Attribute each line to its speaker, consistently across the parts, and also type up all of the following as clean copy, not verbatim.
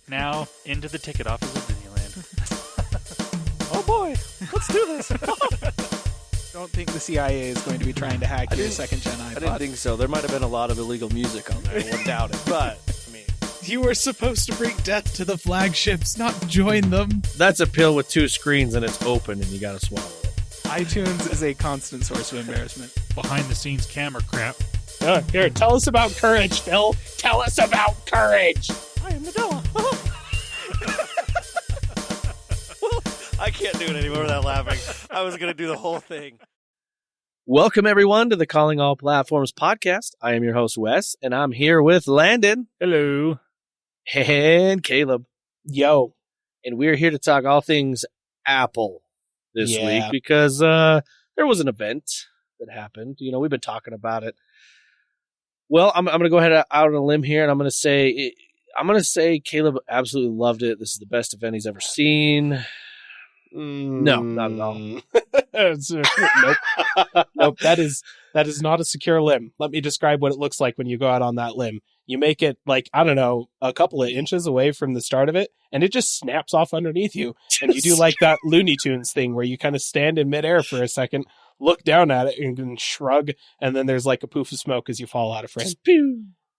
Speaker 1: Now, into the ticket office of Disneyland.
Speaker 2: Oh boy, let's do this. Don't think the CIA is going to be trying to hack your second-gen iPod.
Speaker 3: I didn't think so. There might have been a lot of illegal music on there. I wouldn't doubt it. But, I mean...
Speaker 2: You were supposed to bring death to the flagships, not join them.
Speaker 3: That's a pill with two screens and it's open and you gotta swallow it.
Speaker 2: iTunes is a constant source of embarrassment.
Speaker 1: Behind-the-scenes camera crap.
Speaker 2: Here, tell us about courage, Phil. Tell us about courage.
Speaker 3: I am Nadella. I can't do it anymore without laughing. I was going to do the whole thing. Welcome, everyone, to the Calling All Platforms podcast. I am your host, Wes, and I'm here with Landen.
Speaker 1: Hello.
Speaker 3: And Caleb.
Speaker 2: Yo.
Speaker 3: And we're here to talk all things Apple this week because there was an event that happened. You know, we've been talking about it. Well, I'm going to go ahead out on a limb here, and I'm going to say Caleb absolutely loved it. This is the best event he's ever seen. No, not at all.
Speaker 2: Nope. Nope. That is not a secure limb. Let me describe what it looks like when you go out on that limb. You make it like, I don't know, a couple of inches away from the start of it, and it just snaps off underneath you. And you do like that Looney Tunes thing where you kind of stand in midair for a second, look down at it, and then shrug, and then there's like a poof of smoke as you fall out of frame.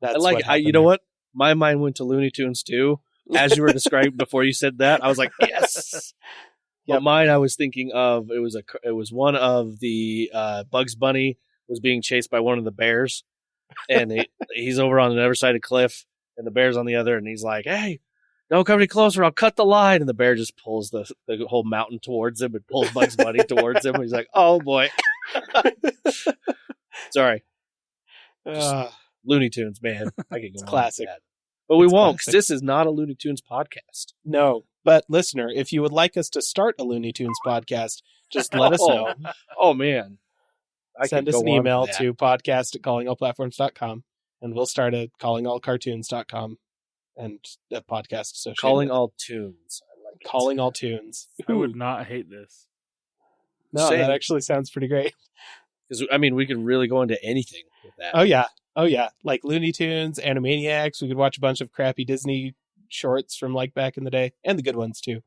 Speaker 3: That's you know what? My mind went to Looney Tunes too. As you were describing before you said that, I was like, yes. But mine, I was thinking of it was one of the Bugs Bunny was being chased by one of the bears, and he's over on the other side of the cliff, and the bear's on the other, and he's like, "Hey, don't come any closer! I'll cut the line." And the bear just pulls the whole mountain towards him and pulls Bugs Bunny towards him. And he's like, "Oh boy, sorry." Looney Tunes, man, I could go
Speaker 2: classic.
Speaker 3: On with that. But we won't, because this is not a Looney Tunes podcast.
Speaker 2: No, but listener, if you would like us to start a Looney Tunes podcast, just let us know.
Speaker 3: Oh, man.
Speaker 2: Send us an email to podcast@callingallplatforms.com, and we'll start at callingallcartoons.com and a podcast associated.
Speaker 3: Calling All Tunes.
Speaker 2: I like Calling All Tunes.
Speaker 1: I would not hate this.
Speaker 2: No, that actually sounds pretty great.
Speaker 3: Because, I mean, we could really go into anything with that.
Speaker 2: Oh, yeah. Like Looney Tunes, Animaniacs. We could watch a bunch of crappy Disney shorts from like back in the day, and the good ones too.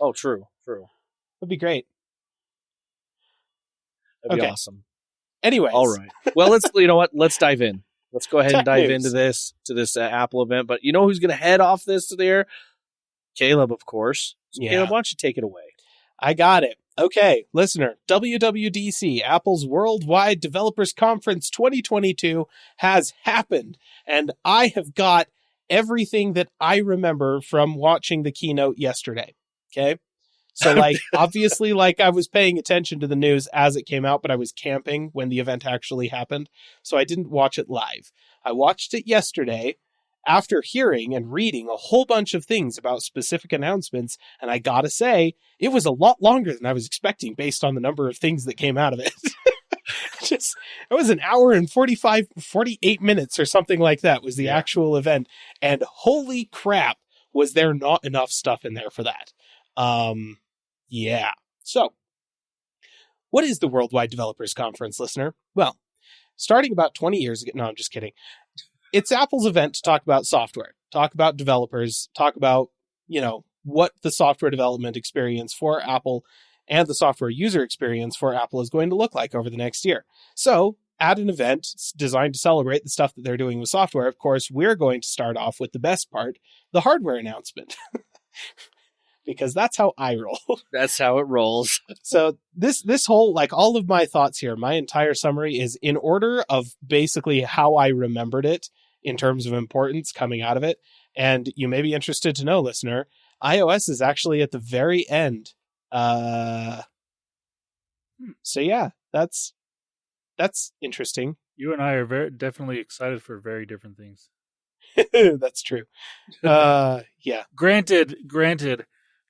Speaker 3: Oh, true.
Speaker 2: That'd be great.
Speaker 3: That'd be awesome.
Speaker 2: Anyways.
Speaker 3: All right. Well, let's dive in. Let's go ahead and dive into this Apple event. But you know who's going to head off this there? Caleb, of course. So Caleb, why don't you take it away?
Speaker 2: I got it. Okay, listener, WWDC, Apple's Worldwide Developers Conference 2022 has happened, and I have got everything that I remember from watching the keynote yesterday. Okay? So, obviously, I was paying attention to the news as it came out, but I was camping when the event actually happened, so I didn't watch it live. I watched it yesterday after hearing and reading a whole bunch of things about specific announcements, and I gotta say, it was a lot longer than I was expecting based on the number of things that came out of it. It was an hour and 48 minutes or something like that was the actual event, and holy crap, was there not enough stuff in there for that. So, what is the Worldwide Developers Conference, listener? Well, starting about 20 years ago, no, I'm just kidding. It's Apple's event to talk about software, talk about developers, talk about, what the software development experience for Apple and the software user experience for Apple is going to look like over the next year. So at an event designed to celebrate the stuff that they're doing with software, of course, we're going to start off with the best part, the hardware announcement. Because that's how I roll.
Speaker 3: That's how it rolls.
Speaker 2: So this whole, all of my thoughts here, my entire summary is in order of basically how I remembered it in terms of importance coming out of it. And you may be interested to know, listener, iOS is actually at the very end. So yeah, that's interesting.
Speaker 1: You and I are definitely excited for very different things.
Speaker 2: That's true. Yeah.
Speaker 1: Granted,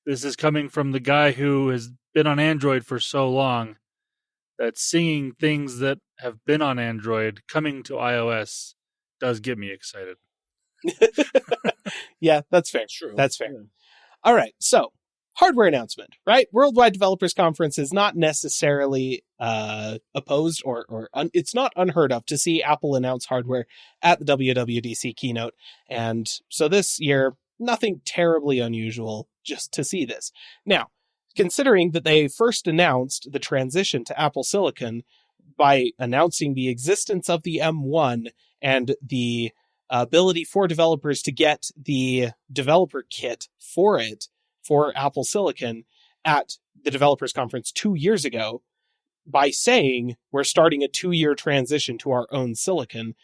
Speaker 1: this is coming from the guy who has been on Android for so long that seeing things that have been on Android coming to iOS does get me excited.
Speaker 2: Yeah, that's fair.
Speaker 3: True.
Speaker 2: That's fair.
Speaker 3: Yeah.
Speaker 2: All right. So, hardware announcement, right? Worldwide Developers Conference is not necessarily opposed or it's not unheard of to see Apple announce hardware at the WWDC keynote. And so this year, nothing terribly unusual just to see this. Now, considering that they first announced the transition to Apple Silicon by announcing the existence of the M1 and the ability for developers to get the developer kit for it, for Apple Silicon, at the developers conference 2 years ago, by saying we're starting a 2-year transition to our own silicon,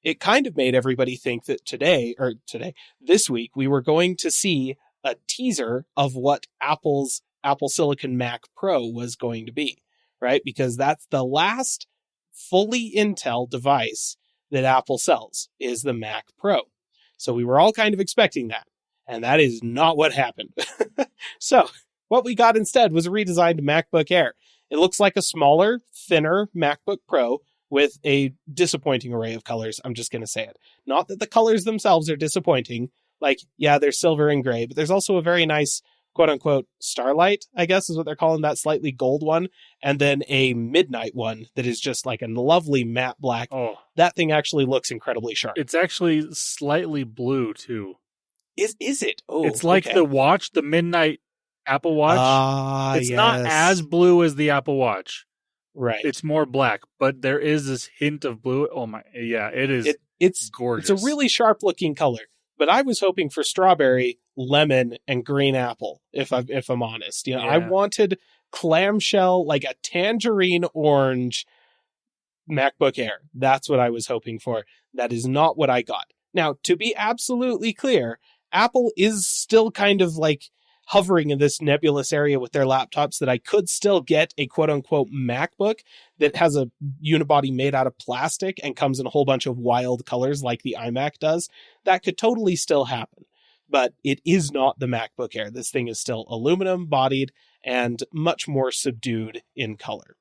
Speaker 2: it kind of made everybody think that this week, we were going to see a teaser of what Apple's Apple Silicon Mac Pro was going to be, right? Because that's the last fully Intel device that Apple sells, is the Mac Pro. So we were all kind of expecting that, and that is not what happened. So what we got instead was a redesigned MacBook Air. It looks like a smaller, thinner MacBook Pro with a disappointing array of colors. I'm just going to say it. Not that the colors themselves are disappointing. Like, yeah, they're silver and gray, but there's also a very nice, quote unquote, starlight, I guess is what they're calling that slightly gold one. And then a midnight one that is just like a lovely matte black.
Speaker 1: Oh,
Speaker 2: that thing actually looks incredibly sharp.
Speaker 1: it's actually slightly blue too.
Speaker 2: Is it? Oh,
Speaker 1: It's like
Speaker 2: okay.
Speaker 1: the watch, the midnight Apple Watch. It's not as blue as the Apple Watch.
Speaker 2: right.
Speaker 1: It's more black, but there is this hint of blue. Oh my, yeah, it is.
Speaker 2: It's
Speaker 1: gorgeous.
Speaker 2: It's a really sharp looking color. But I was hoping for strawberry, lemon, and green apple. If I'm honest, I
Speaker 1: Yeah.
Speaker 2: wanted clamshell, like a tangerine orange MacBook Air. That's what I was hoping for. That is not what I got. Now, to be absolutely clear, Apple is still kind of like hovering in this nebulous area with their laptops that I could still get a quote unquote MacBook that has a unibody made out of plastic and comes in a whole bunch of wild colors like the iMac does. That could totally still happen, but it is not the MacBook Air. This thing is still aluminum bodied and much more subdued in color.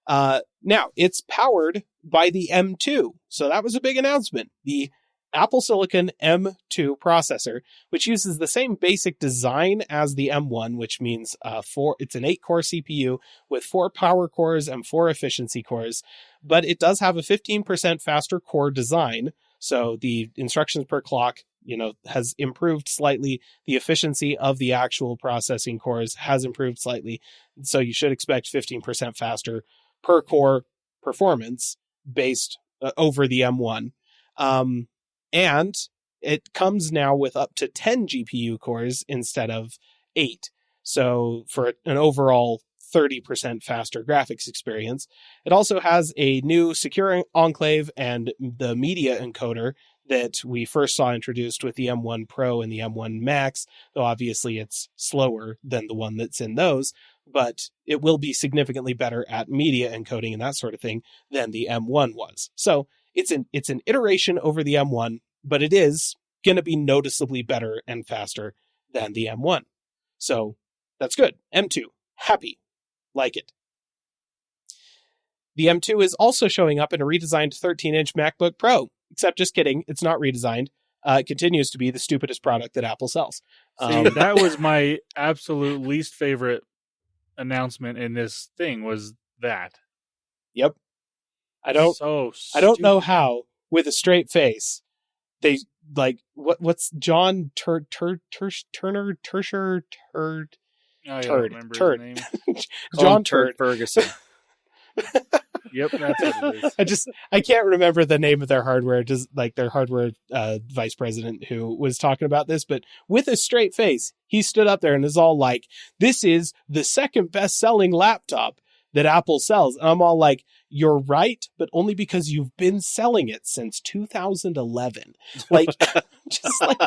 Speaker 2: Now it's powered by the M2. So that was a big announcement. The Apple Silicon M2 processor, which uses the same basic design as the M1, which means it's an 8-core CPU with 4 power cores and 4 efficiency cores, but it does have a 15% faster core design. So the instructions per clock, has improved slightly. The efficiency of the actual processing cores has improved slightly. So you should expect 15% faster per core performance based over the M1. And it comes now with up to 10 GPU cores instead of 8. So for an overall 30% faster graphics experience. It also has a new secure enclave and the media encoder that we first saw introduced with the M1 Pro and the M1 Max, though obviously it's slower than the one that's in those, but it will be significantly better at media encoding and that sort of thing than the M1 was. So it's an iteration over the M1, but it is going to be noticeably better and faster than the M1. So that's good. M2, happy, like it. The M2 is also showing up in a redesigned 13-inch MacBook Pro, except just kidding, it's not redesigned. It continues to be the stupidest product that Apple sells.
Speaker 1: See, that was my absolute least favorite announcement in this thing was that.
Speaker 2: Yep. I don't know how, with a straight face, they what's John Turner Turd.
Speaker 1: I don't remember his name.
Speaker 2: John Turd
Speaker 3: Ferguson.
Speaker 1: Yep, that's what it is.
Speaker 2: I can't remember the name of their hardware, their hardware vice president who was talking about this, but with a straight face, he stood up there and is all like, this is the second best selling laptop that Apple sells. And I'm all like, you're right, but only because you've been selling it since 2011. Just like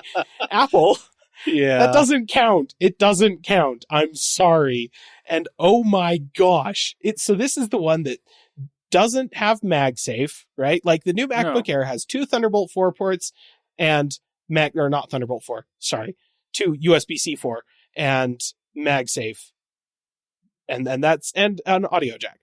Speaker 2: Apple.
Speaker 3: Yeah.
Speaker 2: That doesn't count. It doesn't count. I'm sorry. And oh my gosh. So this is the one that doesn't have MagSafe, right? Like the new MacBook Air has 2 Thunderbolt 4 ports and not Thunderbolt 4, sorry, 2 USB-C 4 and MagSafe. And that's an audio jack.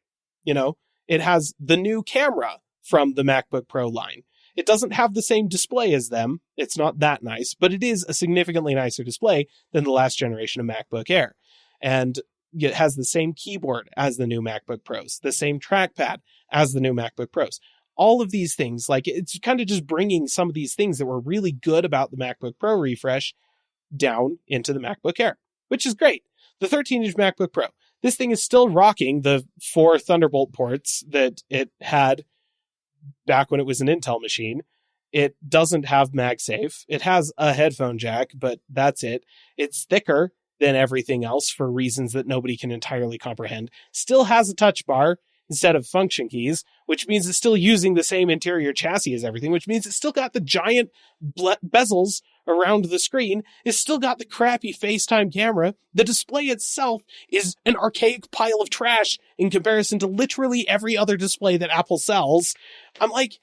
Speaker 2: It has the new camera from the MacBook Pro line. It doesn't have the same display as them. It's not that nice, but it is a significantly nicer display than the last generation of MacBook Air. And it has the same keyboard as the new MacBook Pros, the same trackpad as the new MacBook Pros. all of these things. Like, it's kind of just bringing some of these things that were really good about the MacBook Pro refresh down into the MacBook Air, which is great. The 13-inch MacBook Pro. This thing is still rocking the 4 Thunderbolt ports that it had back when it was an Intel machine. It doesn't have MagSafe. It has a headphone jack, but that's it. It's thicker than everything else for reasons that nobody can entirely comprehend. Still has a touch bar instead of function keys, which means it's still using the same interior chassis as everything, which means it's still got the giant bezels around the screen. It's still got the crappy FaceTime camera. The display itself is an archaic pile of trash in comparison to literally every other display that Apple sells. I'm like,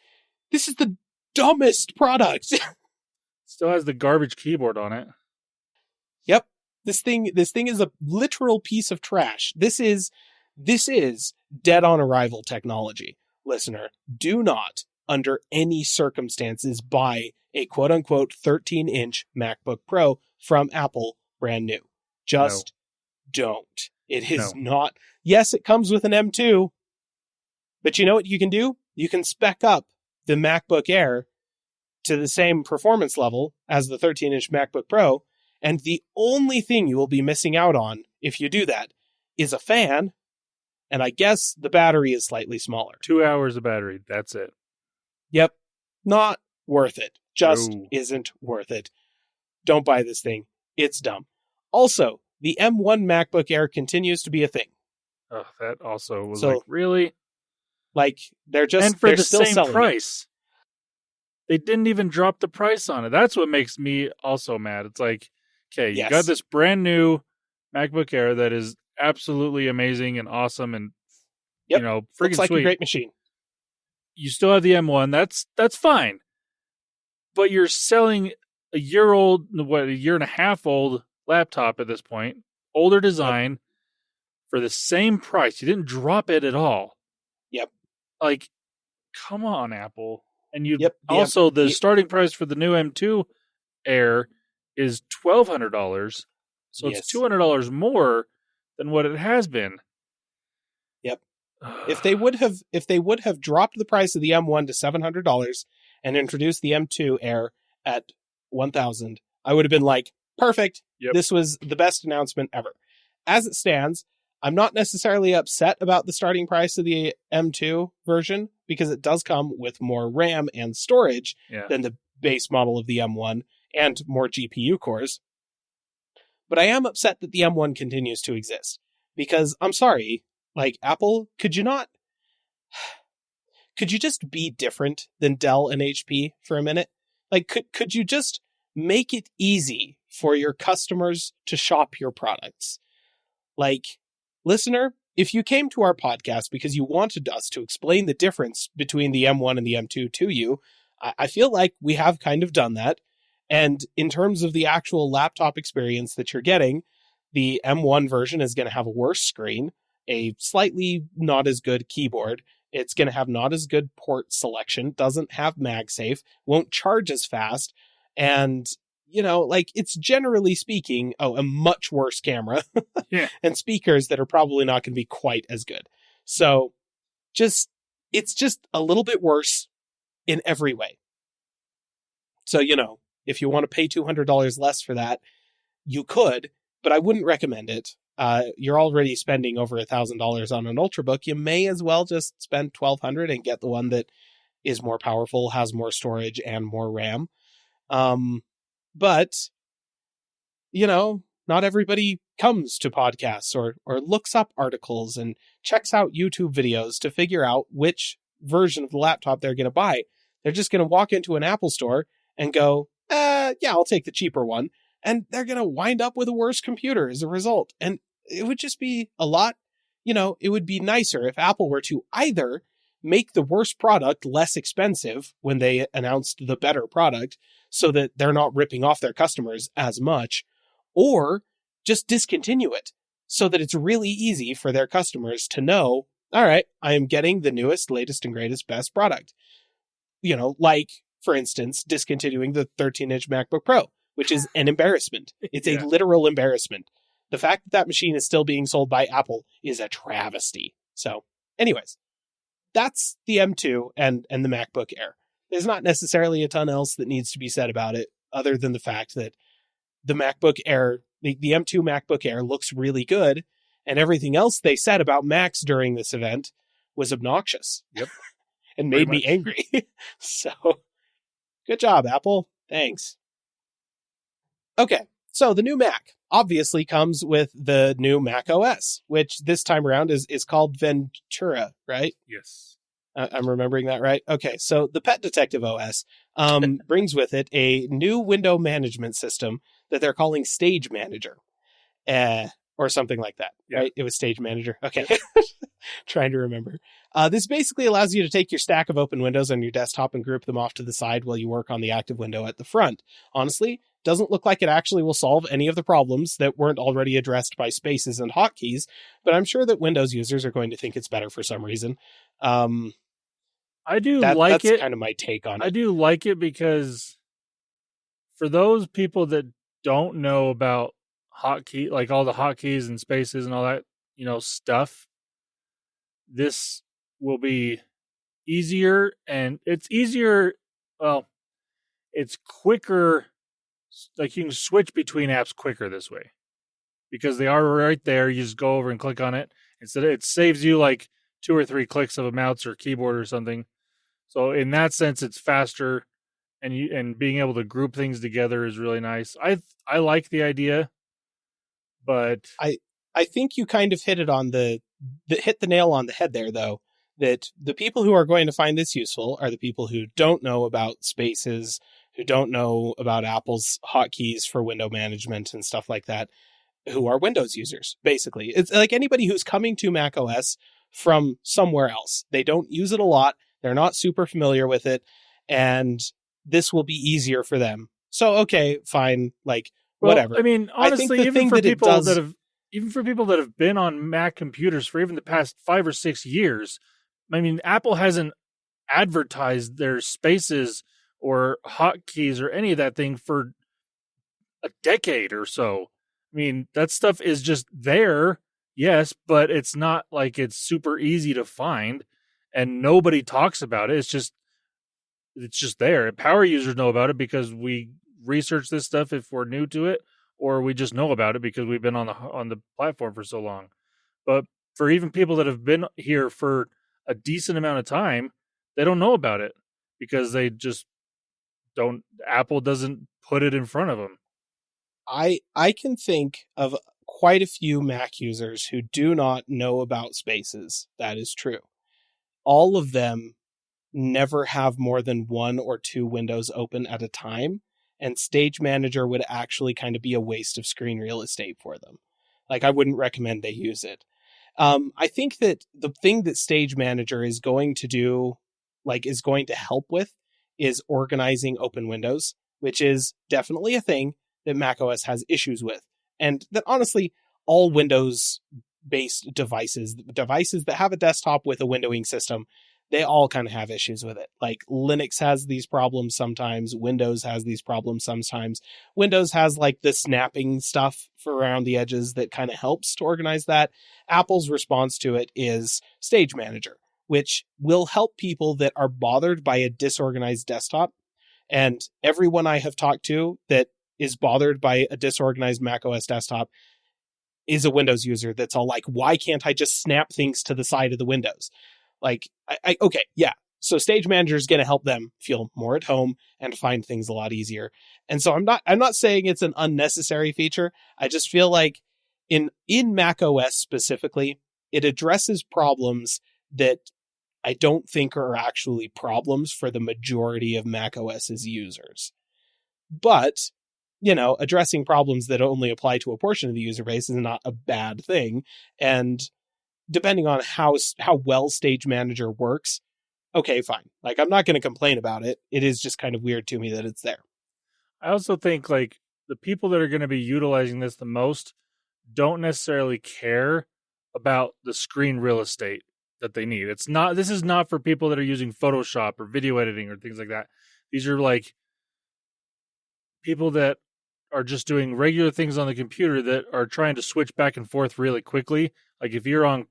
Speaker 2: this is the dumbest product.
Speaker 1: Still has the garbage keyboard on it.
Speaker 2: Yep. This thing is a literal piece of trash. This is dead on arrival technology. Listener, do not, under any circumstances, buy a quote-unquote 13-inch MacBook Pro from Apple brand new. Just don't. It is not. Yes, it comes with an M2, but you know what you can do? You can spec up the MacBook Air to the same performance level as the 13-inch MacBook Pro, and the only thing you will be missing out on if you do that is a fan, and I guess the battery is slightly smaller.
Speaker 1: 2 hours of battery, that's it.
Speaker 2: Yep. Not worth it. Just isn't worth it. Don't buy this thing. It's dumb. Also, the M1 MacBook Air continues to be a thing.
Speaker 1: Oh, that also was like, really?
Speaker 2: Like, they're just,
Speaker 1: and for
Speaker 2: they're
Speaker 1: the
Speaker 2: still
Speaker 1: same
Speaker 2: selling
Speaker 1: price. They didn't even drop the price on it. That's what makes me also mad. It's like, okay, you got this brand new MacBook Air that is absolutely amazing and awesome and, you know, freaking
Speaker 2: looks like
Speaker 1: sweet.
Speaker 2: A great machine.
Speaker 1: You still have the M1. That's fine. But you're selling a year and a half old laptop at this point, older design, for the same price. You didn't drop it at all.
Speaker 2: Yep.
Speaker 1: Like, come on, Apple. And
Speaker 2: the
Speaker 1: starting price for the new M2 Air is $1,200. So it's $200 more than what it has been.
Speaker 2: Yep. If they would have dropped the price of the M1 to $700 and introduced the M2 Air at $1,000, I would have been like, perfect.
Speaker 1: Yep.
Speaker 2: This was the best announcement ever. As it stands, I'm not necessarily upset about the starting price of the M2 version because it does come with more RAM and storage than the base model of the M1 and more GPU cores. But I am upset that the M1 continues to exist because I'm sorry, like, Apple, could you just be different than Dell and HP for a minute? Like, could you just make it easy for your customers to shop your products? Like, listener, if you came to our podcast because you wanted us to explain the difference between the M1 and the M2 to you, I feel like we have kind of done that. And in terms of the actual laptop experience that you're getting, the M1 version is going to have a worse screen, a slightly not as good keyboard. It's going to have not as good port selection, doesn't have MagSafe, won't charge as fast. And, you know, like, it's generally speaking, a much worse camera and speakers that are probably not going to be quite as good. So it's just a little bit worse in every way. So, you know, if you want to pay $200 less for that, you could, but I wouldn't recommend it. You're already spending over $1,000 on an Ultrabook. You may as well just spend $1,200 and get the one that is more powerful, has more storage and more RAM. But, you know, not everybody comes to podcasts or looks up articles and checks out YouTube videos to figure out which version of the laptop they're going to buy. They're just going to walk into an Apple store and go, I'll take the cheaper one. And they're going to wind up with a worse computer as a result. And it would just be a lot, you know, it would be nicer if Apple were to either make the worst product less expensive when they announced the better product so that they're not ripping off their customers as much, or just discontinue it so that it's really easy for their customers to know, all right, I am getting the newest, latest, and greatest, best product. You know, like, for instance, discontinuing the 13-inch MacBook Pro, which is an embarrassment. It's a literal embarrassment. The fact that machine is still being sold by Apple is a travesty. So, anyways, that's the M2 and the MacBook Air. There's not necessarily a ton else that needs to be said about it, other than the fact that the MacBook Air, the M2 MacBook Air looks really good, and everything else they said about Macs during this event was obnoxious.
Speaker 1: Yep.
Speaker 2: And made me angry. So, good job, Apple. Thanks. Okay, so the new Mac obviously comes with the new macOS, which this time around is called Ventura, right?
Speaker 1: Yes.
Speaker 2: I'm remembering that right. Okay, so the Pet Detective OS brings with it a new window management system that they're calling Stage Manager, or something like that, right? It was Stage Manager. Okay, trying to remember. This basically allows you to take your stack of open windows on your desktop and group them off to the side while you work on the active window at the front. Honestly, doesn't look like it actually will solve any of the problems that weren't already addressed by spaces and hotkeys, but I'm sure that Windows users are going to think it's better for some reason.
Speaker 1: I do like it.
Speaker 2: That's kind of my take on it.
Speaker 1: I do like it because for those people that don't know about hotkey, like all the hotkeys and spaces and all that, stuff, this will be easier, and it's easier. Well, it's quicker. Like you can switch between apps quicker this way because they are right there. You just go over and click on it. Instead, it saves you like 2 or 3 clicks of a mouse or keyboard or something. So in that sense, it's faster, and being able to group things together is really nice. I like the idea, but
Speaker 2: I think you kind of hit the nail on the head there, though. That the people who are going to find this useful are the people who don't know about spaces, who don't know about Apple's hotkeys for window management and stuff like that, who are Windows users. Basically, it's like anybody who's coming to macOS from somewhere else. They don't use it a lot. They're not super familiar with it, and this will be easier for them. So, okay, fine, whatever.
Speaker 1: I mean, honestly, even for people that have been on Mac computers for even the past 5 or 6 years, I mean, Apple hasn't advertised their spaces or hotkeys or any of that thing for a decade or so. I mean, that stuff is just there, yes, but it's not like it's super easy to find. And nobody talks about it. It's just there. Power users know about it because we research this stuff if we're new to it, or we just know about it because we've been on the platform for so long. But for even people that have been here for a decent amount of time, they don't know about it because they just don't. Apple doesn't put it in front of them.
Speaker 2: I can think of quite a few Mac users who do not know about spaces. That is true. All of them never have more than 1 or 2 windows open at a time, and Stage Manager would actually kind of be a waste of screen real estate for them. I wouldn't recommend they use it. I think that the thing that Stage Manager is going to do, is going to help with, is organizing open windows, which is definitely a thing that macOS has issues with. And that honestly, all Windows-based devices that have a desktop with a windowing system, they all kind of have issues with it. Linux has these problems sometimes. Windows has these problems sometimes. Windows has the snapping stuff for around the edges that kind of helps to organize that. Apple's response to it is Stage Manager, which will help people that are bothered by a disorganized desktop. And everyone I have talked to that is bothered by a disorganized macOS desktop is a Windows user that's all why can't I just snap things to the side of the windows? Okay, yeah. So Stage Manager is going to help them feel more at home and find things a lot easier. And so I'm not saying it's an unnecessary feature. I just feel like in macOS specifically, it addresses problems that I don't think are actually problems for the majority of macOS's users. But, addressing problems that only apply to a portion of the user base is not a bad thing. And depending on how well Stage Manager works, okay, fine. I'm not going to complain about it. It is just kind of weird to me that it's there.
Speaker 1: I also think the people that are going to be utilizing this the most don't necessarily care about the screen real estate that they need. This is not for people that are using Photoshop or video editing or things like that. These are people that are just doing regular things on the computer that are trying to switch back and forth really quickly. If you're on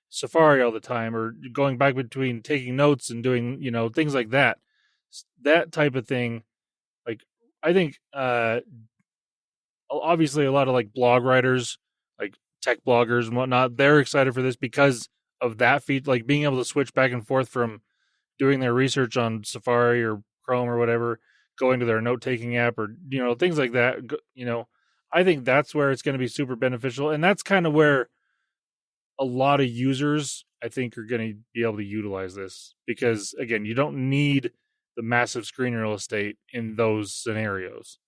Speaker 1: Safari all the time, or going back between taking notes and doing, things like that. That type of thing. Like, I think, obviously a lot of like blog writers, like tech bloggers and whatnot, they're excited for this because of that feat, like being able to switch back and forth from doing their research on Safari or Chrome or whatever, going to their note-taking app or, things like that. I think that's where it's going to be super beneficial. And that's kind of where a lot of users, I think, are going to be able to utilize this because, again, you don't need the massive screen real estate in those scenarios.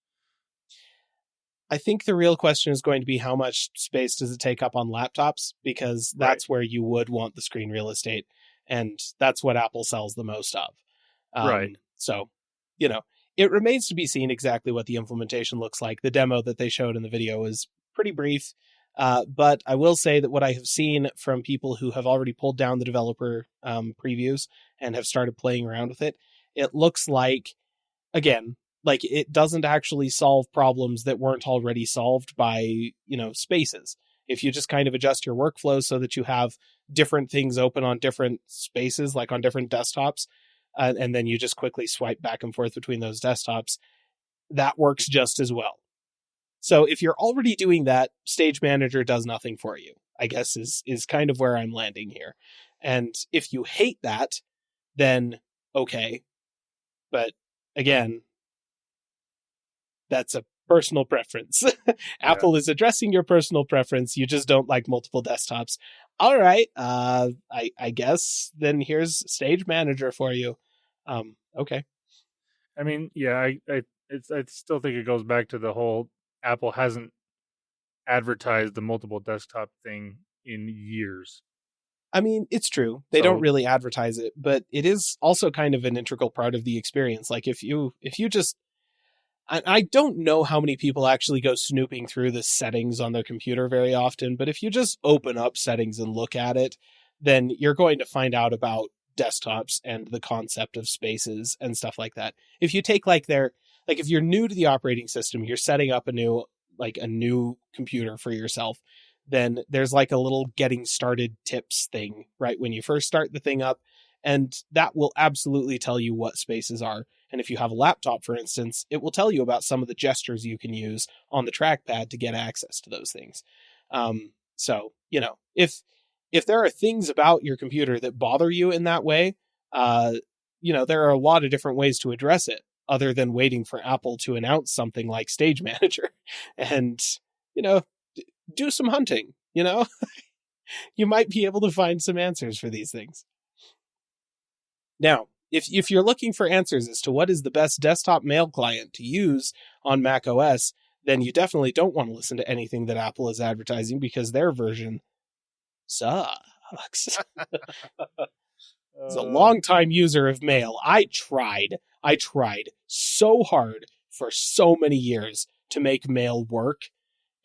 Speaker 2: I think the real question is going to be how much space does it take up on laptops, because that's where you would want the screen real estate, and that's what Apple sells the most of.
Speaker 1: Right.
Speaker 2: So, it remains to be seen exactly what the implementation looks like. The demo that they showed in the video is pretty brief, but I will say that what I have seen from people who have already pulled down the developer previews and have started playing around with it, it looks like, again, like it doesn't actually solve problems that weren't already solved by, spaces. If you just kind of adjust your workflow so that you have different things open on different spaces, like on different desktops, and then you just quickly swipe back and forth between those desktops, that works just as well. So if you're already doing that, Stage Manager does nothing for you, I guess is kind of where I'm landing here. And if you hate that, then okay. But again, that's a personal preference. Apple is addressing your personal preference. You just don't like multiple desktops. All right. I guess then here's Stage Manager for you. Okay.
Speaker 1: I mean, yeah, I still think it goes back to the whole Apple hasn't advertised the multiple desktop thing in years.
Speaker 2: I mean, it's true. They don't really advertise it, but it is also kind of an integral part of the experience. Like if you just, I don't know how many people actually go snooping through the settings on their computer very often, but if you just open up settings and look at it, then you're going to find out about desktops and the concept of spaces and stuff like that. If you take if you're new to the operating system, you're setting up a new computer for yourself, then there's like a little getting started tips thing, right? When you first start the thing up, and that will absolutely tell you what spaces are. And if you have a laptop, for instance, it will tell you about some of the gestures you can use on the trackpad to get access to those things. So, if there are things about your computer that bother you in that way, there are a lot of different ways to address it other than waiting for Apple to announce something like Stage Manager and, do some hunting, you might be able to find some answers for these things. Now, if you're looking for answers as to what is the best desktop mail client to use on macOS, then you definitely don't want to listen to anything that Apple is advertising because their version sucks. As a longtime user of mail, I tried so hard for so many years to make mail work,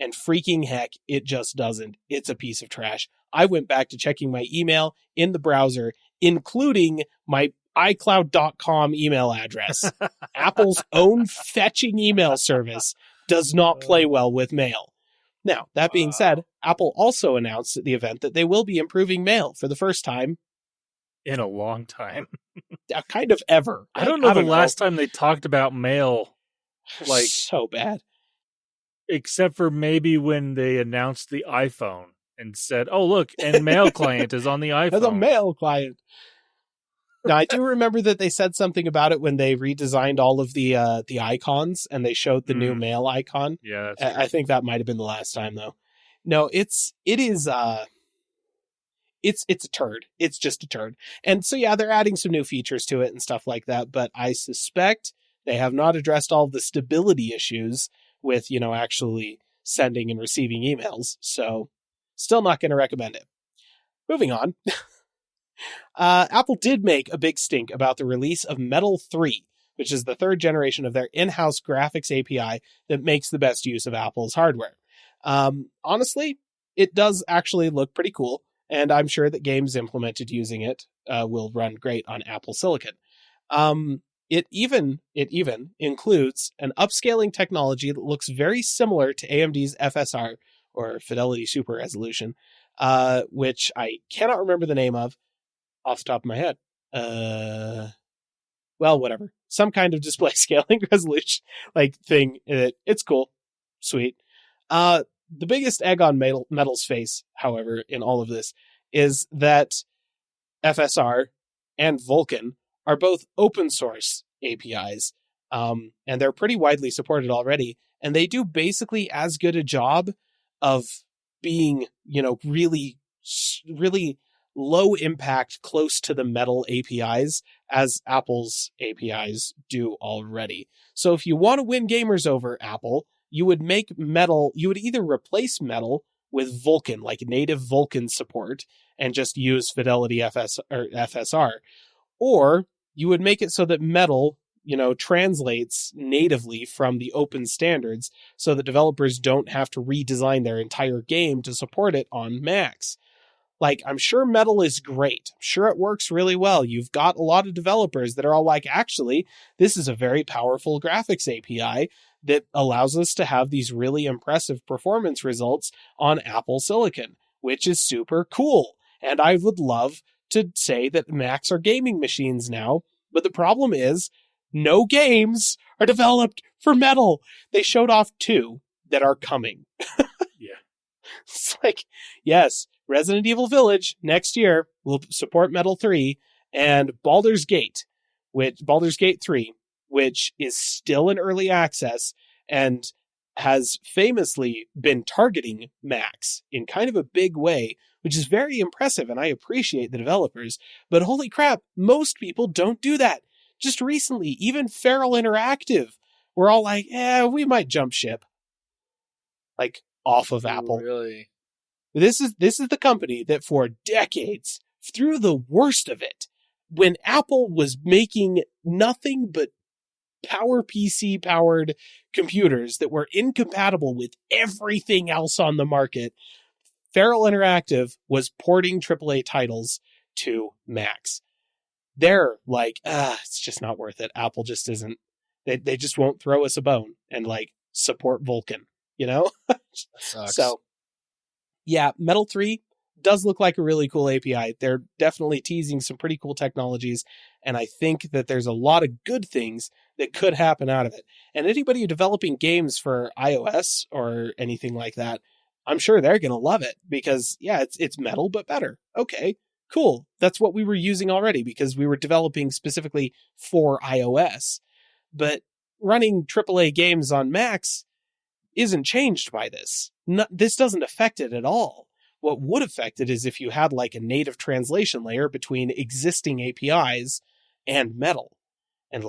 Speaker 2: and freaking heck, it just doesn't. It's a piece of trash. I went back to checking my email in the browser, including my iCloud.com email address. Apple's own fetching email service does not play well with mail. Now, that being said, Apple also announced at the event that they will be improving mail for the first time
Speaker 1: in a long time.
Speaker 2: Kind of ever.
Speaker 1: I don't know the last time they talked about mail like
Speaker 2: so bad.
Speaker 1: Except for maybe when they announced the iPhone and said, "Oh, look, and mail client is on the iPhone."
Speaker 2: There's a mail client. Now, I do remember that they said something about it when they redesigned all of the icons and they showed the new mail icon.
Speaker 1: Yeah,
Speaker 2: I think that might have been the last time, though. No, it is a turd. It's just a turd. And so, yeah, they're adding some new features to it and stuff like that. But I suspect they have not addressed all of the stability issues with, actually sending and receiving emails. So still not going to recommend it. Moving on. Apple did make a big stink about the release of Metal 3, which is the third generation of their in-house graphics API that makes the best use of Apple's hardware. Honestly, it does actually look pretty cool, and I'm sure that games implemented using it will run great on Apple Silicon. It even includes an upscaling technology that looks very similar to AMD's FSR, or Fidelity Super Resolution, which I cannot remember the name of off the top of my head. Well, whatever. Some kind of display scaling resolution thing. It's cool. Sweet. The biggest egg on Metal's face, however, in all of this is that FSR and Vulkan are both open source APIs, and they're pretty widely supported already, and they do basically as good a job of being, really, really low impact, close to the Metal APIs as Apple's APIs do already. So if you want to win gamers over Apple, you would make Metal, you would either replace Metal with Vulkan, like native Vulkan support, and just use Fidelity FSR, or you would make it so that Metal, translates natively from the open standards so that developers don't have to redesign their entire game to support it on Macs. I'm sure Metal is great. I'm sure it works really well. You've got a lot of developers that are all like, actually, this is a very powerful graphics API that allows us to have these really impressive performance results on Apple Silicon, which is super cool. And I would love to say that Macs are gaming machines now, but the problem is no games are developed for Metal. They showed off 2 that are coming.
Speaker 1: Yeah.
Speaker 2: It's yes, Resident Evil Village next year will support Metal 3, and Baldur's Gate 3, which is still in early access and has famously been targeting Macs in kind of a big way, which is very impressive, and I appreciate the developers. But holy crap, most people don't do that. Just recently, even Feral Interactive were all like, we might jump ship. Off of Apple.
Speaker 3: Really?
Speaker 2: This is the company that for decades, through the worst of it, when Apple was making nothing but PowerPC powered computers that were incompatible with everything else on the market, Feral Interactive was porting AAA titles to Macs. They're it's just not worth it. Apple just isn't. They just won't throw us a bone and support Vulkan,
Speaker 3: That sucks.
Speaker 2: So, yeah, Metal 3 does look like a really cool API. They're definitely teasing some pretty cool technologies, and I think that there's a lot of good things that could happen out of it. And anybody developing games for iOS or anything like that, I'm sure they're going to love it because, yeah, it's Metal, but better. Okay, cool. That's what we were using already because we were developing specifically for iOS. But running AAA games on Macs isn't changed by this. This doesn't affect it at all. What would affect it is if you had a native translation layer between existing APIs and Metal. And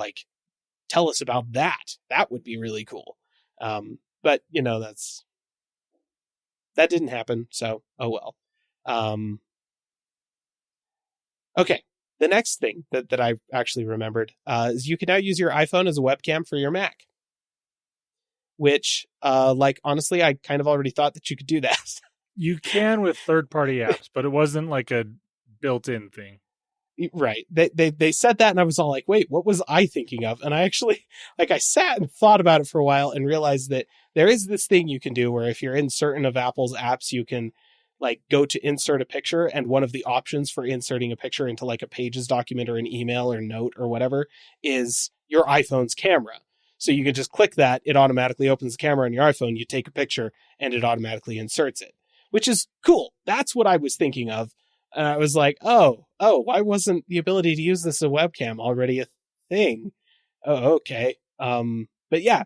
Speaker 2: tell us about that. That would be really cool. But that didn't happen. So, oh well. Okay. The next thing that I actually remembered is you can now use your iPhone as a webcam for your Mac. Which, honestly, I kind of already thought that you could do that.
Speaker 1: You can with third-party apps, but it wasn't a built-in thing.
Speaker 2: Right. They said that, and I was all like, wait, what was I thinking of? And I actually, I sat and thought about it for a while and realized that there is this thing you can do where if you're in certain of Apple's apps, you can, go to insert a picture, and one of the options for inserting a picture into, a Pages document or an email or note or whatever is your iPhone's camera. So you can just click that, it automatically opens the camera on your iPhone, you take a picture, and it automatically inserts it, which is cool. That's what I was thinking of. And I was like, oh, why wasn't the ability to use this as a webcam already a thing? Oh, okay. But yeah,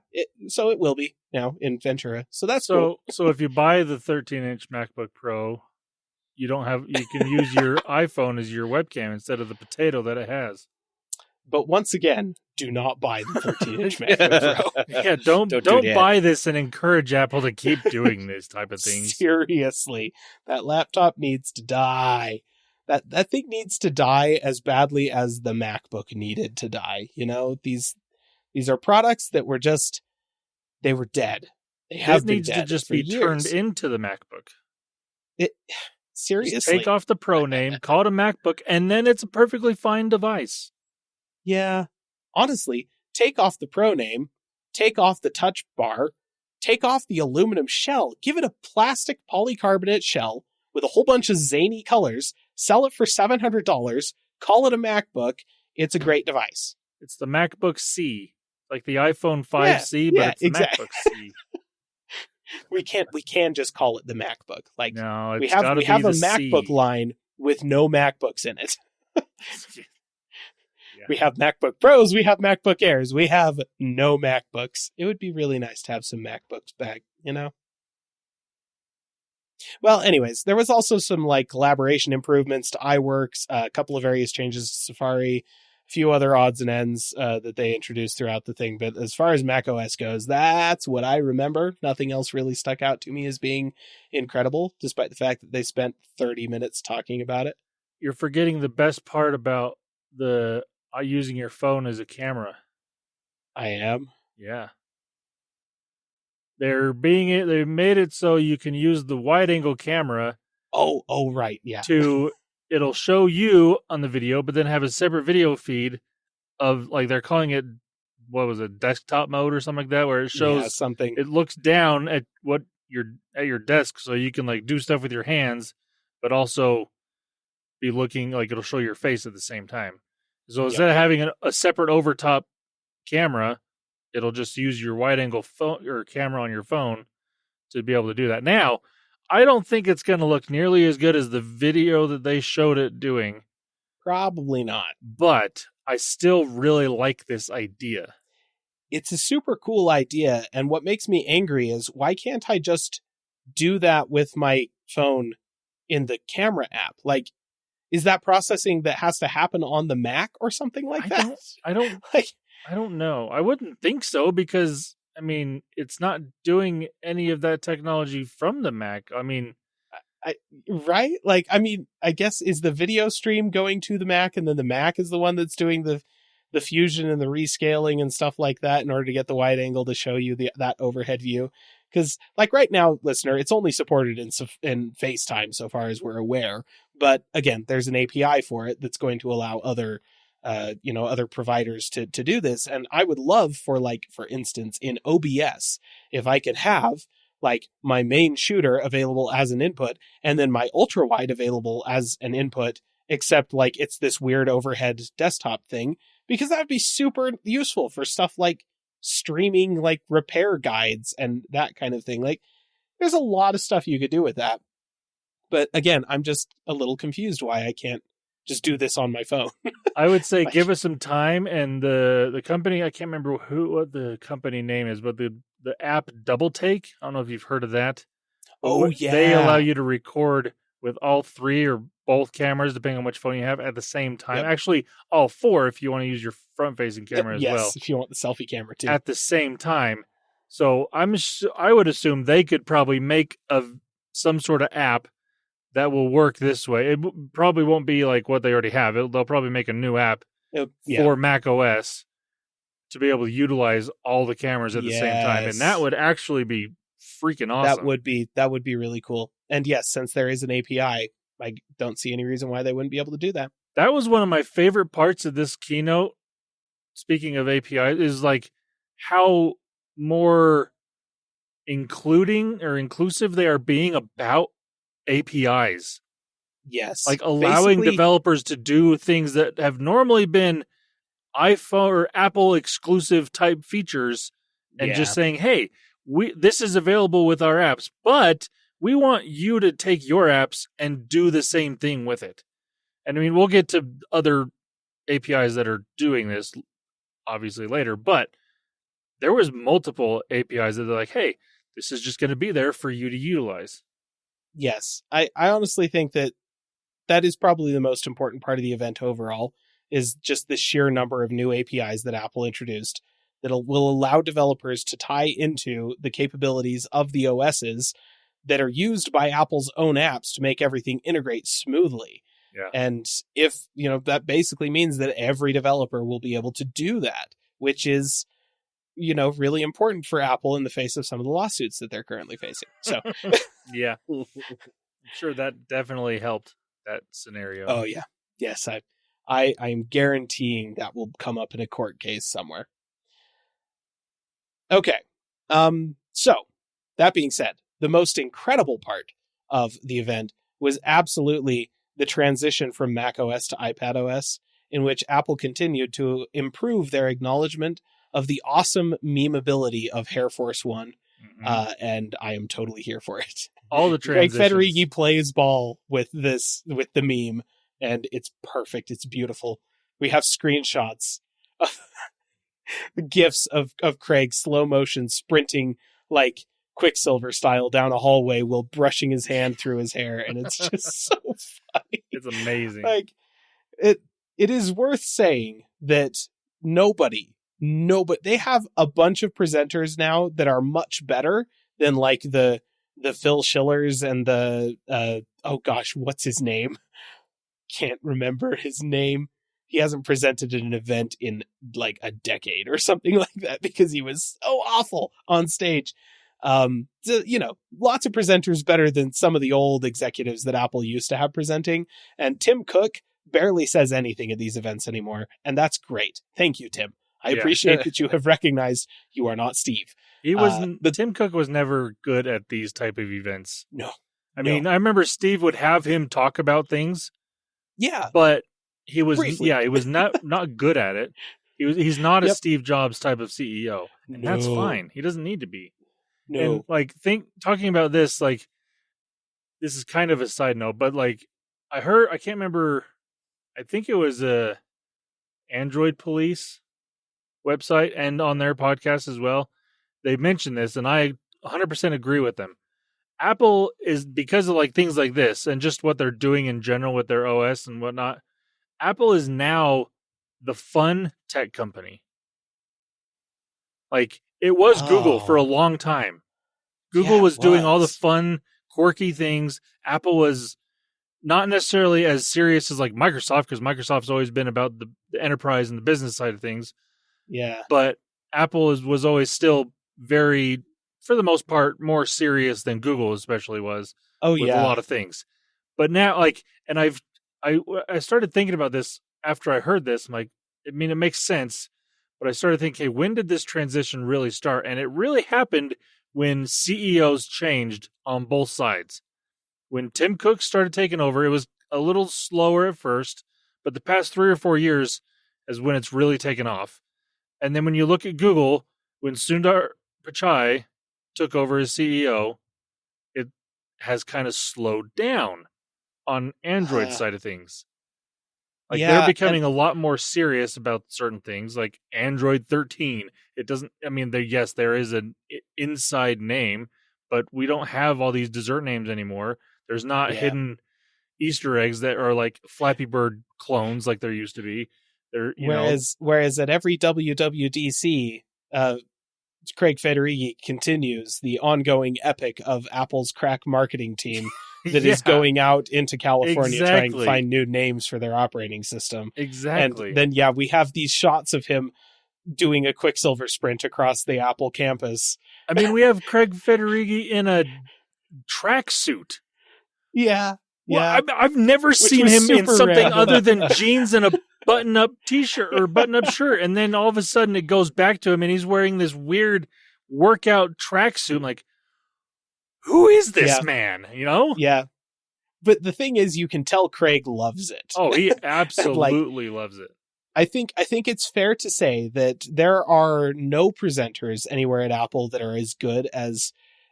Speaker 2: so it will be now in Ventura. So that's cool.
Speaker 1: So if you buy the 13-inch MacBook Pro, you can use your iPhone as your webcam instead of the potato that it has.
Speaker 2: But once again, do not buy the 13-inch MacBook Pro.
Speaker 1: Yeah, don't buy this and encourage Apple to keep doing this type of things.
Speaker 2: Seriously, that laptop needs to die. That thing needs to die as badly as the MacBook needed to die. These are products that were they were dead. They have been dead. It needs to just be
Speaker 1: turned into the MacBook.
Speaker 2: Seriously.
Speaker 1: Just take off the Pro name, call it a MacBook, and then it's a perfectly fine device.
Speaker 2: Yeah. Honestly, take off the Pro name, take off the touch bar, take off the aluminum shell, give it a plastic polycarbonate shell with a whole bunch of zany colors, sell it for $700, call it a MacBook. It's a great device.
Speaker 1: It's the MacBook C, like the iPhone 5C, but it's the MacBook C.
Speaker 2: We can just call it the MacBook. Like,
Speaker 1: no,
Speaker 2: we have a MacBook
Speaker 1: C
Speaker 2: line with no MacBooks in it.
Speaker 1: Yeah.
Speaker 2: We have MacBook Pros, we have MacBook Airs, we have no MacBooks. It would be really nice to have some MacBooks back, you know? Well, anyways, there was also some like collaboration improvements to iWorks, a couple of various changes to Safari, a few other odds and ends that they introduced throughout the thing. But as far as macOS goes, that's what I remember. Nothing else really stuck out to me as being incredible, despite the fact that they spent 30 minutes talking about it.
Speaker 1: You're forgetting the best part about the using your phone as a camera.
Speaker 2: I am.
Speaker 1: Yeah. They made it so you can use the wide angle camera.
Speaker 2: Oh, right. Yeah.
Speaker 1: It'll show you on the video, but then have a separate video feed of, like, they're calling it, what was it, desktop mode or something like that, where it shows
Speaker 2: something.
Speaker 1: It looks down at your desk, so you can like do stuff with your hands, but also be looking like it'll show your face at the same time. So instead of having a separate overtop camera, it'll just use your wide angle phone or camera on your phone to be able to do that. Now, I don't think it's going to look nearly as good as the video that they showed it doing.
Speaker 2: Probably not.
Speaker 1: But I still really like this idea.
Speaker 2: It's a super cool idea. And what makes me angry is, why can't I just do that with my phone in the camera app? Like, is that processing that has to happen on the Mac or something like that?
Speaker 1: I don't know. I wouldn't think so, because I mean, it's not doing any of that technology from the Mac. I mean,
Speaker 2: right? Like, I mean, I guess, is the video stream going to the Mac, and then the Mac is the one that's doing the fusion and the rescaling and stuff like that in order to get the wide angle to show you that overhead view? Because, like, right now, listener, it's only supported in FaceTime so far as we're aware. But again, there's an API for it that's going to allow other providers to do this. And I would love for instance, in OBS, if I could have like my main shooter available as an input and then my ultra wide available as an input, except like it's this weird overhead desktop thing, because that would be super useful for stuff like streaming, like repair guides and that kind of thing. Like, there's a lot of stuff you could do with that. But again, I'm just a little confused why I can't just do this on my phone.
Speaker 1: I would say give us some time, and the company, I can't remember what the company name is, but the app Double Take, I don't know if you've heard of that.
Speaker 2: Oh, yeah.
Speaker 1: They allow you to record with all three or both cameras, depending on which phone you have, at the same time.
Speaker 2: Yep.
Speaker 1: Actually, all four if you want to use your front-facing camera as well.
Speaker 2: Yes, if you want the selfie camera too.
Speaker 1: At the same time. So I would assume they could probably make some sort of app that will work this way. It probably won't be like what they already have. They'll probably make a new app for macOS to be able to utilize all the cameras at the same time. And that would actually be freaking awesome.
Speaker 2: That would be really cool. And yes, since there is an API, I don't see any reason why they wouldn't be able to do that.
Speaker 1: That was one of my favorite parts of this keynote. Speaking of API, is like how more inclusive they are being about APIs.
Speaker 2: Yes.
Speaker 1: Like allowing developers to do things that have normally been iPhone or Apple exclusive type features, and just saying, hey, this is available with our apps, but we want you to take your apps and do the same thing with it. And I mean, we'll get to other APIs that are doing this obviously later, but there was multiple APIs that are like, hey, this is just going to be there for you to utilize.
Speaker 2: Yes. I honestly think that is probably the most important part of the event overall, is just the sheer number of new APIs that Apple introduced that will allow developers to tie into the capabilities of the OSs that are used by Apple's own apps to make everything integrate smoothly.
Speaker 1: Yeah.
Speaker 2: And if, that basically means that every developer will be able to do that, which is, really important for Apple in the face of some of the lawsuits that they're currently facing. So,
Speaker 1: yeah, I'm sure that definitely helped that scenario.
Speaker 2: Oh yeah. Yes. I'm guaranteeing that will come up in a court case somewhere. Okay. So that being said, the most incredible part of the event was absolutely the transition from macOS to iPadOS, in which Apple continued to improve their acknowledgement of the awesome memeability of Air Force One. And I am totally here for it.
Speaker 1: All the
Speaker 2: Craig
Speaker 1: transitions.
Speaker 2: Federighi plays ball with the meme, and it's perfect. It's beautiful. We have screenshots of GIFs of Craig slow motion sprinting like Quicksilver style down a hallway while brushing his hand through his hair, and it's just so funny.
Speaker 1: It's amazing.
Speaker 2: Like it is worth saying that nobody, they have a bunch of presenters now that are much better than like the Phil Schillers and the oh gosh, what's his name? Can't remember his name. He hasn't presented at an event in like a decade or something like that because he was so awful on stage. So, lots of presenters better than some of the old executives that Apple used to have presenting. And Tim Cook barely says anything at these events anymore. And that's great. Thank you, Tim. I appreciate that you have recognized you are not Steve.
Speaker 1: He wasn't, Tim Cook was never good at these type of events.
Speaker 2: No.
Speaker 1: I mean, I remember Steve would have him talk about things.
Speaker 2: Yeah.
Speaker 1: But he was,
Speaker 2: briefly.
Speaker 1: he was not good at it. He's not a Steve Jobs type of CEO. And that's fine. He doesn't need to be.
Speaker 2: No.
Speaker 1: And like talking about this, like this is kind of a side note, but like I can't remember, I think it was a Android Police website and on their podcast as well. They mentioned this and I 100% agree with them. Apple is, because of like things like this and just what they're doing in general with their OS and whatnot, Apple is now the fun tech company. Like it was Google for a long time. Google was doing all the fun, quirky things. Apple was not necessarily as serious as like Microsoft, because Microsoft's always been about the enterprise and the business side of things.
Speaker 2: Yeah.
Speaker 1: But Apple was always still very, for the most part, more serious than Google especially was. With a lot of things. But now, like, and I started thinking about this after I heard this. I'm like, I mean, it makes sense. But I started thinking, hey, when did this transition really start? And it really happened when CEOs changed on both sides. When Tim Cook started taking over, it was a little slower at first, but the past 3 or 4 years is when it's really taken off. And then when you look at Google, when Sundar Pichai took over as CEO, it has kind of slowed down on Android side of things. Like they're becoming a lot more serious about certain things, like Android 13. It doesn't, I mean, there is an inside name, but we don't have all these dessert names anymore. There's not hidden Easter eggs that are like Flappy Bird clones like there used to be.
Speaker 2: Whereas at every WWDC, Craig Federighi continues the ongoing epic of Apple's crack marketing team that is going out into California trying to find new names for their operating system.
Speaker 1: Exactly.
Speaker 2: And then, we have these shots of him doing a Quicksilver sprint across the Apple campus.
Speaker 1: I mean, we have Craig Federighi in a tracksuit.
Speaker 2: Yeah.
Speaker 1: Well, I've never seen him in something other than jeans and a button-up t-shirt or button-up shirt. And then all of a sudden it goes back to him and he's wearing this weird workout tracksuit. I'm like, who is this man? You know?
Speaker 2: Yeah. But the thing is, you can tell Craig loves it.
Speaker 1: Oh, he absolutely loves it.
Speaker 2: I think it's fair to say that there are no presenters anywhere at Apple that are as good as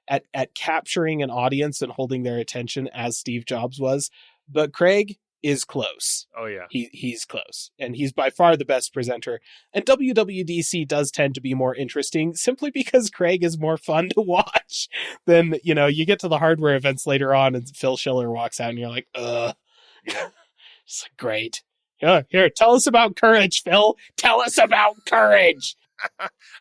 Speaker 2: at capturing an audience and holding their attention as Steve Jobs was. But Craig is close.
Speaker 1: Oh, yeah.
Speaker 2: He's close. And he's by far the best presenter. And WWDC does tend to be more interesting simply because Craig is more fun to watch than, you get to the hardware events later on and Phil Schiller walks out and you're like, ugh. Yeah. It's like, great. Yeah, here, tell us about courage, Phil. Tell us about courage.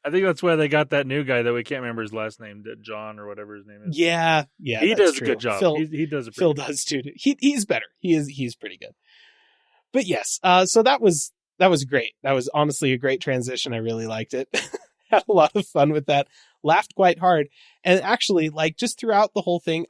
Speaker 1: I think that's why they got that new guy that we can't remember his last name, John or whatever his name is.
Speaker 2: Yeah,
Speaker 1: he does a good job. He does.
Speaker 2: Phil does too. He's better. He's pretty good. But yes, so that was great. That was honestly a great transition. I really liked it. Had a lot of fun with that. Laughed quite hard, and actually, like just throughout the whole thing,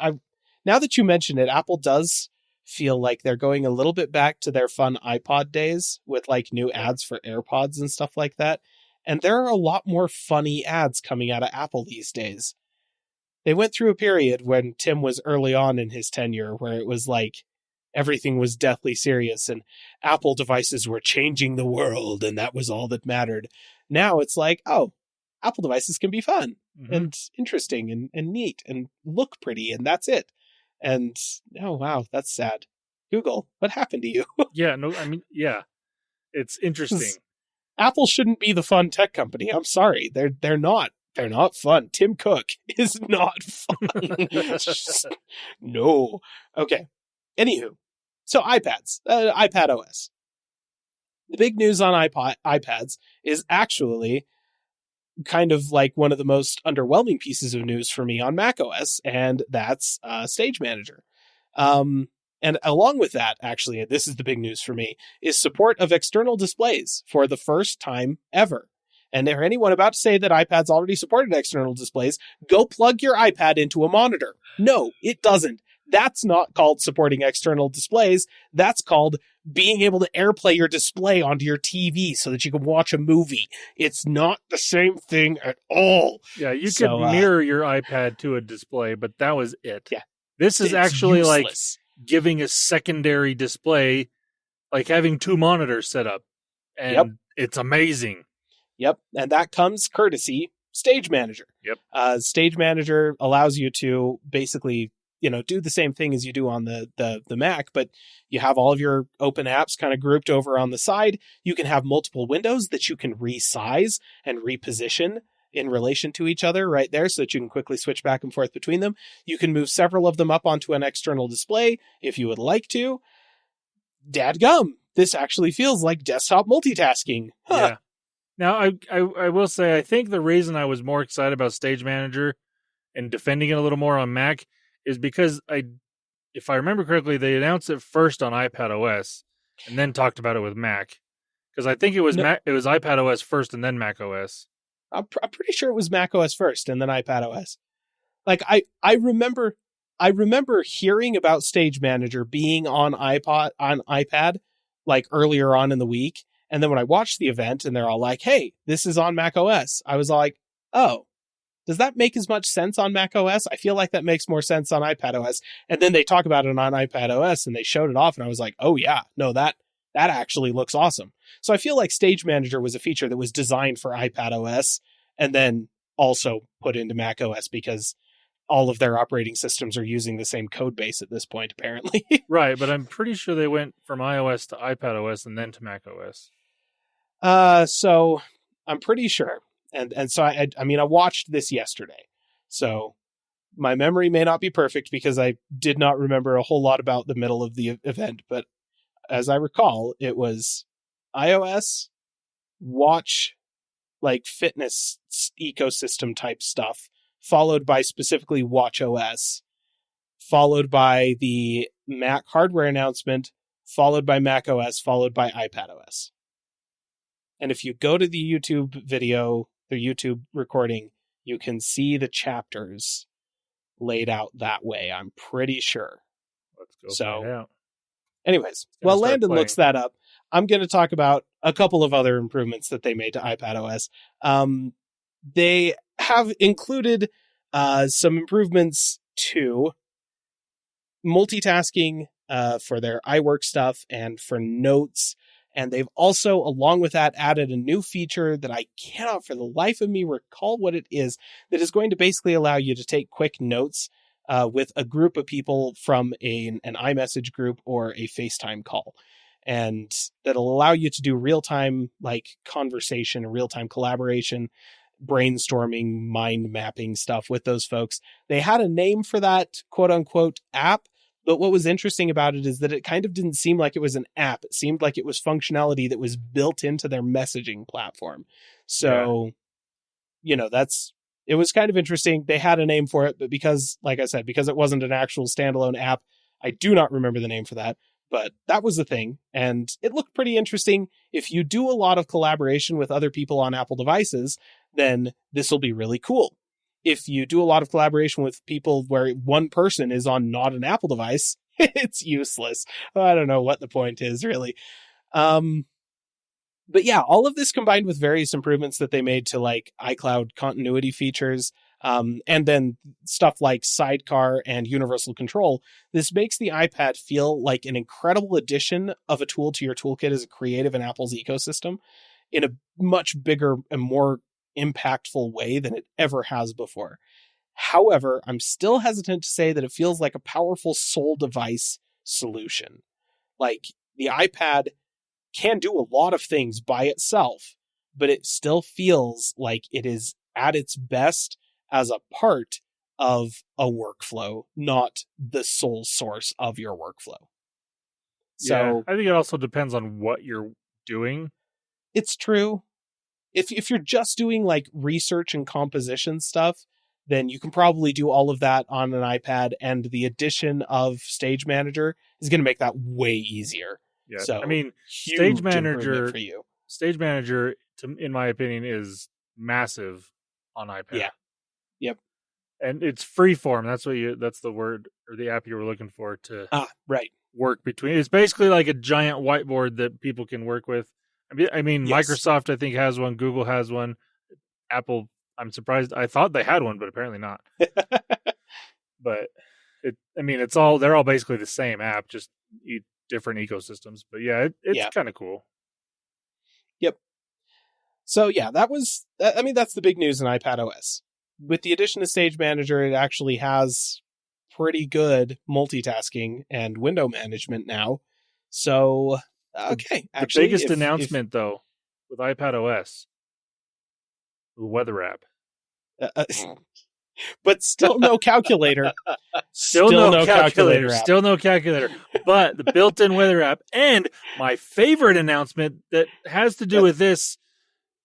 Speaker 2: now that you mention it, Apple does feel like they're going a little bit back to their fun iPod days with like new ads for AirPods and stuff like that. And there are a lot more funny ads coming out of Apple these days. They went through a period when Tim was early on in his tenure where it was like everything was deathly serious and Apple devices were changing the world and that was all that mattered. Now it's like, oh, Apple devices can be fun and interesting and neat and look pretty, and that's it. And oh wow, that's sad. Google, what happened to you?
Speaker 1: It's interesting.
Speaker 2: Apple shouldn't be the fun tech company. I'm sorry. They're not. They're not fun. Tim Cook is not fun. No. Okay. Anywho, so iPads, iPadOS. The big news on iPads is actually kind of like one of the most underwhelming pieces of news for me on macOS, and that's Stage Manager. And along with that, actually, this is the big news for me, is support of external displays for the first time ever. And for anyone about to say that iPads already supported external displays, go plug your iPad into a monitor. No, it doesn't. That's not called supporting external displays. That's called being able to AirPlay your display onto your TV so that you can watch a movie. It's not the same thing at all.
Speaker 1: Yeah, you could mirror your iPad to a display, but that was it.
Speaker 2: Yeah.
Speaker 1: This is actually useless. Like giving a secondary display, like having two monitors set up. And It's amazing.
Speaker 2: Yep. And that comes courtesy Stage Manager.
Speaker 1: Yep.
Speaker 2: Stage Manager allows you to basically, do the same thing as you do on the Mac, but you have all of your open apps kind of grouped over on the side. You can have multiple windows that you can resize and reposition in relation to each other right there so that you can quickly switch back and forth between them. You can move several of them up onto an external display if you would like to. Dadgum, this actually feels like desktop multitasking. Huh.
Speaker 1: Yeah. Now, I will say, I think the reason I was more excited about Stage Manager and defending it a little more on Mac is because if I remember correctly, they announced it first on iPadOS and then talked about it with Mac. Because I think it was it was iPadOS first and then macOS.
Speaker 2: I'm pretty sure it was macOS first and then iPadOS. Like I remember hearing about Stage Manager being on iPad like earlier on in the week, and then when I watched the event and they're all like, "Hey, this is on macOS," I was like, "Oh, does that make as much sense on macOS? I feel like that makes more sense on iPadOS." And then they talk about it on iPadOS and they showed it off, and I was like, "Oh yeah, no, that actually looks awesome." So I feel like Stage Manager was a feature that was designed for iPadOS and then also put into macOS because all of their operating systems are using the same code base at this point, apparently.
Speaker 1: Right, but I'm pretty sure they went from iOS to iPadOS and then to macOS.
Speaker 2: So I'm pretty sure. And so I watched this yesterday. So my memory may not be perfect because I did not remember a whole lot about the middle of the event, but as I recall, it was iOS, watch, like fitness ecosystem type stuff, followed by specifically watchOS, followed by the Mac hardware announcement, followed by macOS, followed by iPadOS. And if you go to the YouTube video, the YouTube recording, you can see the chapters laid out that way, I'm pretty sure.
Speaker 1: Let's go find out.
Speaker 2: Anyways, while Landen looks that up, I'm going to talk about a couple of other improvements that they made to iPadOS. They have included some improvements to multitasking for their iWork stuff and for notes. And they've also, along with that, added a new feature that I cannot for the life of me recall what it is, that is going to basically allow you to take quick notes with a group of people from an iMessage group or a FaceTime call. And that'll allow you to do real-time like conversation, real-time collaboration, brainstorming, mind mapping stuff with those folks. They had a name for that quote unquote app, but what was interesting about it is that it kind of didn't seem like it was an app. It seemed like it was functionality that was built into their messaging platform. So, it was kind of interesting. They had a name for it, but because, like I said, because it wasn't an actual standalone app, I do not remember the name for that. But that was the thing, and it looked pretty interesting. If you do a lot of collaboration with other people on Apple devices, then this will be really cool. If you do a lot of collaboration with people where one person is on not an Apple device, it's useless. I don't know what the point is, really. But yeah, all of this combined with various improvements that they made to like iCloud continuity features, And then stuff like Sidecar and Universal Control. This makes the iPad feel like an incredible addition of a tool to your toolkit as a creative in Apple's ecosystem in a much bigger and more impactful way than it ever has before. However, I'm still hesitant to say that it feels like a powerful sole device solution. Like, the iPad can do a lot of things by itself, but it still feels like it is at its best as a part of a workflow, not the sole source of your workflow. So
Speaker 1: I think it also depends on what you're doing.
Speaker 2: It's true. If you're just doing like research and composition stuff, then you can probably do all of that on an iPad, and the addition of Stage Manager is going to make that way easier.
Speaker 1: Yeah.
Speaker 2: So,
Speaker 1: I mean,
Speaker 2: Stage Manager for you.
Speaker 1: Stage Manager, in my opinion, is massive on iPad.
Speaker 2: Yeah. Yep.
Speaker 1: And it's freeform. That's the word or the app you were looking for to
Speaker 2: right.
Speaker 1: work between. It's basically like a giant whiteboard that people can work with. I mean, yes. Microsoft, I think, has one. Google has one. Apple, I'm surprised. I thought they had one, but apparently not. But they're all basically the same app, just different ecosystems. But yeah, it's kind of cool.
Speaker 2: Yep. So yeah, that's the big news in iPadOS. With the addition of Stage Manager, it actually has pretty good multitasking and window management now. So, okay.
Speaker 1: The biggest announcement, though, with iPadOS, the weather app.
Speaker 2: But still no calculator.
Speaker 1: Still no calculator. Still no calculator. But the built-in weather app. And my favorite announcement that has to do with this,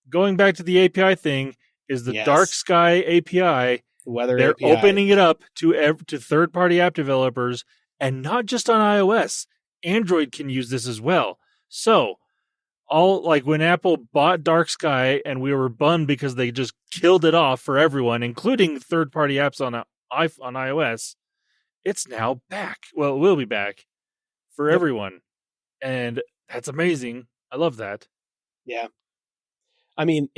Speaker 1: going back to the API thing, is the Dark Sky API. They're
Speaker 2: API.
Speaker 1: Opening it up to third-party app developers, and not just on iOS. Android can use this as well. So, when Apple bought Dark Sky, and we were bummed because they just killed it off for everyone, including third-party apps on iOS, it's now back. Well, it will be back for everyone, and that's amazing. I love that.
Speaker 2: Yeah, I mean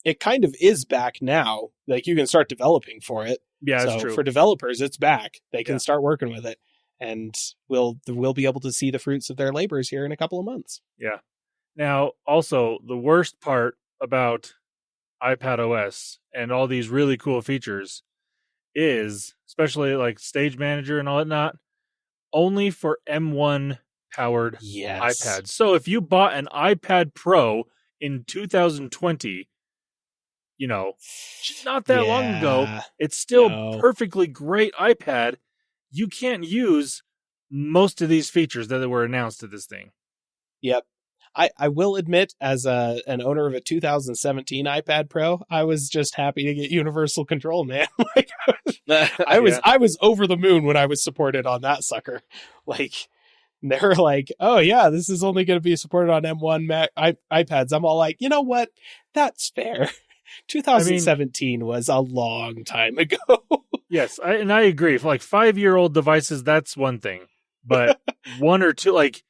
Speaker 2: it kind of is back now. Like, you can start developing for it.
Speaker 1: Yeah, that's true.
Speaker 2: For developers, it's back. They can start working with it, and we'll be able to see the fruits of their labors here in a couple of months.
Speaker 1: Yeah. Now, also, the worst part about iPadOS and all these really cool features is, especially like Stage Manager and all whatnot, only for M1 powered iPads. So if you bought an iPad Pro in 2020, not that long ago, it's still perfectly great iPad. You can't use most of these features that were announced to this thing.
Speaker 2: Yep. I will admit, as an owner of a 2017 iPad Pro, I was just happy to get universal control, man. I was over the moon when I was supported on that sucker. Like, they're like, oh yeah, this is only going to be supported on M1 iPads. I'm all like, you know what? That's fair. 2017 was a long time ago.
Speaker 1: Yes, I agree. For like 5-year-old devices, that's one thing. But 1 or 2, like,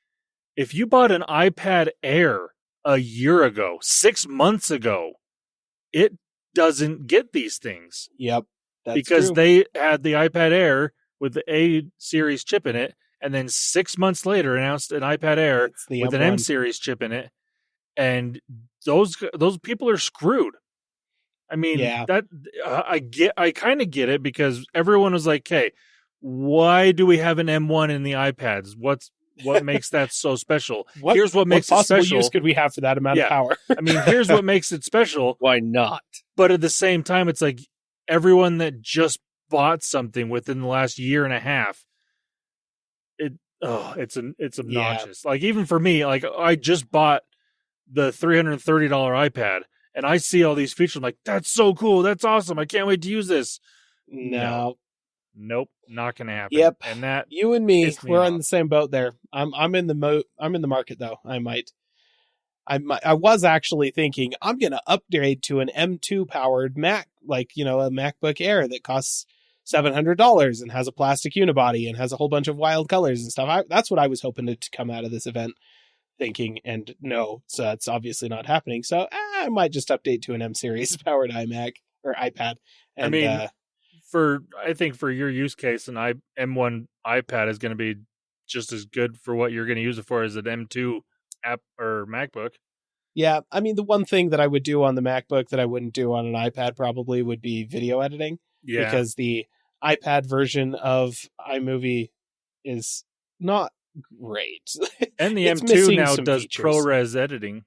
Speaker 1: if you bought an iPad Air a year ago, 6 months ago, it doesn't get these things.
Speaker 2: Yep.
Speaker 1: Because
Speaker 2: true.
Speaker 1: They had the iPad Air with the A series chip in it, and then 6 months later announced an iPad Air with an M series chip in it. And those people are screwed. I mean, I kind of get it, because everyone was like, "Hey, why do we have an M1 in the iPads? What makes that so special? Here's what makes it special. What possible
Speaker 2: use could we have for that amount of power?
Speaker 1: I mean, here's what makes it special.
Speaker 3: Why not?
Speaker 1: But at the same time, it's like everyone that just bought something within the last year and a half, it's obnoxious. Like, even for me, like, I just bought the $330 iPad. And I see all these features. I'm like, that's so cool. That's awesome. I can't wait to use this.
Speaker 2: No.
Speaker 1: Nope. Not going to happen.
Speaker 2: Yep.
Speaker 1: And that
Speaker 2: you and me, we're on the same boat there. I'm in the market though. I was actually thinking I'm going to upgrade to an M2 powered Mac, like, a MacBook Air that costs $700 and has a plastic unibody and has a whole bunch of wild colors and stuff. That's what I was hoping to come out of this event. Thinking, and no, so that's obviously not happening. So I might just update to an M series powered iMac. or iPad. And,
Speaker 1: I mean, I think for your use case, an M1 iPad is going to be just as good for what you're going to use it for as an M2 app or MacBook.
Speaker 2: Yeah, I mean, the one thing that I would do on the MacBook that I wouldn't do on an iPad probably would be video editing.
Speaker 1: Yeah.
Speaker 2: Because the iPad version of iMovie is not great.
Speaker 1: And the
Speaker 2: It's
Speaker 1: M2
Speaker 2: missing
Speaker 1: now
Speaker 2: some
Speaker 1: does
Speaker 2: features.
Speaker 1: ProRes editing.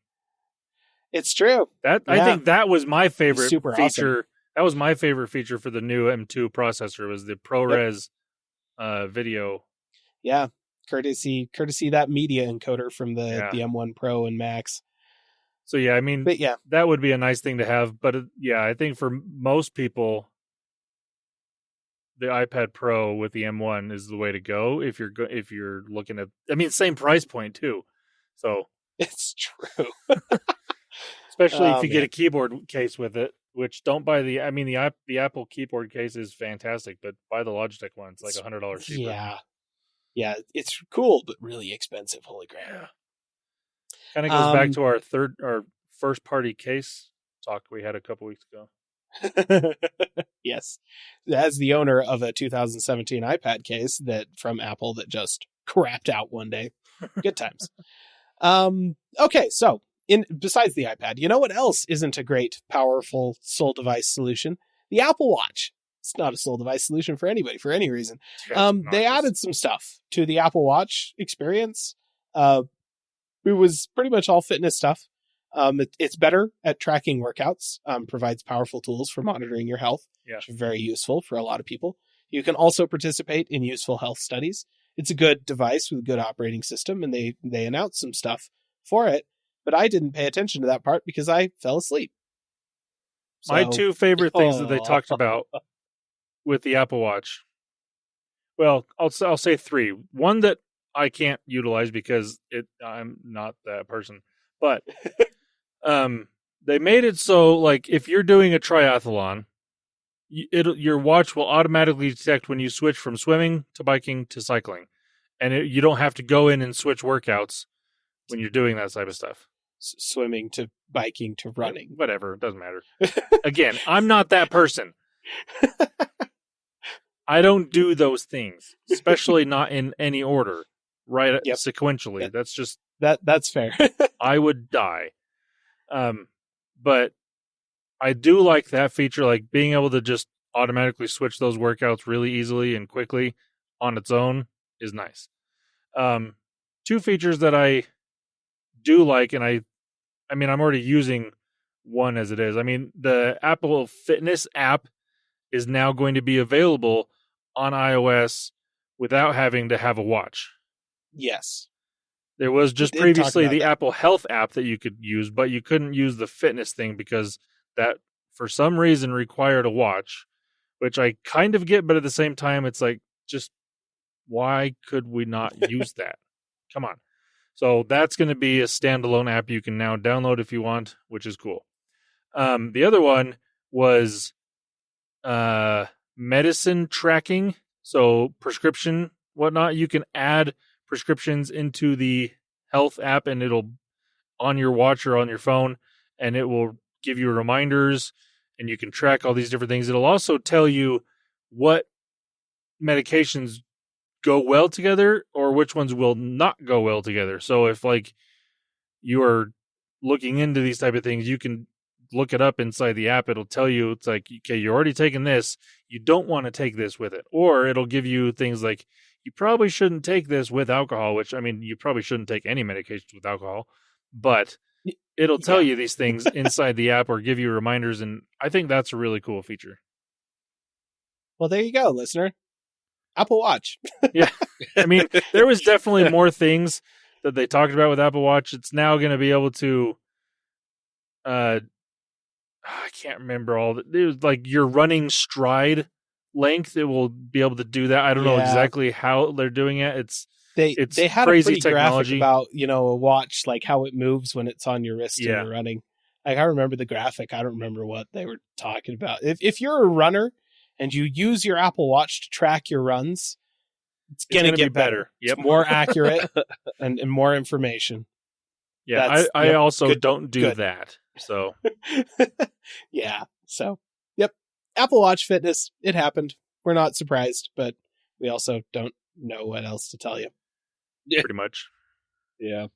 Speaker 2: It's true.
Speaker 1: I think that was my favorite
Speaker 2: Super
Speaker 1: feature.
Speaker 2: awesome.
Speaker 1: That was my favorite feature for the new M2 processor was the ProRes video.
Speaker 2: Yeah, courtesy that media encoder from the M1 Pro and Max.
Speaker 1: So yeah, I mean,
Speaker 2: but yeah,
Speaker 1: that would be a nice thing to have. But I think for most people, the iPad Pro with the M1 is the way to go if you're looking at. I mean, same price point too. So
Speaker 2: it's true.
Speaker 1: Especially if you get a keyboard case with it, which don't buy the. I mean, the Apple keyboard case is fantastic, but buy the Logitech one. It's like $100 cheaper.
Speaker 2: Yeah, it's cool, but really expensive. Holy crap!
Speaker 1: Yeah. Kind of goes back to our first party case talk we had a couple weeks ago.
Speaker 2: Yes, as the owner of a 2017 iPad case from Apple that just crapped out one day. Good times. Okay, so besides the iPad, you know what else isn't a great, powerful sole device solution? The Apple Watch. It's not a sole device solution for anybody for any reason. They added some stuff to the Apple Watch experience. It was pretty much all fitness stuff. It's better at tracking workouts, provides powerful tools for monitoring your health, which are very useful for a lot of people. You can also participate in useful health studies. It's a good device with a good operating system, and they announced some stuff for it, but I didn't pay attention to that part because I fell asleep.
Speaker 1: My two favorite things that they talked about with the Apple Watch. Well, I'll say three. One that I can't utilize because I'm not that person, but they made it so like if you're doing a triathlon, your watch will automatically detect when you switch from swimming to biking to cycling, and you don't have to go in and switch workouts when you're doing that type of stuff.
Speaker 2: Swimming to biking to running,
Speaker 1: whatever, it doesn't matter. Again, I'm not that person. I don't do those things, especially not in any order, right? Yep. Sequentially. Yep. That's just
Speaker 2: that's fair.
Speaker 1: I would die. But I do like that feature, like being able to just automatically switch those workouts really easily and quickly on its own is nice. Two features that I do like, and I mean, I'm already using one as it is. I mean, the Apple Fitness app is now going to be available on iOS without having to have a watch.
Speaker 2: Yes.
Speaker 1: There was just previously the Apple Health app that you could use, but you couldn't use the fitness thing because that, for some reason, required a watch, which I kind of get, but at the same time, it's like, just why could we not use that? Come on. So that's going to be a standalone app you can now download if you want, which is cool. The other one was medicine tracking. So prescription, whatnot, you can add prescriptions into the health app and it'll on your watch or on your phone, and it will give you reminders and you can track all these different things. It'll also tell you what medications go well together or which ones will not go well together. So if like you are looking into these type of things, you can look it up inside the app. It'll tell you, it's like, okay, you're already taking this. You don't want to take this with it. Or it'll give you things like, you probably shouldn't take this with alcohol, which, I mean, you probably shouldn't take any medications with alcohol, but it'll tell you these things inside the app or give you reminders. And I think that's a really cool feature.
Speaker 2: Well, there you go, listener. Apple Watch.
Speaker 1: Yeah. I mean, there was definitely more things that they talked about with Apple Watch. It's now going to be able to, I can't remember all that. It was like your running stride length. It will be able to do that. I don't know exactly how they're doing it. It's
Speaker 2: they had
Speaker 1: crazy
Speaker 2: a pretty
Speaker 1: technology
Speaker 2: graphic about, a watch, like how it moves when it's on your wrist and you're running. Like, I remember the graphic. I don't remember what they were talking about. If you're a runner and you use your Apple Watch to track your runs, it's going to get better.
Speaker 1: Yep.
Speaker 2: It's more accurate and more information.
Speaker 1: Yeah, I also don't do that. So
Speaker 2: yeah. So, yep. Apple Watch fitness, it happened. We're not surprised, but we also don't know what else to tell you.
Speaker 1: Pretty much.
Speaker 3: Yeah.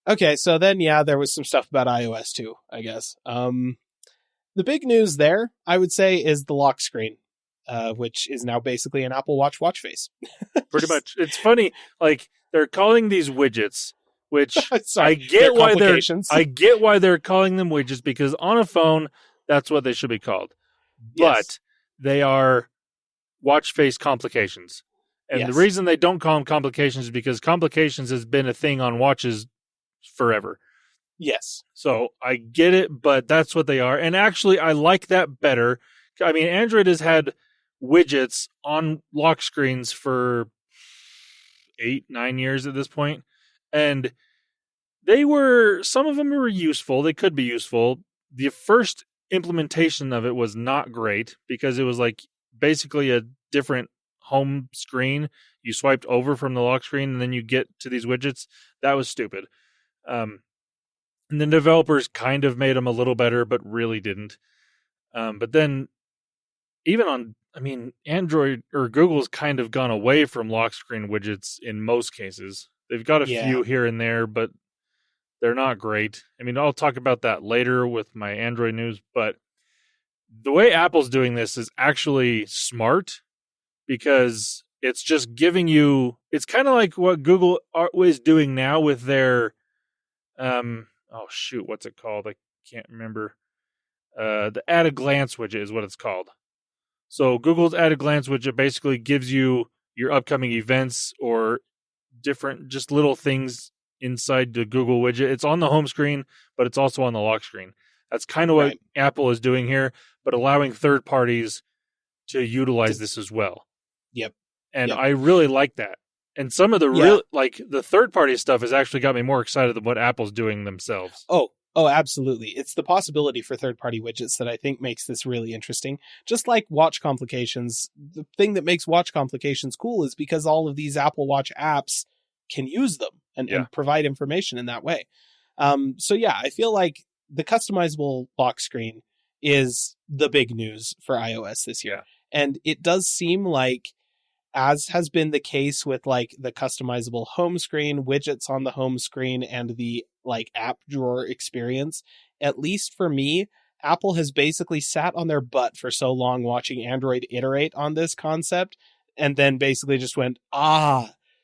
Speaker 2: Okay, so then, there was some stuff about iOS too, I guess. The big news there, I would say, is the lock screen, which is now basically an Apple Watch watch face.
Speaker 1: Pretty much. It's funny, like, they're calling these widgets, which
Speaker 2: Sorry,
Speaker 1: I get why
Speaker 2: I
Speaker 1: get why they're calling them widgets, because on a phone, that's what they should be called. But they are watch face complications. And the reason they don't call them complications is because complications has been a thing on watches forever.
Speaker 2: Yes.
Speaker 1: So I get it, but that's what they are. And actually, I like that better. I mean, Android has had widgets on lock screens for 8-9 years at this point. And some of them were useful. They could be useful. The first implementation of it was not great because it was like basically a different home screen. You swiped over from the lock screen and then you get to these widgets. That was stupid. And the developers kind of made them a little better, but really didn't. But then even Android or Google's kind of gone away from lock screen widgets in most cases. They've got a few here and there, but they're not great. I mean, I'll talk about that later with my Android news, but the way Apple's doing this is actually smart because it's just giving you, it's kind of like what Google is doing now with their, what's it called? I can't remember. The At a Glance widget is what it's called. So Google's At a Glance widget basically gives you your upcoming events or different, just little things inside the Google widget. It's on the home screen, but it's also on the lock screen. That's kind of what Apple is doing here, but allowing third parties to utilize this as well.
Speaker 2: Yep.
Speaker 1: And I really like that. And some of the the third party stuff has actually got me more excited than what Apple's doing themselves.
Speaker 2: Oh, absolutely. It's the possibility for third party widgets that I think makes this really interesting. Just like watch complications, the thing that makes watch complications cool is because all of these Apple Watch apps can use them and provide information in that way. I feel like the customizable lock screen is the big news for iOS this year. And it does seem like, as has been the case with like the customizable home screen, widgets on the home screen, and the like app drawer experience, at least for me, Apple has basically sat on their butt for so long watching Android iterate on this concept and then basically just went,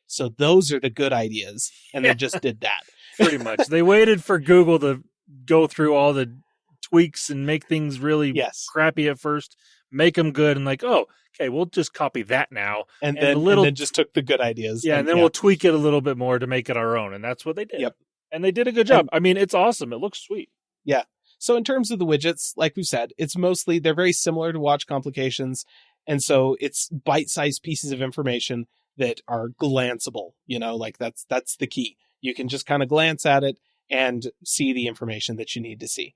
Speaker 2: so those are the good ideas. And they just did that.
Speaker 1: Pretty much. They waited for Google to go through all the tweaks and make things really crappy at first, make them good, and like, okay, we'll just copy that now.
Speaker 2: And then just took the good ideas.
Speaker 1: Yeah, and then we'll tweak it a little bit more to make it our own. And that's what they did.
Speaker 2: Yep.
Speaker 1: And they did a good job. I mean, it's awesome. It looks sweet.
Speaker 2: Yeah. So in terms of the widgets, like we said, it's mostly, they're very similar to watch complications. And so it's bite-sized pieces of information that are glanceable. Like that's the key. You can just kind of glance at it and see the information that you need to see.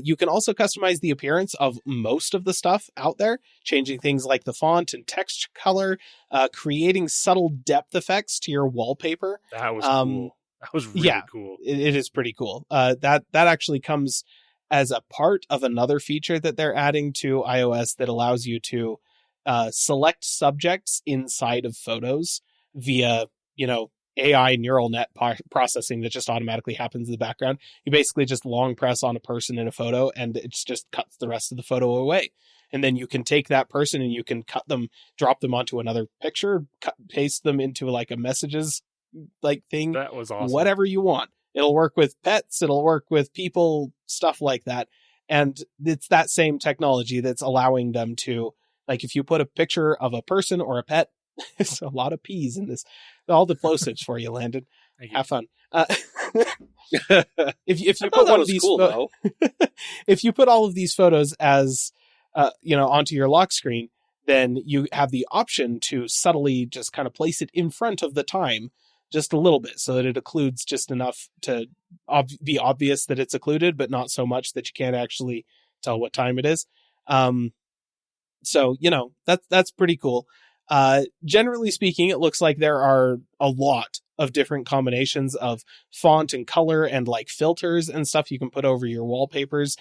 Speaker 2: You can also customize the appearance of most of the stuff out there, changing things like the font and text color, creating subtle depth effects to your wallpaper.
Speaker 1: That was cool. That was really cool.
Speaker 2: It is pretty cool. That actually comes as a part of another feature that they're adding to iOS that allows you to select subjects inside of photos via, AI neural net processing that just automatically happens in the background. You basically just long press on a person in a photo and it just cuts the rest of the photo away. And then you can take that person and you can cut them, drop them onto another picture, paste them into like a messages like thing.
Speaker 1: That was awesome.
Speaker 2: Whatever you want. It'll work with pets. It'll work with people, stuff like that. And it's that same technology that's allowing them to, like, if you put a picture of a person or a pet, there's a lot of P's in this. All the plosives for you, Landen. Have fun. If you put one of these, cool, if you put all of these photos as, onto your lock screen, then you have the option to subtly just kind of place it in front of the time just a little bit so that it occludes just enough to be obvious that it's occluded, but not so much that you can't actually tell what time it is. So, that's pretty cool. Generally speaking, it looks like there are a lot of different combinations of font and color and like filters and stuff you can put over your wallpapers.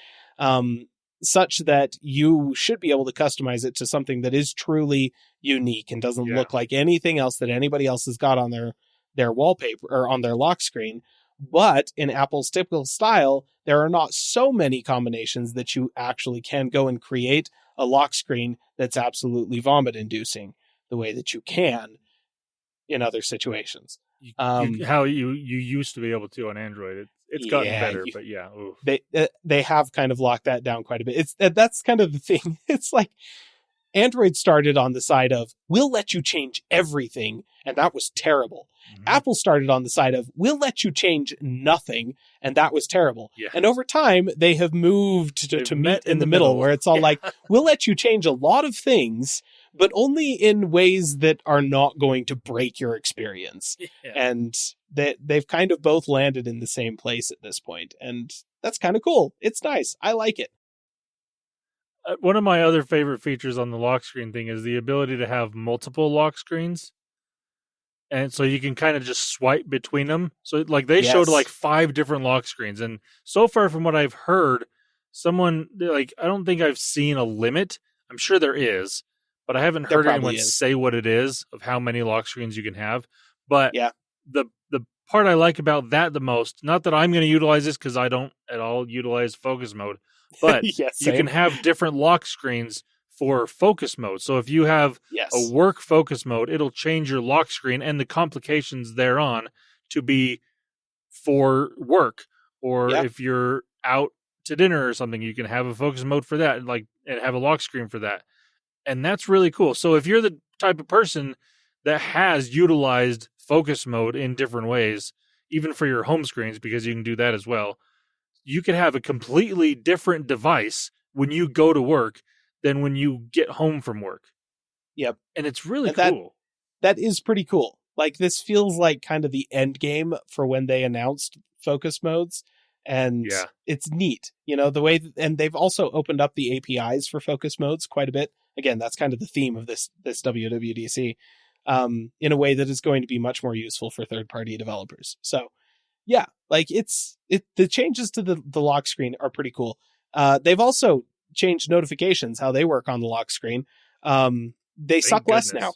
Speaker 2: such that you should be able to customize it to something that is truly unique and doesn't look like anything else that anybody else has got on their wallpaper or on their lock screen. But in Apple's typical style, there are not so many combinations that you actually can go and create a lock screen that's absolutely vomit-inducing the way that you can in other situations.
Speaker 1: How you used to be able to on Android. It's gotten better, but yeah. Oof.
Speaker 2: They have kind of locked that down quite a bit. That's kind of the thing. It's like Android started on the side of, we'll let you change everything, and that was terrible. Mm-hmm. Apple started on the side of, we'll let you change nothing, and that was terrible. Yeah. And over time, they have moved to meet in the middle, where it's all like, we'll let you change a lot of things, but only in ways that are not going to break your experience. Yeah. And they've kind of both landed in the same place at this point, and that's kind of cool. It's nice. I like it.
Speaker 1: One of my other favorite features on the lock screen thing is the ability to have multiple lock screens. And so you can kind of just swipe between them. So like they showed like 5 different lock screens. And so far from what I've heard, I don't think I've seen a limit. I'm sure there is, but I haven't heard anyone say what it is of how many lock screens you can have. But the part I like about that the most, not that I'm going to utilize this because I don't at all utilize focus mode, but you can have different lock screens for focus mode. So if you have a work focus mode, it'll change your lock screen and the complications thereon to be for work. Or if you're out to dinner or something, you can have a focus mode for that, and have a lock screen for that. And that's really cool. So if you're the type of person that has utilized focus mode in different ways, even for your home screens, because you can do that as well, you could have a completely different device when you go to work than when you get home from work.
Speaker 2: Yep.
Speaker 1: And it's really cool.
Speaker 2: That is pretty cool. Like, this feels like kind of the end game for when they announced focus modes. And it's neat, the way, and they've also opened up the APIs for focus modes quite a bit. Again, that's kind of the theme of this WWDC, in a way that is going to be much more useful for third-party developers. So, yeah, like the changes to the lock screen are pretty cool. They've also changed notifications, how they work on the lock screen. They suck less now,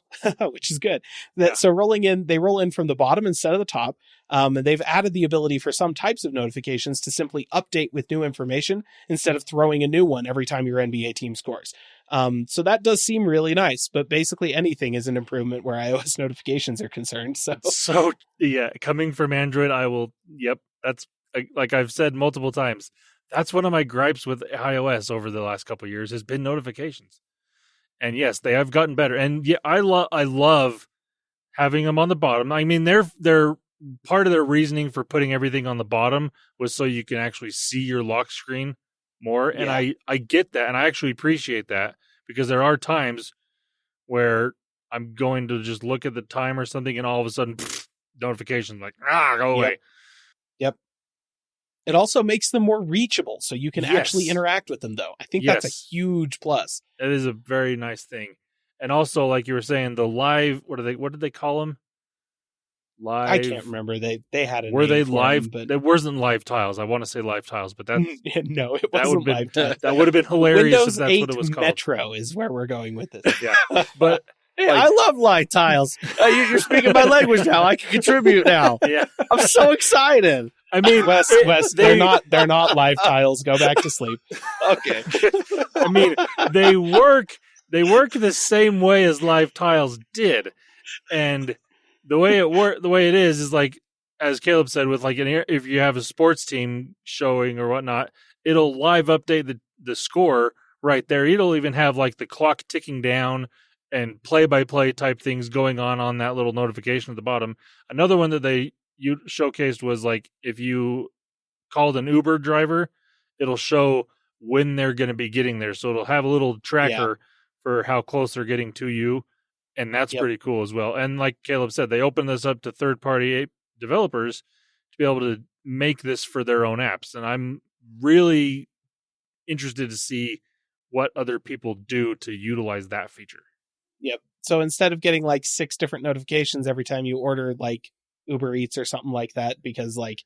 Speaker 2: which is good. So they roll in from the bottom instead of the top. And they've added the ability for some types of notifications to simply update with new information instead of throwing a new one every time your NBA team scores. So that does seem really nice, but basically anything is an improvement where iOS notifications are concerned. So
Speaker 1: yeah, coming from Android, that's like I've said multiple times. That's one of my gripes with iOS over the last couple of years has been notifications. And yes, they have gotten better. And yeah, I love having them on the bottom. I mean, they're part of their reasoning for putting everything on the bottom was so you can actually see your lock screen more. And I get that. And I actually appreciate that, because there are times where I'm going to just look at the time or something and all of a sudden, notification like, go away.
Speaker 2: Yep. It also makes them more reachable, so you can actually interact with them, though. I think that's a huge plus.
Speaker 1: It is a very nice thing. And also, like you were saying, the live, what did they call them? Live.
Speaker 2: I can't remember. They had a
Speaker 1: Were
Speaker 2: name
Speaker 1: they
Speaker 2: for
Speaker 1: live?
Speaker 2: them, but
Speaker 1: That wasn't live tiles. I want to say live tiles, but that
Speaker 2: no, it wasn't live tiles.
Speaker 1: That would have been hilarious
Speaker 2: Windows
Speaker 1: if that's
Speaker 2: 8
Speaker 1: what it was called.
Speaker 2: Metro is where we're going with this.
Speaker 1: Yeah, but
Speaker 3: hey, I love live tiles. You're speaking my language now. I can contribute now.
Speaker 1: Yeah,
Speaker 3: I'm so excited.
Speaker 2: I mean, Wes, they're not live tiles. Go back to sleep.
Speaker 3: Okay.
Speaker 1: I mean, they work the same way as live tiles did, and the way it is like, as Caleb said, with like if you have a sports team showing or whatnot, it'll live update the score right there. It'll even have like the clock ticking down and play-by-play type things going on that little notification at the bottom. Another one that you showcased was like if you called an Uber driver, it'll show when they're going to be getting there. So it'll have a little tracker for how close they're getting to you. And that's pretty cool as well. And like Caleb said, they open this up to third-party developers to be able to make this for their own apps. And I'm really interested to see what other people do to utilize that feature.
Speaker 2: Yep. So instead of getting like 6 different notifications every time you order like Uber Eats or something like that, because like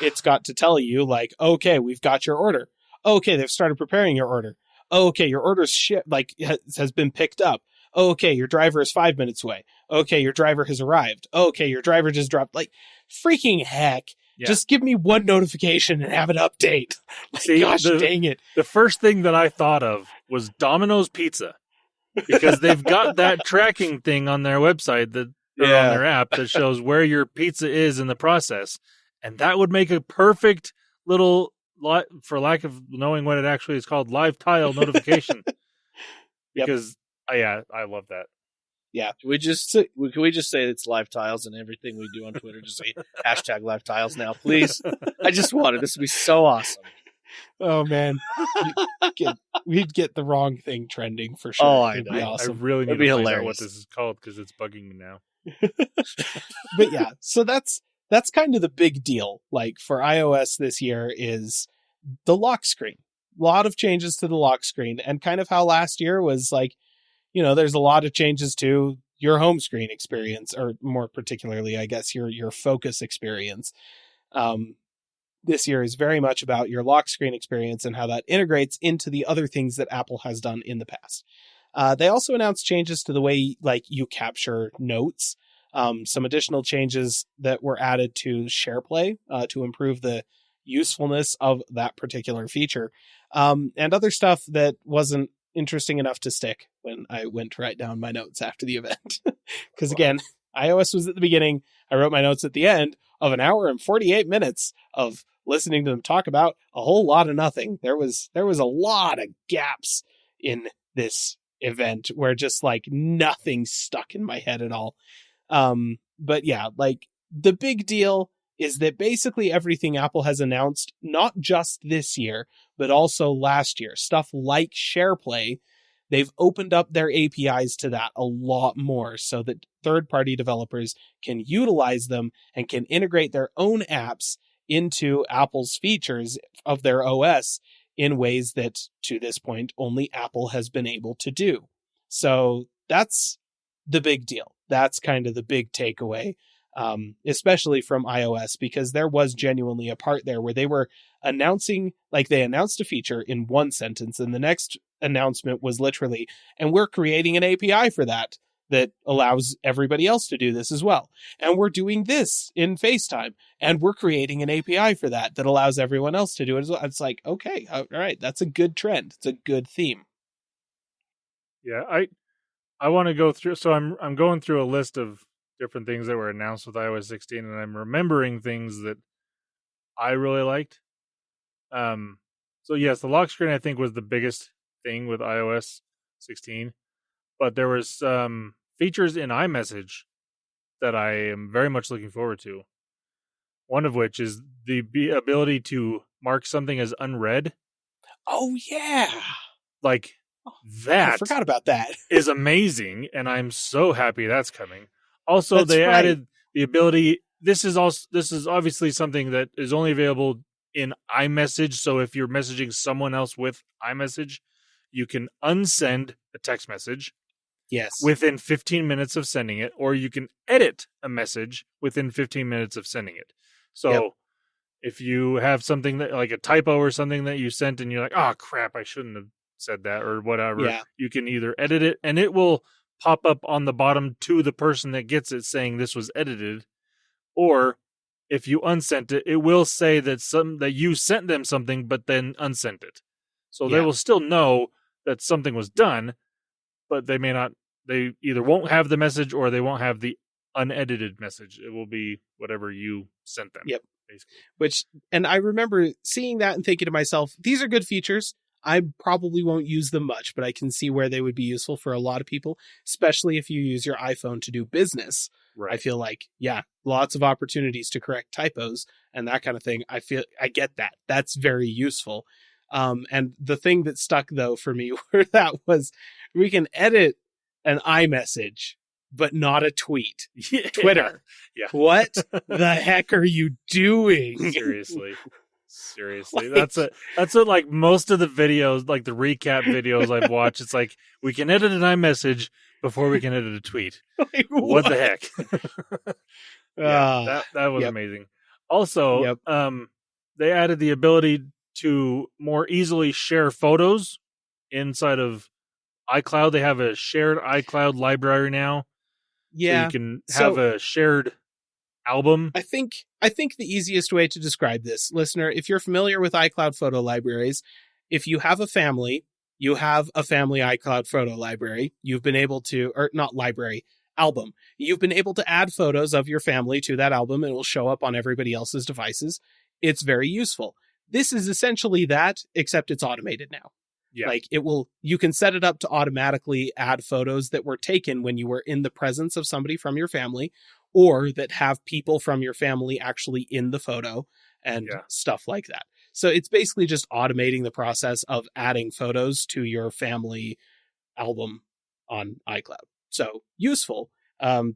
Speaker 2: it's got to tell you like, okay, we've got your order. Okay, they've started preparing your order. Oh, okay, your order's has been picked up. Oh, okay, your driver is 5 minutes away. Okay, your driver has arrived. Oh, okay, your driver just dropped. Like, freaking heck. Yeah. Just give me one notification and have it update. Like, see, gosh, dang it.
Speaker 1: The first thing that I thought of was Domino's Pizza. Because they've got that tracking thing on their website on their app that shows where your pizza is in the process. And that would make a perfect little, for lack of knowing what it actually is called, live tile notification. Because, I love that.
Speaker 2: Yeah.
Speaker 3: Can we just say it's live tiles and everything we do on Twitter? Just say hashtag live tiles now, please. I just wanted this to be so awesome.
Speaker 2: Oh man, we'd get the wrong thing trending for sure.
Speaker 3: Oh, I know.
Speaker 2: Awesome.
Speaker 1: I really need to find out what this is called because it's bugging me now.
Speaker 2: But yeah, so that's kind of the big deal. Like for iOS this year is the lock screen. A lot of changes to the lock screen, and kind of how last year was like, there's a lot of changes to your home screen experience, or more particularly, I guess, your focus experience. This year is very much about your lock screen experience and how that integrates into the other things that Apple has done in the past. They also announced changes to the way you capture notes. Some additional changes that were added to SharePlay to improve the usefulness of that particular feature. And other stuff that wasn't interesting enough to stick when I went to write down my notes after the event. Because again, iOS was at the beginning. I wrote my notes at the end of an hour and 48 minutes of listening to them talk about a whole lot of nothing. There was a lot of gaps in this event where just nothing stuck in my head at all. But yeah, the big deal is that basically everything Apple has announced, not just this year, but also last year, stuff like SharePlay, they've opened up their APIs to that a lot more so that third-party developers can utilize them and can integrate their own apps into Apple's features of their OS in ways that, to this point, only Apple has been able to do. So that's the big deal. That's kind of the big takeaway, especially from iOS, because there was genuinely a part there where they were announcing, they announced a feature in one sentence, and the next announcement was literally, and we're creating an API for that allows everybody else to do this as well. And we're doing this in FaceTime, and we're creating an API for that allows everyone else to do it as well. It's like, okay, all right, that's a good trend. It's a good theme.
Speaker 1: Yeah, I want to go through, so I'm going through a list of different things that were announced with iOS 16, and I'm remembering things that I really liked. So yes, the lock screen I think was the biggest thing with iOS 16, but there was features in iMessage that I am very much looking forward to. One of which is the ability to mark something as unread.
Speaker 2: Oh yeah,
Speaker 1: that.
Speaker 2: I forgot about that.
Speaker 1: Is amazing, and I'm so happy that's coming. Also, they added the ability. This is obviously something that is only available in iMessage. So if you're messaging someone else with iMessage, you can unsend a text message.
Speaker 2: Yes.
Speaker 1: Within 15 minutes of sending it, or you can edit a message within 15 minutes of sending it. So if you have something that a typo or something that you sent and you're like, oh crap, I shouldn't have said that or whatever, you can either edit it and it will pop up on the bottom to the person that gets it saying this was edited, or if you unsent it, it will say that you sent them something but then unsent it. So they will still know that something was done, but they may not. They either won't have the message or they won't have the unedited message. It will be whatever you sent them.
Speaker 2: Yep.
Speaker 1: Basically.
Speaker 2: And I remember seeing that and thinking to myself, these are good features. I probably won't use them much, but I can see where they would be useful for a lot of people, especially if you use your iPhone to do business.
Speaker 1: Right.
Speaker 2: I feel like, lots of opportunities to correct typos and that kind of thing. I get that. That's very useful. And the thing that stuck though for me where that was, we can edit an iMessage, but not a tweet.
Speaker 1: Yeah.
Speaker 2: Twitter.
Speaker 1: Yeah.
Speaker 2: What the heck are you doing?
Speaker 1: Seriously. That's what most of the videos, the recap videos I've watched, it's we can edit an iMessage before we can edit a tweet. What the heck? That was amazing. Also, they added the ability to more easily share photos inside of iCloud. They have a shared iCloud library now.
Speaker 2: Yeah.
Speaker 1: So you can have a shared album.
Speaker 2: I think the easiest way to describe this, listener, if you're familiar with iCloud photo libraries, if you have a family, you have a family iCloud photo library. You've been able to, or not library, album. You've been able to add photos of your family to that album and it will show up on everybody else's devices. It's very useful. This is essentially that, except it's automated now.
Speaker 1: Yeah.
Speaker 2: Like you can set it up to automatically add photos that were taken when you were in the presence of somebody from your family, or that have people from your family actually in the photo and stuff like that. So it's basically just automating the process of adding photos to your family album on iCloud. So useful.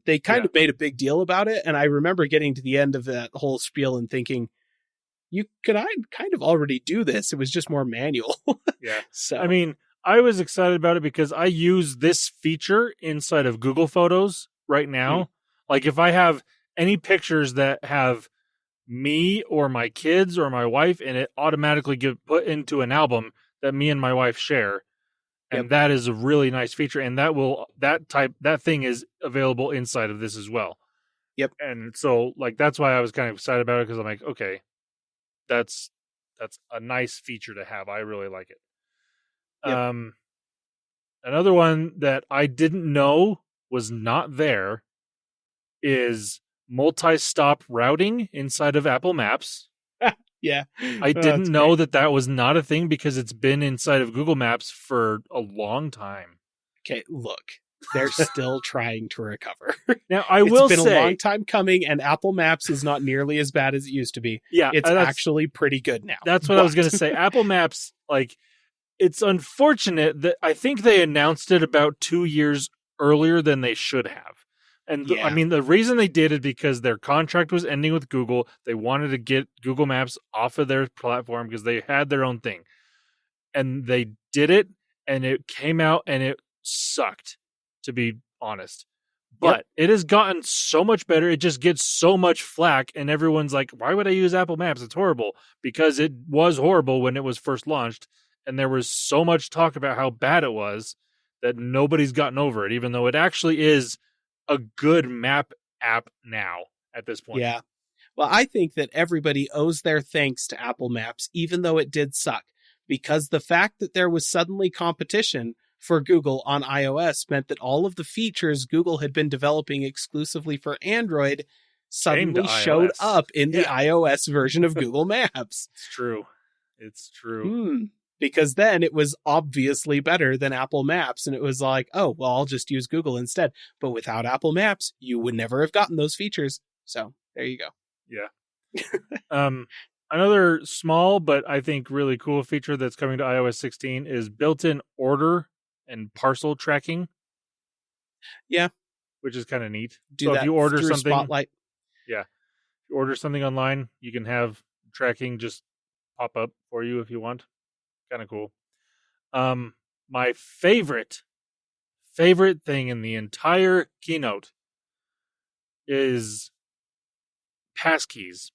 Speaker 2: They kind of made a big deal about it. And I remember getting to the end of that whole spiel and thinking, I kind of already do this. It was just more manual.
Speaker 1: Yeah.
Speaker 2: So
Speaker 1: I mean, I was excited about it because I use this feature inside of Google Photos right now. Like if I have any pictures that have me or my kids or my wife, and it automatically get put into an album that me and my wife share. And that is a really nice feature. And that thing is available inside of this as well.
Speaker 2: Yep.
Speaker 1: And so like, that's why I was kind of excited about it. Cause I'm like, okay, that's a nice feature to have. I really like it.
Speaker 2: Yep.
Speaker 1: Another one that I didn't know was not there is multi-stop routing inside of Apple Maps.
Speaker 2: Yeah.
Speaker 1: I didn't know that was not a thing because it's been inside of Google Maps for a long time.
Speaker 2: Okay, look, they're still trying to recover.
Speaker 1: Now, it's
Speaker 2: been a long time coming, and Apple Maps is not nearly as bad as it used to be.
Speaker 1: Yeah,
Speaker 2: it's actually pretty good now.
Speaker 1: That's what I was going to say. Apple Maps, like, it's unfortunate that I think they announced it about 2 years earlier than they should have. And I mean, the reason they did it because their contract was ending with Google. They wanted to get Google Maps off of their platform because they had their own thing. And they did it, and it came out, and it sucked, to be honest. But it has gotten so much better. It just gets so much flack, and everyone's like, why would I use Apple Maps? It's horrible. Because it was horrible when it was first launched, and there was so much talk about how bad it was that nobody's gotten over it, even though it actually is a good map app now at this point.
Speaker 2: Yeah. Well, I think that everybody owes their thanks to Apple Maps, even though it did suck, because the fact that there was suddenly competition for Google on iOS meant that all of the features Google had been developing exclusively for Android suddenly showed up in the iOS version of Google Maps.
Speaker 1: It's true.
Speaker 2: Because then it was obviously better than Apple Maps. And it was like, oh, well, I'll just use Google instead. But without Apple Maps, you would never have gotten those features. So there you go.
Speaker 1: Yeah. Another small, but I think really cool feature that's coming to iOS 16 is built-in order and parcel tracking.
Speaker 2: Yeah.
Speaker 1: Which is kind of neat.
Speaker 2: So if you order something, Spotlight.
Speaker 1: Yeah. If you order something online, you can have tracking just pop up for you if you want. Kind of cool. My favorite thing in the entire keynote is passkeys.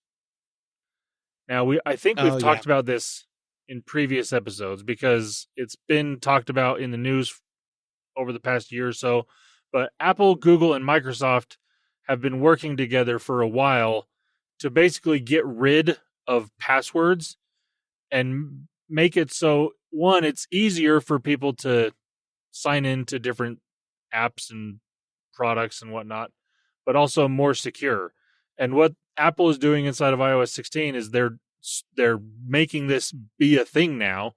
Speaker 1: Now I think we've talked about this in previous episodes because it's been talked about in the news over the past year or so, but Apple, Google, and Microsoft have been working together for a while to basically get rid of passwords and make it so, one, it's easier for people to sign into different apps and products and whatnot, but also more secure. And what Apple is doing inside of iOS 16 is they're making this be a thing now,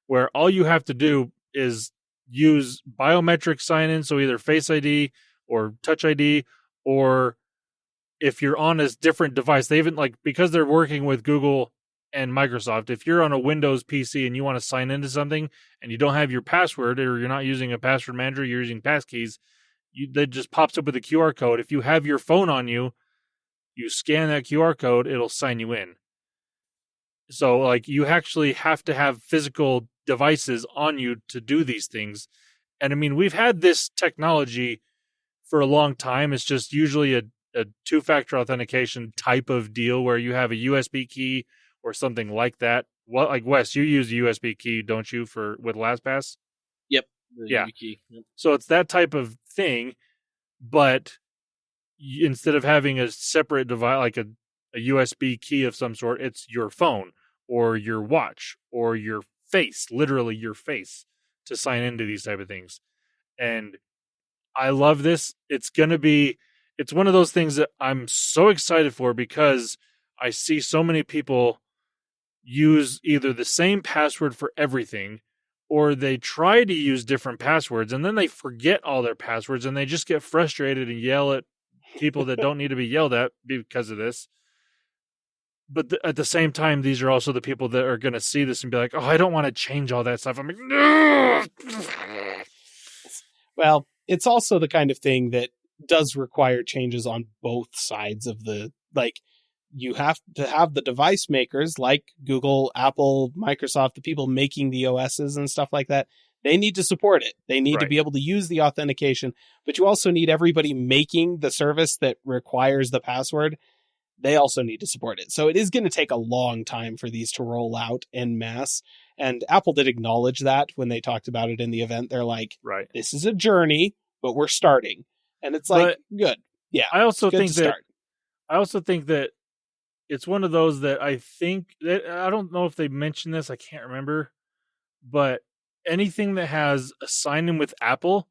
Speaker 1: where all you have to do is use biometric sign-in, so either Face ID or Touch ID, or if you're on a different device, they even, like, because they're working with Google and Microsoft, if you're on a Windows PC and you want to sign into something and you don't have your password, or you're not using a password manager, you're using passkeys, that just pops up with a QR code. If you have your phone on you, you scan that QR code, it'll sign you in. So, like, you actually have to have physical devices on you to do these things. And I mean, we've had this technology for a long time. It's just usually a two-factor authentication type of deal where you have a USB key or something like that. Well, like, Wes, you use a USB key, don't you, with LastPass?
Speaker 3: The
Speaker 1: Yeah.
Speaker 3: YubiKey. Yep.
Speaker 1: So it's that type of thing, but instead of having a separate device, like a USB key of some sort, it's your phone or your watch or your face, literally your face, to sign into these type of things. And I love this. It's one of those things that I'm so excited for because I see so many people use either the same password for everything or they try to use different passwords and then they forget all their passwords and they just get frustrated and yell at people that don't need to be yelled at because of this. But at the same time, these are also the people that are going to see this and be like, oh, I don't want to change all that stuff. I'm like, no.
Speaker 2: Well, it's also the kind of thing that does require changes on both sides of the, like, you have to have the device makers like Google, Apple, Microsoft, the people making the OSs and stuff like that. They need to support it. They need to be able to use the authentication, but you also need everybody making the service that requires the password. They also need to support it. So it is going to take a long time for these to roll out en masse. And Apple did acknowledge that when they talked about it in the event. They're like, this is a journey, but we're starting. And it's like, good. Yeah.
Speaker 1: I also think that it's one of those that I don't know if they mentioned this. I can't remember, but anything that has a sign in with Apple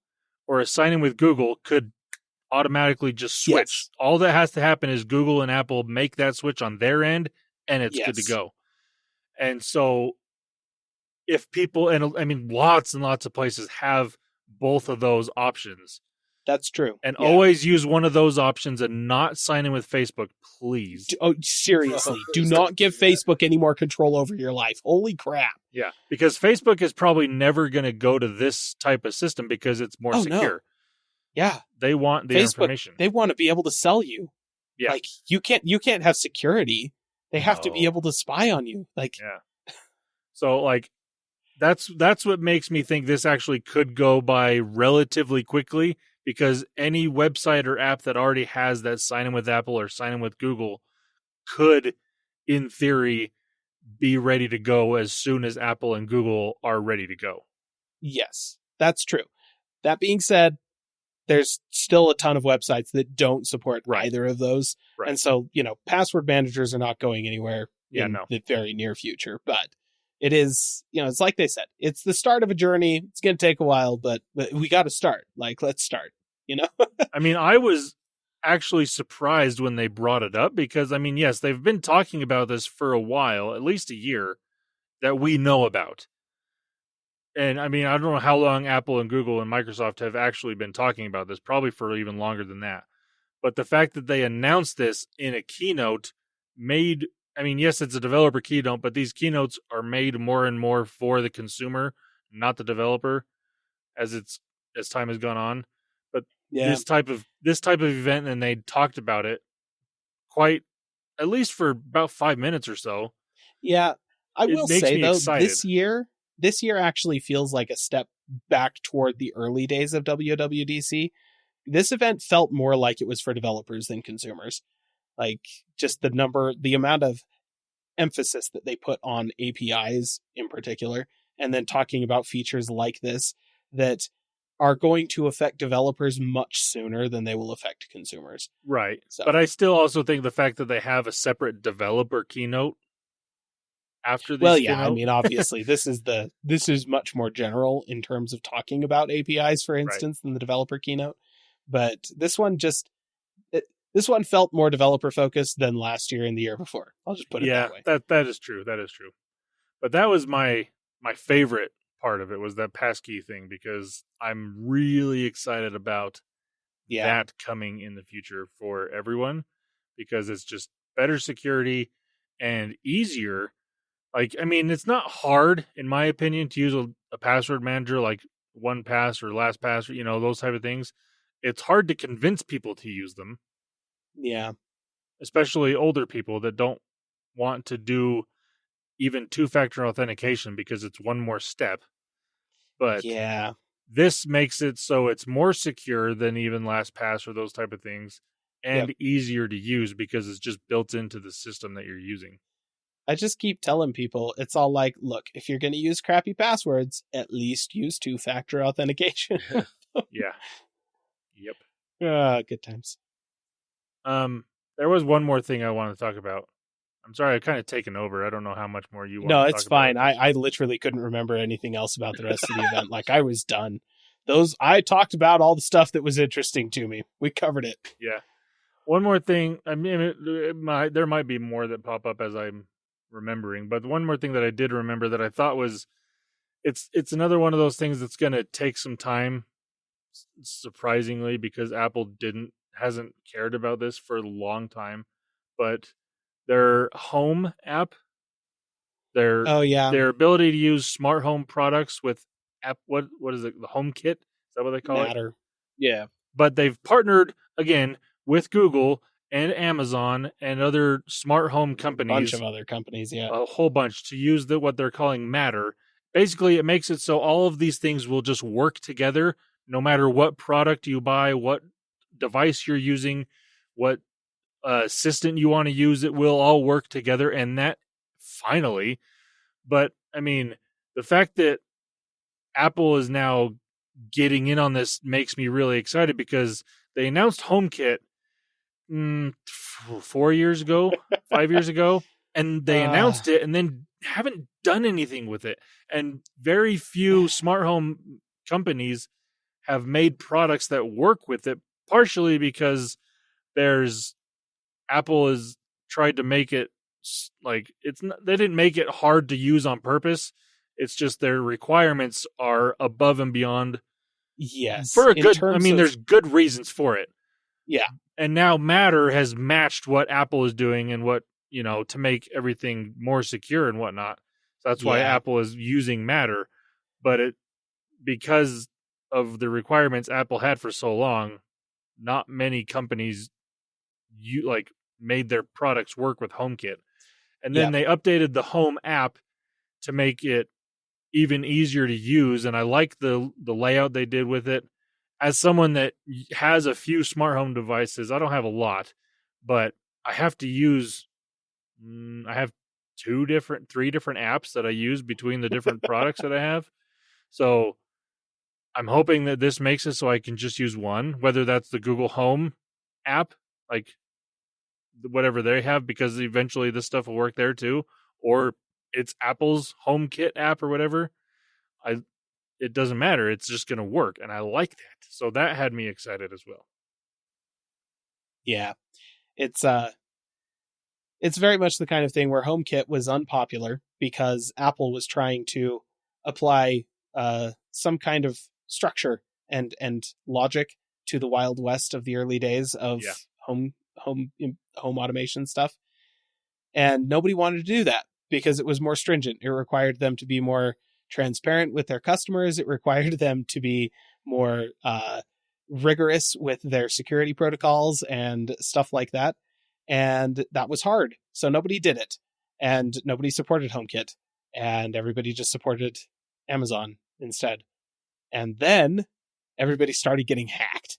Speaker 1: or a sign in with Google could automatically just switch. Yes. All that has to happen is Google and Apple make that switch on their end and it's good to go. And so if people, and I mean, lots and lots of places have both of those options.
Speaker 2: That's true.
Speaker 1: And always use one of those options and not sign in with Facebook, please.
Speaker 2: Oh, seriously. Do not give Facebook any more control over your life. Holy crap.
Speaker 1: Yeah, because Facebook is probably never going to go to this type of system because it's more secure.
Speaker 2: No. Yeah.
Speaker 1: They want the information.
Speaker 2: They want to be able to sell you.
Speaker 1: Yeah.
Speaker 2: Like, you can't have security. They have to be able to spy on you. Like,
Speaker 1: yeah. So, like, that's what makes me think this actually could go by relatively quickly. Because any website or app that already has that sign in with Apple or sign in with Google could, in theory, be ready to go as soon as Apple and Google are ready to go.
Speaker 2: Yes, that's true. That being said, there's still a ton of websites that don't support either of those. Right. And so, password managers are not going anywhere in the very near future. But it is, it's like they said, it's the start of a journey. It's going to take a while, but we got to start. Like, let's start,
Speaker 1: I mean, I was actually surprised when they brought it up because, I mean, yes, they've been talking about this for a while, at least a year, that we know about. And I mean, I don't know how long Apple and Google and Microsoft have actually been talking about this, probably for even longer than that. But the fact that they announced this in a keynote made, I mean, yes, it's a developer keynote, but these keynotes are made more and more for the consumer, not the developer, as time has gone on. But this type of event, and they talked about it quite, at least for about 5 minutes or so.
Speaker 2: Yeah, I will say though, this year actually feels like a step back toward the early days of WWDC. This event felt more like it was for developers than consumers. Like, just the amount of emphasis that they put on APIs in particular, and then talking about features like this that are going to affect developers much sooner than they will affect consumers.
Speaker 1: Right. So. But I still also think the fact that they have a separate developer keynote after this keynote.
Speaker 2: I mean, obviously this is much more general in terms of talking about APIs, for instance, than the developer keynote. But this one felt more developer focused than last year and the year before. I'll just put it that way.
Speaker 1: That is true. That is true. But that was my favorite part of it, was that passkey thing, because I'm really excited about that coming in the future for everyone, because it's just better security and easier. Like, I mean, it's not hard, in my opinion, to use a password manager like OnePass or LastPass, those type of things. It's hard to convince people to use them.
Speaker 2: Yeah.
Speaker 1: Especially older people that don't want to do even two-factor authentication because it's one more step. But this makes it so it's more secure than even LastPass or those type of things, and easier to use because it's just built into the system that you're using.
Speaker 2: I just keep telling people, it's all like, look, if you're going to use crappy passwords, at least use 2-factor authentication.
Speaker 1: Yeah. Yep.
Speaker 2: Good times.
Speaker 1: There was one more thing I wanted to talk about. I'm sorry, I've kind of taken over. I don't know how much more you want to talk about.
Speaker 2: No, it's fine. I literally couldn't remember anything else about the rest of the event. Like, I was done. I talked about all the stuff that was interesting to me. We covered it.
Speaker 1: Yeah. One more thing. I mean, there might be more that pop up as I'm remembering, but one more thing that I did remember that I thought was, it's another one of those things that's going to take some time, surprisingly, because Apple hasn't cared about this for a long time, but their home app, their ability to use smart home products with app, what is it, the HomeKit? Is that what they call it?
Speaker 3: Yeah.
Speaker 1: But they've partnered again with Google and Amazon and other smart home companies,
Speaker 2: a bunch of other companies,
Speaker 1: a whole bunch, to use what they're calling Matter. Basically, it makes it so all of these things will just work together, no matter what product you buy, what device you're using, what assistant you want to use. It will all work together, and that finally. But I mean, the fact that Apple is now getting in on this makes me really excited, because they announced HomeKit 4 years ago, 5 years ago, and they announced it and then haven't done anything with it. And very few smart home companies have made products that work with it, partially because Apple has tried to make it like they didn't make it hard to use on purpose. It's just their requirements are above and beyond.
Speaker 2: Yes.
Speaker 1: For a good, there's good reasons for it.
Speaker 2: Yeah.
Speaker 1: And now Matter has matched what Apple is doing and what, to make everything more secure and whatnot. So that's why Apple is using Matter. But because of the requirements Apple had for so long, not many companies made their products work with HomeKit. And then they updated the Home app to make it even easier to use, and I like the layout they did with it. As someone that has a few smart home devices, I don't have a lot, but I have to use I have 3 different apps that I use between the different products that I have. So I'm hoping that this makes it so I can just use one, whether that's the Google Home app, like whatever they have, because eventually this stuff will work there too, or it's Apple's HomeKit app or whatever. It doesn't matter. It's just going to work, and I like that. So that had me excited as well.
Speaker 2: Yeah, it's very much the kind of thing where HomeKit was unpopular because Apple was trying to apply some kind of structure and logic to the Wild West of the early days of home automation stuff, and nobody wanted to do that because it was more stringent. It required them to be more transparent with their customers. It required them to be more rigorous with their security protocols and stuff like that. And that was hard. So nobody did it. And nobody supported HomeKit. And everybody just supported Amazon instead. And then everybody started getting hacked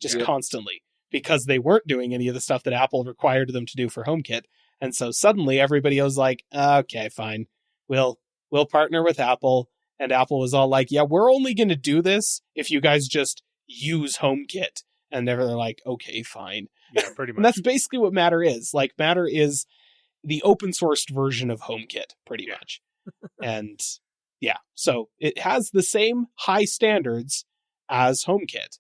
Speaker 2: just constantly because they weren't doing any of the stuff that Apple required them to do for HomeKit. And so suddenly everybody was like, okay, fine. We'll partner with Apple. And Apple was all like, yeah, we're only going to do this if you guys just use HomeKit. And they're like, okay, fine.
Speaker 1: Yeah, pretty much.
Speaker 2: And that's basically what Matter is. Like, Matter is the open sourced version of HomeKit, pretty much. And so it has the same high standards as HomeKit,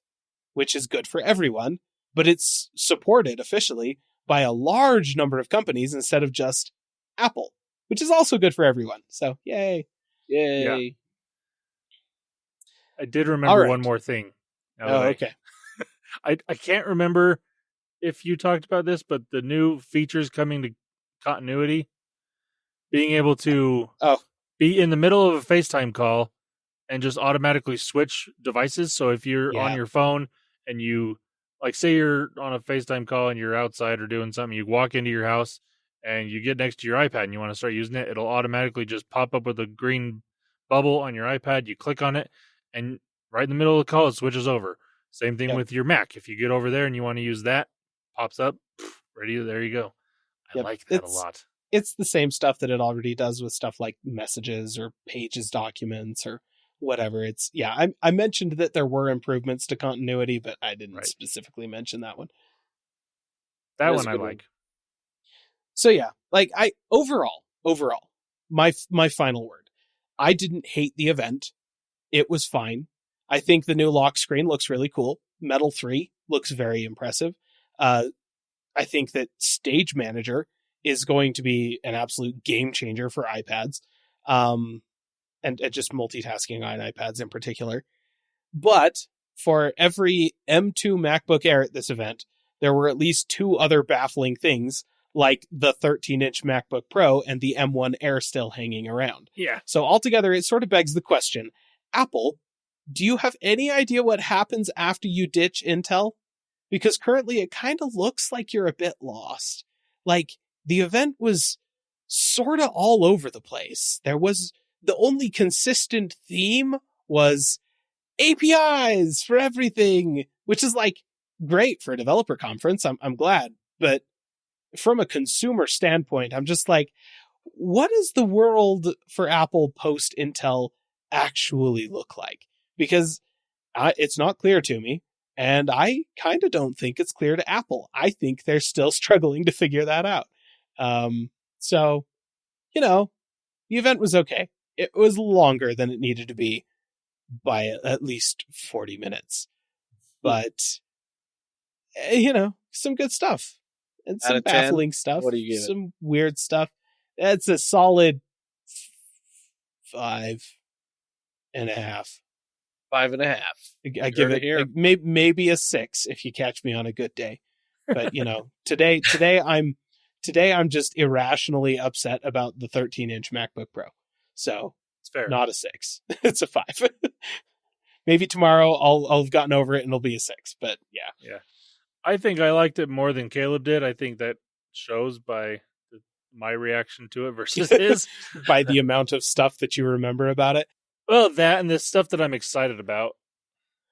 Speaker 2: which is good for everyone, but it's supported officially by a large number of companies instead of just Apple, which is also good for everyone. So, yay.
Speaker 3: Yeah.
Speaker 1: I did remember one more thing.
Speaker 2: Okay.
Speaker 1: I can't remember if you talked about this, but the new features coming to continuity, being able to be in the middle of a FaceTime call and just automatically switch devices. So if you're on your phone and you, like, say you're on a FaceTime call and you're outside or doing something, you walk into your house and you get next to your iPad and you want to start using it, it'll automatically just pop up with a green bubble on your iPad. You click on it, and right in the middle of the call, it switches over. Same thing with your Mac. If you get over there and you want to use that, pops up, ready, there you go. I like that a lot.
Speaker 2: it's the same stuff that it already does with stuff like messages or pages documents or whatever. It's I mentioned that there were improvements to continuity, but I didn't specifically mention that one.
Speaker 1: That one I like.
Speaker 2: So yeah, like overall, my final word. I didn't hate the event. It was fine. I think the new lock screen looks really cool. Metal 3 looks very impressive. I think that Stage Manager is going to be an absolute game changer for iPads. And just multitasking on iPads in particular. But for every M2 MacBook Air at this event, there were at least 2 other baffling things, like the 13-inch MacBook Pro and the M1 Air still hanging around.
Speaker 1: Yeah.
Speaker 2: So altogether, it sort of begs the question, Apple, do you have any idea what happens after you ditch Intel? Because currently it kind of looks like you're a bit lost. Like, the event was sort of all over the place. The only consistent theme was APIs for everything, which is like great for a developer conference. I'm glad. But from a consumer standpoint, I'm just like, what does the world for Apple post Intel actually look like? Because it's not clear to me. And I kind of don't think it's clear to Apple. I think they're still struggling to figure that out. So, the event was okay. It was longer than it needed to be by at least 40 minutes. But, some good stuff. And some baffling stuff.
Speaker 3: What do you give it?
Speaker 2: Some weird stuff. It's a solid 5.5.
Speaker 3: 5.5.
Speaker 2: I give it maybe a 6 if you catch me on a good day. But, today I'm just irrationally upset about the 13-inch MacBook Pro. So
Speaker 1: it's fair.
Speaker 2: Not a 6. It's a 5. Maybe tomorrow I'll have gotten over it and it'll be a 6. But yeah.
Speaker 1: Yeah. I think I liked it more than Caleb did. I think that shows by my reaction to it versus his.
Speaker 2: By the amount of stuff that you remember about it.
Speaker 1: Well, that and the stuff that I'm excited about.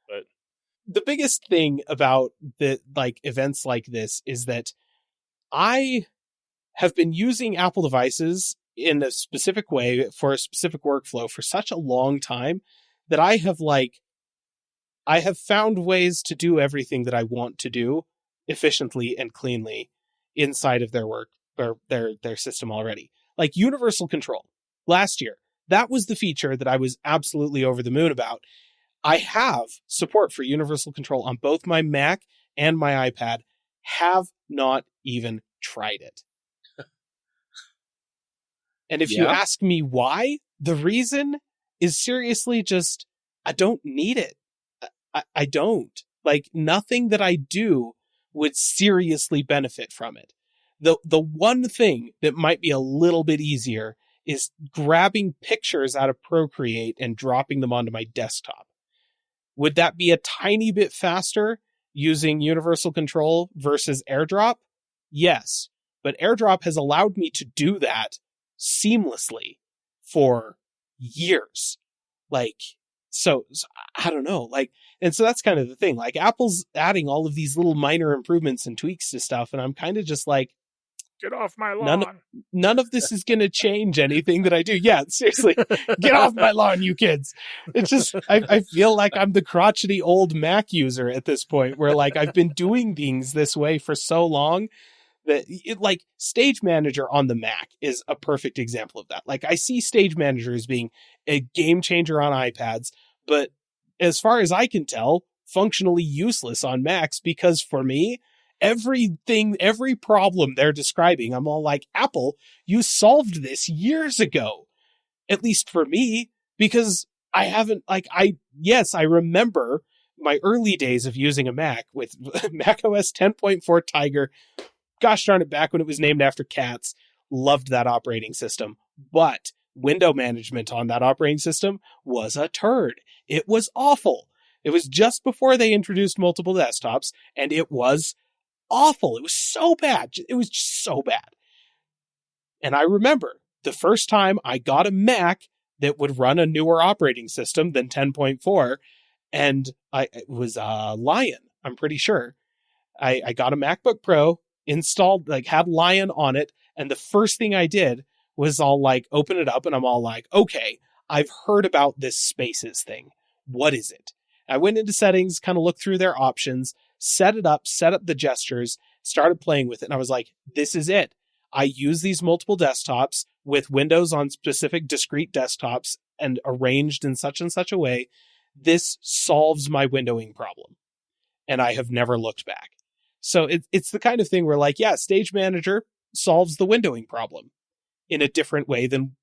Speaker 1: But
Speaker 2: the biggest thing about events like this is that I have been using Apple devices in a specific way for a specific workflow for such a long time that I have found ways to do everything that I want to do efficiently and cleanly inside of their work or their system already. Like universal control last year. That was the feature that I was absolutely over the moon about. I have support for universal control on both my Mac and my iPad. Have not even tried it. And if you ask me why, the reason is seriously just, I don't need it. I don't. Like, nothing that I do would seriously benefit from it. The one thing that might be a little bit easier is grabbing pictures out of Procreate and dropping them onto my desktop. Would that be a tiny bit faster using universal control versus AirDrop? Yes. But AirDrop has allowed me to do that seamlessly for years. So I don't know. And so that's kind of the thing. Like, Apple's adding all of these little minor improvements and tweaks to stuff, and I'm kind of just like,
Speaker 1: get off my lawn.
Speaker 2: None of this is going to change anything that I do. Yeah, seriously, get off my lawn, you kids. It's just, I feel like I'm the crotchety old Mac user at this point where I've been doing things this way for so long that Stage Manager on the Mac is a perfect example of that. I see Stage Manager as being a game changer on iPads, but as far as I can tell, functionally useless on Macs because for me, every problem they're describing, I'm all like, Apple, you solved this years ago. At least for me, because I haven't, I remember my early days of using a Mac with macOS 10.4 Tiger. Gosh darn it, back when it was named after cats. Loved that operating system. But window management on that operating system was a turd. It was awful. It was just before they introduced multiple desktops, and it was awful. It was so bad. It was just so bad. And I remember the first time I got a Mac that would run a newer operating system than 10.4, and it was Lion, I'm pretty sure. I got a MacBook Pro, installed, had Lion on it, And the first thing I did was all like, open it up, and I'm all like, okay, I've heard about this Spaces thing. What is it? I went into settings, kind of looked through their options, set up the gestures, started playing with it, and I was like, this is it. I use these multiple desktops with windows on specific discrete desktops and arranged in such and such a way. This solves my windowing problem. And I have never looked back. So it's the kind of thing where like, yeah, Stage Manager solves the windowing problem in a different way than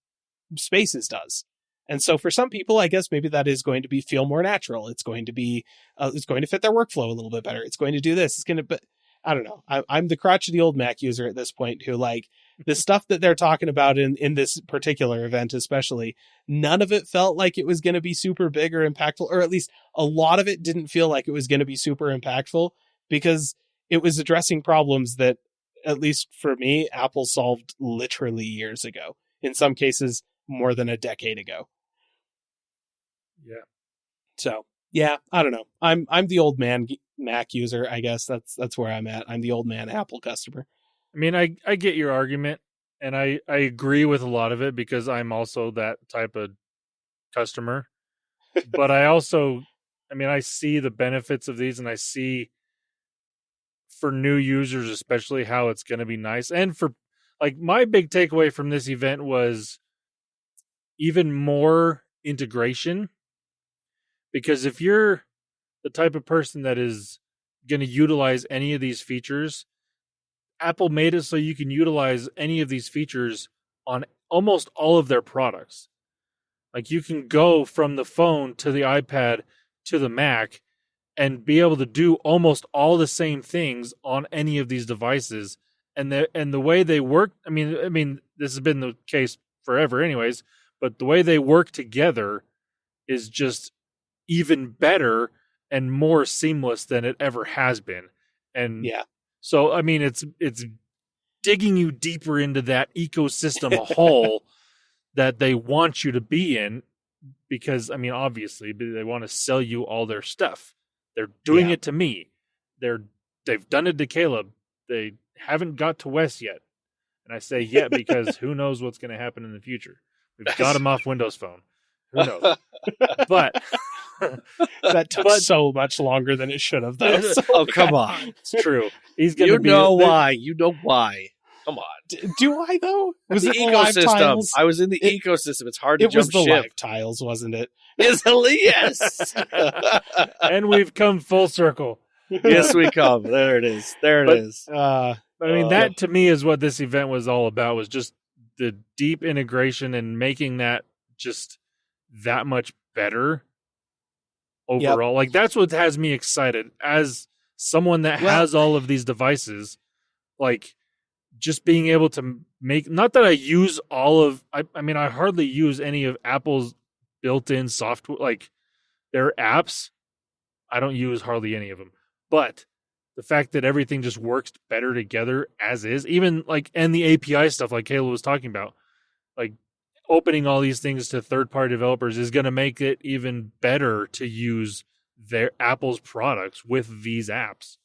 Speaker 2: Spaces does. And so for some people, I guess maybe that is going to feel more natural. It's going to be, it's going to fit their workflow a little bit better. It's going to do this. It's going to, but I don't know. I'm the crotchety old Mac user at this point who like the stuff that they're talking about in this particular event, especially, none of it felt like it was going to be super big or impactful, or at least a lot of it didn't feel like it was going to be super impactful because it was addressing problems that, at least for me, Apple solved literally years ago. In some cases, more than a decade ago.
Speaker 1: Yeah.
Speaker 2: So, yeah, I don't know. I'm the old man Mac user, I guess. That's where I'm at. I'm the old man Apple customer.
Speaker 1: I mean, I get your argument, and I agree with a lot of it because I'm also that type of customer. But I also, I mean, I see the benefits of these, and I see for new users especially how it's going to be nice. And for, like, my big takeaway from this event was even more integration. Because if you're the type of person that is going to utilize any of these features, Apple made it so you can utilize any of these features on almost all of their products. Like, you can go from the phone to the iPad to the Mac and be able to do almost all the same things on any of these devices. And the way they work, I mean, this has been the case forever anyways, but the way they work together is just even better and more seamless than it ever has been. And
Speaker 2: yeah,
Speaker 1: so, I mean, it's digging you deeper into that ecosystem hole that they want you to be in, because, I mean, obviously they want to sell you all their stuff. They're doing it to me. They've done it to Caleb. They haven't got to Wes yet. And I say yet because who knows what's going to happen in the future. We've got him off Windows Phone. Who knows? But
Speaker 2: that took so much longer than it should have, though. So
Speaker 3: oh, come on.
Speaker 1: It's true. He's going to be...
Speaker 3: why. You know why. Come on.
Speaker 2: Do I, though? Was
Speaker 3: the
Speaker 2: it the live tiles?
Speaker 3: I was in the ecosystem. It's hard to jump ship. It was the
Speaker 2: live tiles, wasn't it?
Speaker 3: Yes.
Speaker 1: And we've come full circle.
Speaker 3: Yes, we come. There it is. It is.
Speaker 1: I mean, that to me is what this event was all about, was just the deep integration and making that just that much better overall. Yep. Like, that's what has me excited as someone that has all of these devices. Like, just being able to make, not that I use all of, I mean, I hardly use any of Apple's built-in software, like their apps. I don't use hardly any of them, but the fact that everything just works better together as is, even like, and the API stuff like Kayla was talking about, like opening all these things to third-party developers is going to make it even better to use their Apple's products with these apps.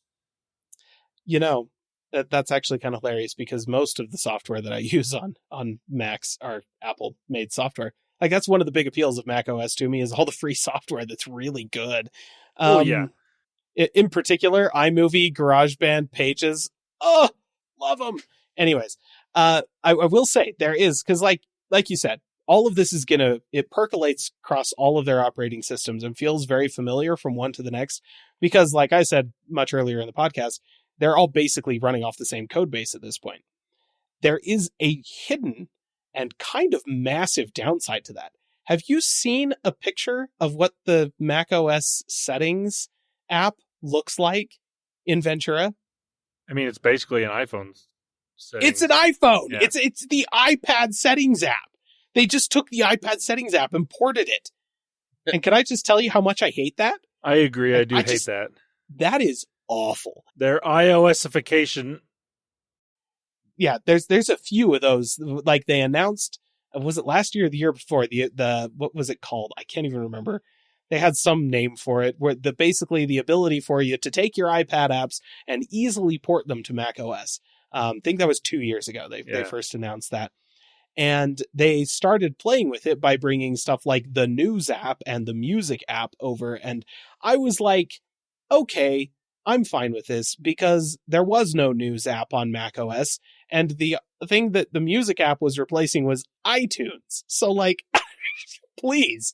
Speaker 2: You know, that's actually kind of hilarious because most of the software that I use on Macs are Apple-made software. Like, that's one of the big appeals of macOS to me, is all the free software that's really good.
Speaker 1: Yeah.
Speaker 2: In particular, iMovie, GarageBand, Pages. Oh, love them. Anyways, I will say there is, because like you said, all of this is it percolates across all of their operating systems and feels very familiar from one to the next. Because like I said much earlier in the podcast, they're all basically running off the same code base at this point. There is a hidden and kind of massive downside to that. Have you seen a picture of what the macOS settings app looks like in Ventura?
Speaker 1: I mean, it's basically an iPhone settings.
Speaker 2: It's an iPhone.
Speaker 1: Yeah.
Speaker 2: It's the iPad settings app. They just took the iPad settings app and ported it. And can I just tell you how much I hate that?
Speaker 1: I agree. I do hate that.
Speaker 2: That is awful.
Speaker 1: Their iOSification.
Speaker 2: Yeah, there's a few of those. Like, they announced, was it last year or the year before? The what was it called? I can't even remember. They had some name for it, where basically the ability for you to take your iPad apps and easily port them to macOS. I think that was 2 years ago. They first announced that. And they started playing with it by bringing stuff like the News app and the Music app over. And I was like, okay, I'm fine with this because there was no News app on macOS. And the thing that the Music app was replacing was iTunes. So like, please,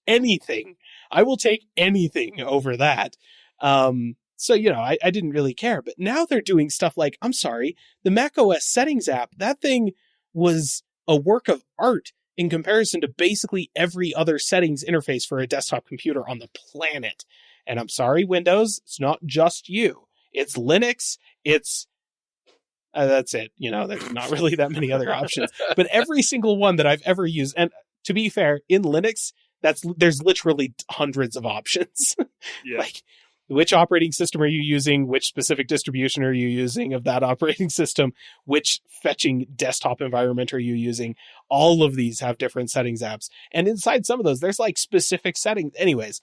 Speaker 2: anything. I will take anything over that. So, I didn't really care. But now they're doing stuff like, I'm sorry, the macOS settings app, that thing was a work of art in comparison to basically every other settings interface for a desktop computer on the planet. And I'm sorry, Windows, it's not just you. It's Linux, it's... that's it. There's not really that many other options. But every single one that I've ever used, and to be fair, in Linux, there's literally hundreds of options.
Speaker 1: Yeah.
Speaker 2: Like, which operating system are you using? Which specific distribution are you using of that operating system? Which fetching desktop environment are you using? All of these have different settings apps. And inside some of those, there's like specific settings. Anyways,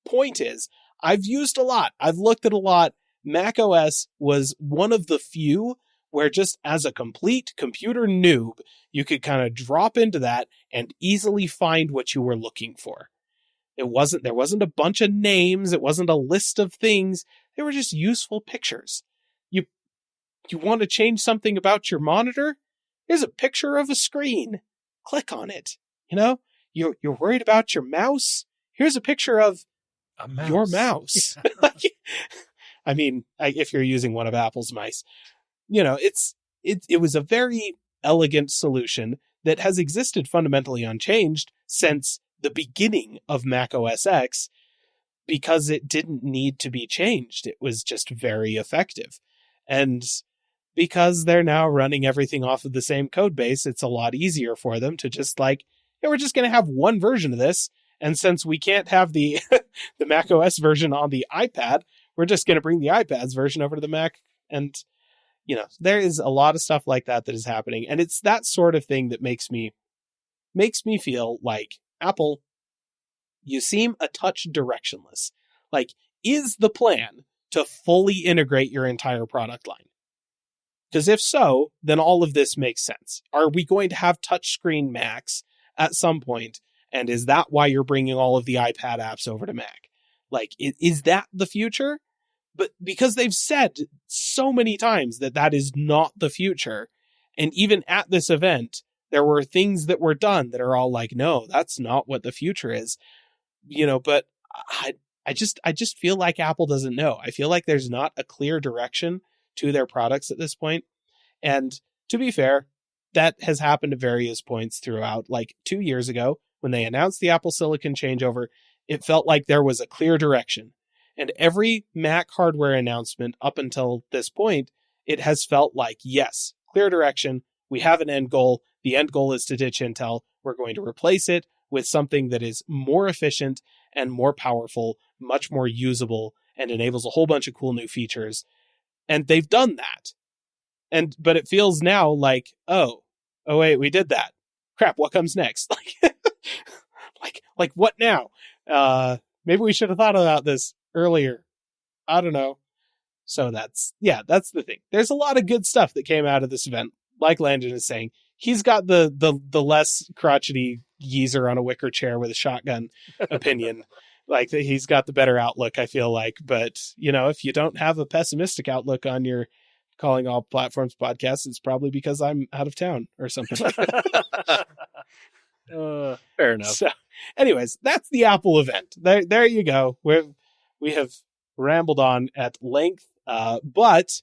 Speaker 2: point is, I've used a lot. I've looked at a lot. macOS was one of the few where just as a complete computer noob, you could kind of drop into that and easily find what you were looking for. There wasn't a bunch of names. It wasn't a list of things. They were just useful pictures. You want to change something about your monitor? Here's a picture of a screen. Click on it. You're worried about your mouse? Here's a picture of your mouse. I mean, if you're using one of Apple's mice, it was a very elegant solution that has existed fundamentally unchanged since the beginning of macOS X because it didn't need to be changed. It was just very effective. And because they're now running everything off of the same code base, it's a lot easier for them to just we're just going to have one version of this. And since we can't have the the macOS version on the iPad, we're just going to bring the iPad's version over to the Mac. And, there is a lot of stuff like that is happening. And it's that sort of thing that makes me feel like, Apple, you seem a touch directionless. Like, is the plan to fully integrate your entire product line? Because if so, then all of this makes sense. Are we going to have touchscreen Macs at some point? And is that why you're bringing all of the iPad apps over to Mac? Like, is that the future? But because they've said so many times that is not the future, and even at this event, there were things that were done that are all like, no, that's not what the future is. But I just feel like Apple doesn't know. I feel like there's not a clear direction to their products at this point. And to be fair, that has happened at various points throughout. Like 2 years ago, when they announced the Apple Silicon changeover, it felt like there was a clear direction. And every Mac hardware announcement up until this point, it has felt like, yes, clear direction. We have an end goal. The end goal is to ditch Intel. We're going to replace it with something that is more efficient and more powerful, much more usable, and enables a whole bunch of cool new features. And they've done that. But it feels now like, oh wait, we did that. Crap, what comes next? Like what now? Maybe we should have thought about this earlier. I don't know. So that's the thing. There's a lot of good stuff that came out of this event. Like Landen is saying, he's got the less crotchety geezer on a wicker chair with a shotgun opinion. Like, he's got the better outlook, I feel like. But, if you don't have a pessimistic outlook on your Calling All Platforms podcast, it's probably because I'm out of town or something like that.
Speaker 3: Fair enough.
Speaker 2: So, anyways, that's the Apple event. There you go. We have rambled on at length, but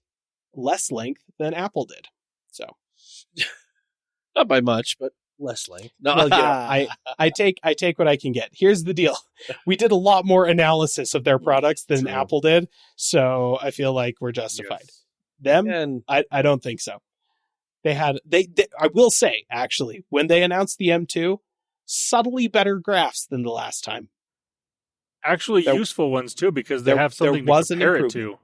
Speaker 2: less length than Apple did. So,
Speaker 3: not by much, but less length. No,
Speaker 2: well, I take what I can get. Here's the deal: we did a lot more analysis of their products than Apple did, so I feel like we're justified.
Speaker 1: Yes.
Speaker 2: Them,
Speaker 3: and
Speaker 2: I don't think so. They I will say, actually, when they announced the M2, subtly better graphs than the last time.
Speaker 1: Actually, useful ones too, because they have something to compare it to.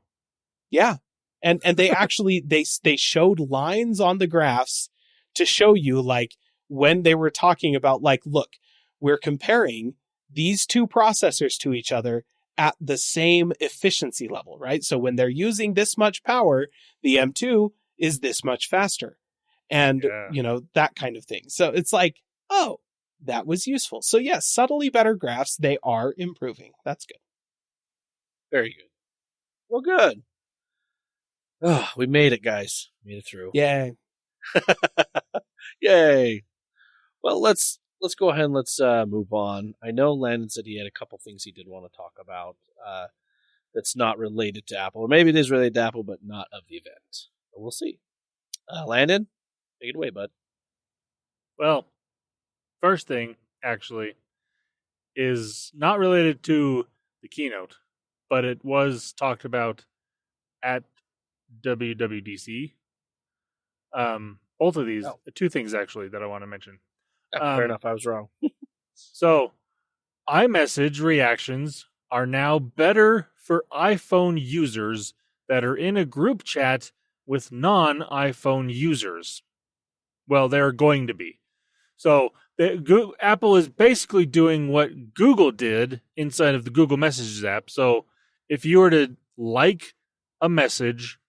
Speaker 2: Yeah, and they actually they showed lines on the graphs to show you, like, when they were talking about, like, look, we're comparing these two processors to each other at the same efficiency level, right? So when they're using this much power, the M2 is this much faster. And, that kind of thing. So it's like, oh, that was useful. So yes, subtly better graphs. They are improving. That's good.
Speaker 3: Very good. Well, good. Oh, we made it, guys. Made it through.
Speaker 2: Yay.
Speaker 3: Yay. Well, let's go ahead and let's move on. I know Landon said he had a couple things he did want to talk about that's not related to Apple. Or maybe it is related to Apple, but not of the event. But we'll see. Landon, take it away, bud.
Speaker 1: Well, first thing, actually, is not related to the keynote, but it was talked about at WWDC. Both of these, two things actually that I want to mention.
Speaker 3: Fair enough, I was wrong.
Speaker 1: So, iMessage reactions are now better for iPhone users that are in a group chat with non-iPhone users. Well, they're going to be. So, Apple is basically doing what Google did inside of the Google Messages app. So, if you were to like a message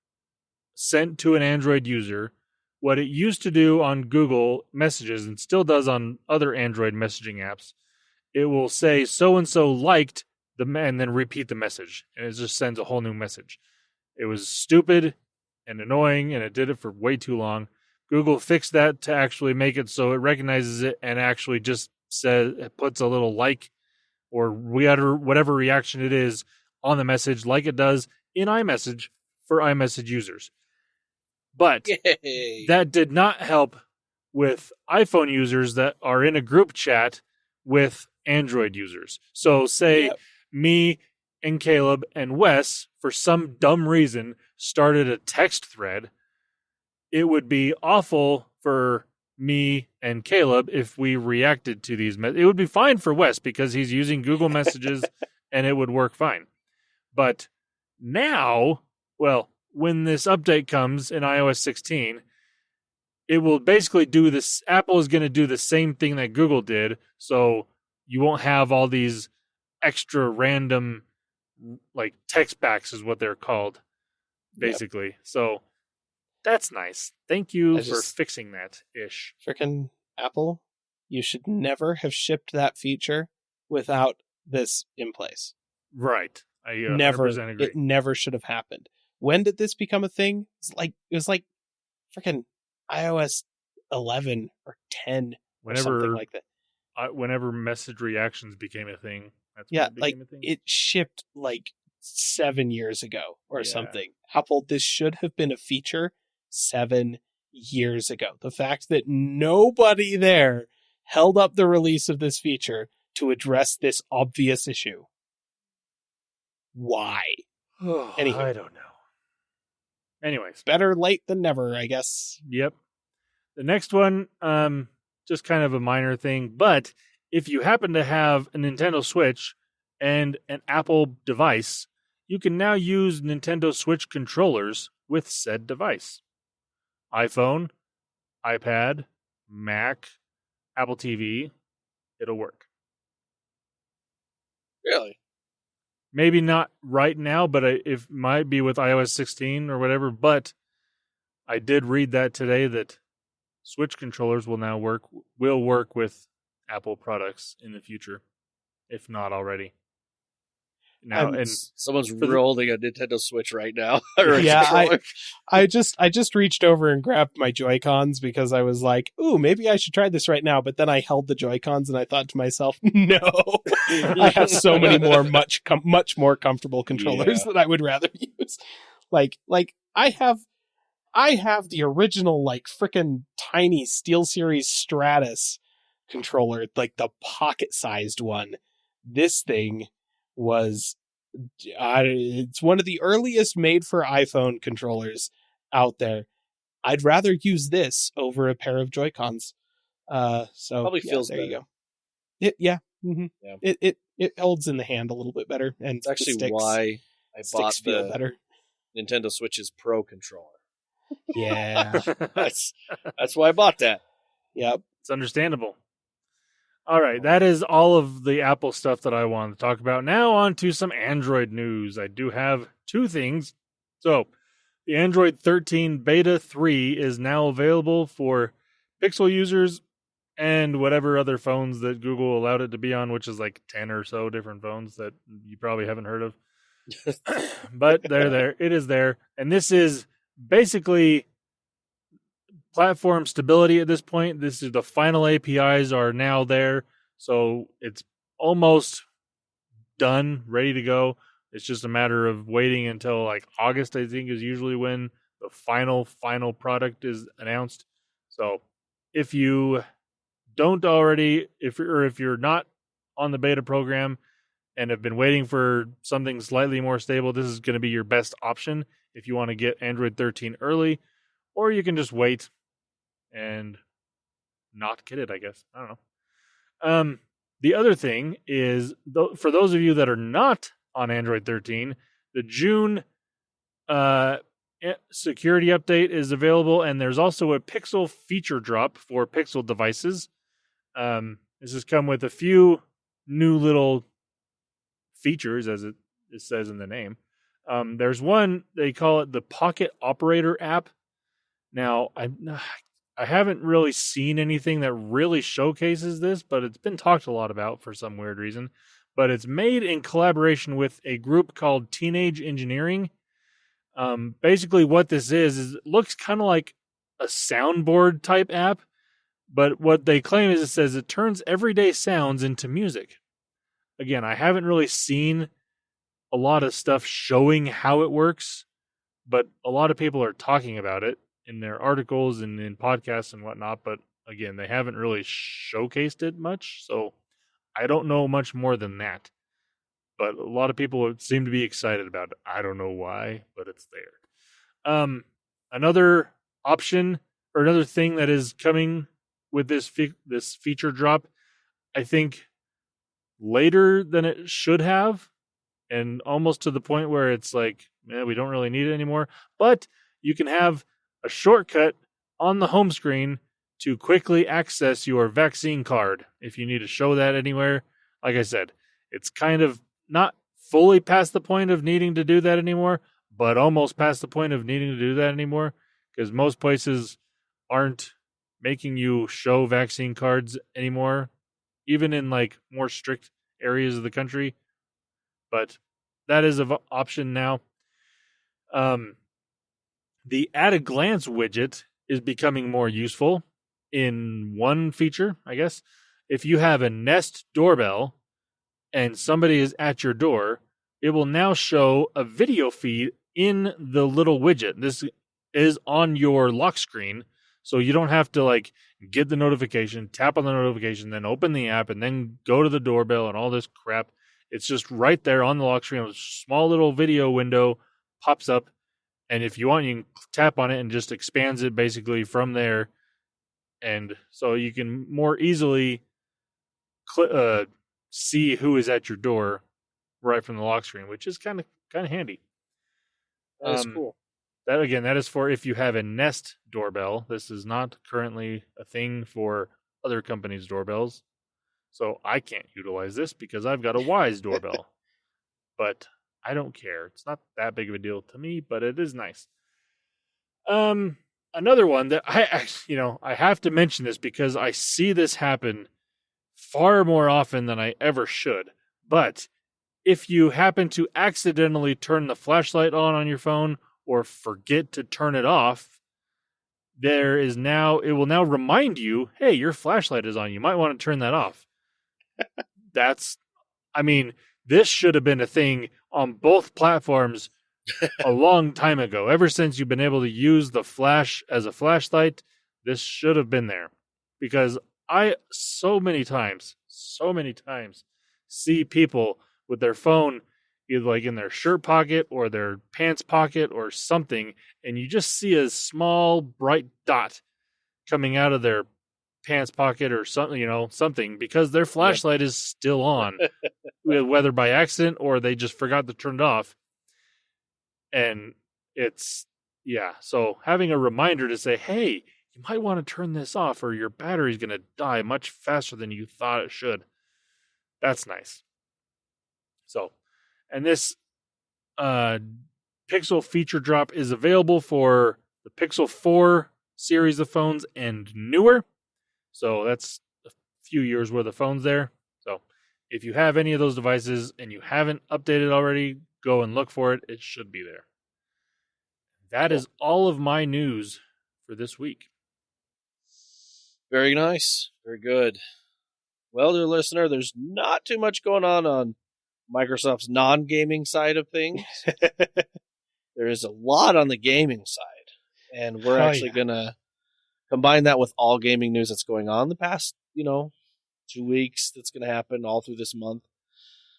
Speaker 1: sent to an Android user, what it used to do on Google Messages and still does on other Android messaging apps, it will say so-and-so liked and then repeat the message. And it just sends a whole new message. It was stupid and annoying, and it did it for way too long. Google fixed that to actually make it so it recognizes it and actually just it puts a little like or whatever reaction it is on the message like it does in iMessage for iMessage users. But that did not help with iPhone users that are in a group chat with Android users. So say me and Caleb and Wes, for some dumb reason, started a text thread. It would be awful for me and Caleb if we reacted to these. It would be fine for Wes because he's using Google Messages and it would work fine. But now, when this update comes in iOS 16, it will basically do this. Apple is going to do the same thing that Google did. So you won't have all these extra random, like text backs is what they're called, basically. Yep. So that's nice. Thank you for fixing that ish.
Speaker 2: Frickin' Apple, you should never have shipped that feature without this in place.
Speaker 1: Right. I
Speaker 2: never
Speaker 1: 100% agree.
Speaker 2: It never should have happened. When did this become a thing? It was like freaking iOS 11 or 10 or something like that.
Speaker 1: Whenever message reactions became a thing, that's when it became a thing.
Speaker 2: It shipped like 7 years ago or something. Apple, this should have been a feature 7 years ago. The fact that nobody there held up the release of this feature to address this obvious issue. Why?
Speaker 1: Anyway. I don't know. Anyways.
Speaker 2: Better late than never, I guess.
Speaker 1: Yep. The next one, just kind of a minor thing, but if you happen to have a Nintendo Switch and an Apple device, you can now use Nintendo Switch controllers with said device. iPhone, iPad, Mac, Apple TV, it'll work.
Speaker 3: Really?
Speaker 1: Maybe not right now, but it might be with iOS 16 or whatever. But I did read that today that Switch controllers will work with Apple products in the future, if not already. Now, and
Speaker 3: someone's holding a Nintendo Switch right now.
Speaker 2: I just reached over and grabbed my Joy-Cons because I was like, "Ooh, maybe I should try this right now." But then I held the Joy-Cons and I thought to myself, "No, I have so many more much more comfortable controllers that I would rather use." Like I have the original like frickin' tiny SteelSeries Stratus controller, like the pocket-sized one. This thing was it's one of the earliest made for iPhone controllers out there. I'd rather use this over a pair of Joy-Cons. So
Speaker 3: probably feels
Speaker 2: there
Speaker 3: better.
Speaker 2: You go. It holds in the hand a little bit better, and
Speaker 3: it's actually why I bought the
Speaker 2: better.
Speaker 3: Nintendo Switch's Pro controller.
Speaker 2: Yeah,
Speaker 3: that's why I bought that.
Speaker 2: Yep,
Speaker 1: it's understandable. All right, that is all of the Apple stuff that I wanted to talk about. Now on to some Android news. I do have two things. So, The Android 13 Beta 3 is now available for Pixel users and whatever other phones that Google allowed it to be on, which is like 10 or so different phones that you probably haven't heard of. But they're there. It is there. And this is basically platform stability at this point. This is the final APIs are now there. So it's almost done, ready to go. It's just a matter of waiting until like August, I think, is usually when the final product is announced. So if you don't already, if you're not on the beta program and have been waiting for something slightly more stable, this is going to be your best option if you want to get Android 13 early, or you can just wait and not get it, I guess. I don't know. The other thing is, for those of you that are not on Android 13, the June security update is available, and there's also a Pixel feature drop for Pixel devices. This has come with a few new little features, as it says in the name. There's one, they call it the Pocket Operator app. Now, I haven't really seen anything that really showcases this, but it's been talked a lot about for some weird reason. But it's made in collaboration with a group called Teenage Engineering. Basically, what this is it looks kind of like a soundboard type app, but what they claim is it says it turns everyday sounds into music. Again, I haven't really seen a lot of stuff showing how it works, but a lot of people are talking about it in their articles and in podcasts and whatnot. But again, they haven't really showcased it much, so I don't know much more than that. But a lot of people seem to be excited about it. I don't know why, but it's there. Another option or another thing that is coming with this feature drop, I think later than it should have, and almost to the point where it's like, we don't really need it anymore. But you can have a shortcut on the home screen to quickly access your vaccine card if you need to show that anywhere. Like I said, it's kind of not fully past the point of needing to do that anymore, but almost past the point of needing to do that anymore, because most places aren't making you show vaccine cards anymore, even in like more strict areas of the country. But that is an option now. The at a glance widget is becoming more useful in one feature, I guess. If you have a Nest doorbell and somebody is at your door, it will now show a video feed in the little widget. This is on your lock screen, so you don't have to like get the notification, tap on the notification, then open the app, and then go to the doorbell and all this crap. It's just right there on the lock screen. A small little video window pops up, and if you want, you can tap on it and just expands it basically from there. And so you can more easily see who is at your door right from the lock screen, which is kind of handy.
Speaker 2: That's cool.
Speaker 1: That is for if you have a Nest doorbell. This is not currently a thing for other companies' doorbells. So I can't utilize this because I've got a Wise doorbell. But I don't care. It's not that big of a deal to me, but it is nice. Another one that I have to mention this because I see this happen far more often than I ever should. But if you happen to accidentally turn the flashlight on your phone or forget to turn it off, it will now remind you, hey, your flashlight is on. You might want to turn that off. This should have been a thing on both platforms a long time ago. Ever since you've been able to use the flash as a flashlight, this should have been there. Because I so many times see people with their phone either like in their shirt pocket or their pants pocket or something, and you just see a small bright dot coming out of their pants pocket or something because their flashlight is still on, whether by accident or they just forgot to turn it off. And so having a reminder to say, hey, you might want to turn this off or your battery's going to die much faster than you thought it should. That's nice. So, and this Pixel feature drop is available for the Pixel 4 series of phones and newer. So that's a few years worth of phones there. So if you have any of those devices and you haven't updated already, go and look for it. It should be there. That is all of my news for this week.
Speaker 3: Very nice. Very good. Well, dear listener, there's not too much going on Microsoft's non-gaming side of things. There is a lot on the gaming side, and we're actually going to combine that with all gaming news that's going on the past, 2 weeks that's going to happen all through this month.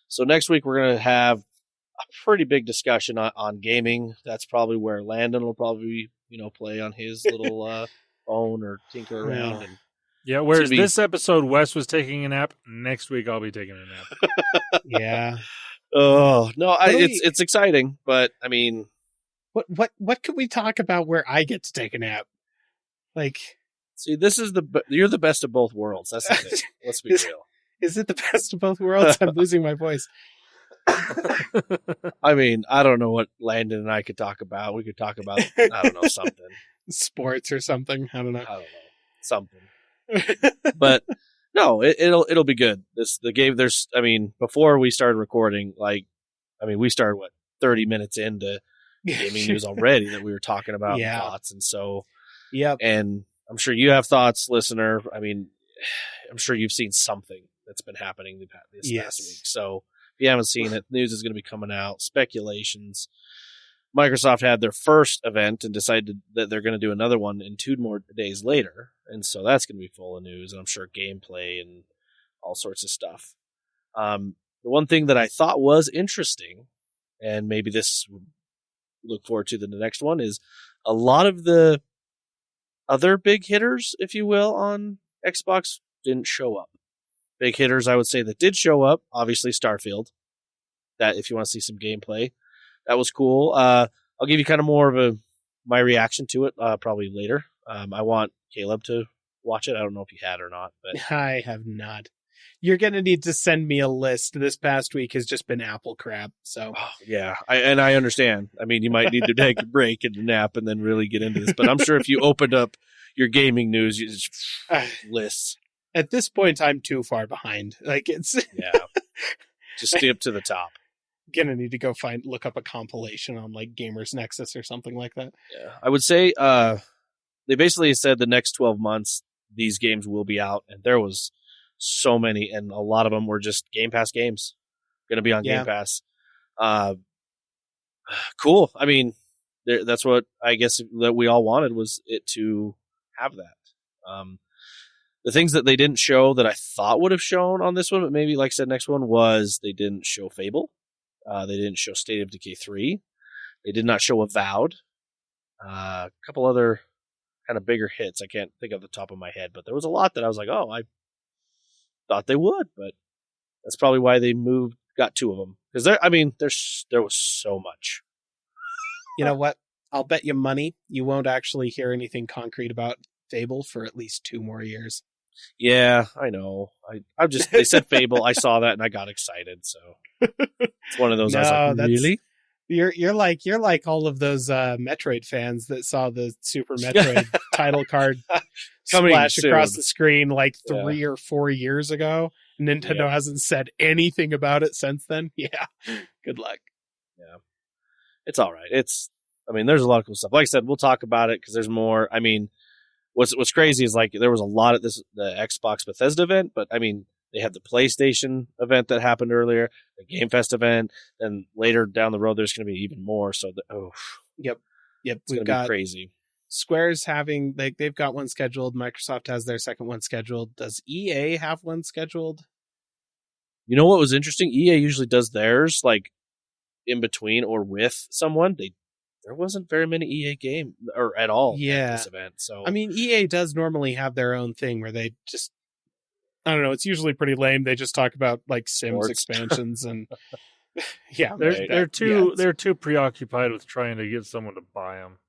Speaker 3: So next week, we're going to have a pretty big discussion on gaming. That's probably where Landen will probably, play on his little phone or tinker around. And
Speaker 1: yeah, whereas this episode, Wes was taking a nap. Next week, I'll be taking a nap.
Speaker 2: Yeah.
Speaker 3: Oh, no, it's exciting, but, I mean...
Speaker 2: What can we talk about where I get to take a nap? Like...
Speaker 3: See, you're the best of both worlds. That's the thing. Let's be real.
Speaker 2: Is it the best of both worlds? I'm losing my voice.
Speaker 3: I mean, I don't know what Landon and I could talk about. We could talk about, I don't know, something.
Speaker 2: Sports or something. I don't know.
Speaker 3: Something. But no, it'll be good. The game, before we started recording, we started 30 minutes into gaming news already that we were talking about thoughts. And so, and I'm sure you have thoughts, listener. I mean, I'm sure you've seen something that's been happening this past week. So if you haven't seen it, news is going to be coming out, speculations. Microsoft had their first event and decided that they're going to do another one in 2 more days later. And so that's going to be full of news, and I'm sure gameplay and all sorts of stuff. The one thing that I thought was interesting, and maybe this would look forward to the next one, is a lot of the other big hitters, if you will, on Xbox didn't show up. Big hitters, I would say, that did show up, obviously Starfield. That, if you want to see some gameplay, that was cool. I'll give you kind of more of my reaction to it probably later. I want Caleb to watch it. I don't know if you had or not, but
Speaker 2: I have not. You're going to need to send me a list. This past week has just been Apple crap. So
Speaker 3: yeah, I understand. I mean, you might need to take a break and a nap and then really get into this. But I'm sure if you opened up your gaming news, you just lists.
Speaker 2: At this point, I'm too far behind. It's
Speaker 3: just skip to the top.
Speaker 2: Gonna need to go look up a compilation on Gamers Nexus or something like that.
Speaker 3: Yeah, I would say they basically said the next 12 months these games will be out, and there was so many, and a lot of them were just Game Pass games going to be on Game Pass. Cool. I mean, that's what I guess that we all wanted, was it to have that. The things that they didn't show that I thought would have shown on this one, but maybe, like I said, next one, was they didn't show Fable. They didn't show State of Decay 3. They did not show Avowed. A couple other kind of bigger hits. I can't think of the top of my head, but there was a lot that I was like, oh, I thought they would, but that's probably why they got 2 of them. Because there was so much.
Speaker 2: You know what? I'll bet you money you won't actually hear anything concrete about Fable for at least 2 more years.
Speaker 3: Yeah, I know. They said Fable. I saw that and I got excited. So it's one of those.
Speaker 2: No,
Speaker 3: I was like, really?
Speaker 2: You're like all of those Metroid fans that saw the Super Metroid title card splash across the screen 3 or 4 years ago. Nintendo hasn't said anything about it since then. Yeah, good luck.
Speaker 3: Yeah, it's all right. There's a lot of cool stuff. Like I said, we'll talk about it because there's more. I mean, what's crazy is there was a lot at the Xbox Bethesda event, but they had the PlayStation event that happened earlier, the Game Fest event, and later down the road there's going to be even more. So,
Speaker 2: yep,
Speaker 3: it's going to be crazy.
Speaker 2: Square's having they've got one scheduled. Microsoft has their second one scheduled. Does EA have one scheduled?
Speaker 3: You know what was interesting? EA usually does theirs in between or with someone. There wasn't very many EA game or at all at this event. So
Speaker 2: EA does normally have their own thing where they just, I don't know, it's usually pretty lame. They just talk about Sims expansions and
Speaker 1: they're too preoccupied with trying to get someone to buy them.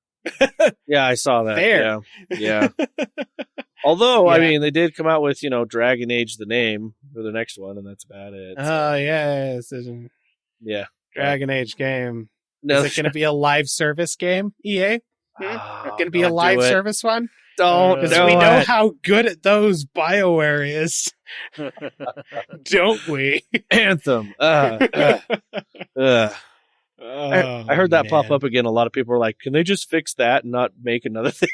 Speaker 3: Yeah, I saw that.
Speaker 2: Fair.
Speaker 3: Yeah. Although, they did come out with, Dragon Age the name for the next one, and that's about it.
Speaker 2: Oh,
Speaker 3: Yeah.
Speaker 2: Dragon Age game. Is it going to be a live service game, EA? Going to be a
Speaker 3: don't
Speaker 2: live
Speaker 3: do it.
Speaker 2: service one?
Speaker 3: Don't
Speaker 2: Because
Speaker 3: do
Speaker 2: we know
Speaker 3: it.
Speaker 2: how good at those BioWare is, don't we?
Speaker 3: Anthem. I heard that pop up again. A lot of people were like, "Can they just fix that and not make another thing?"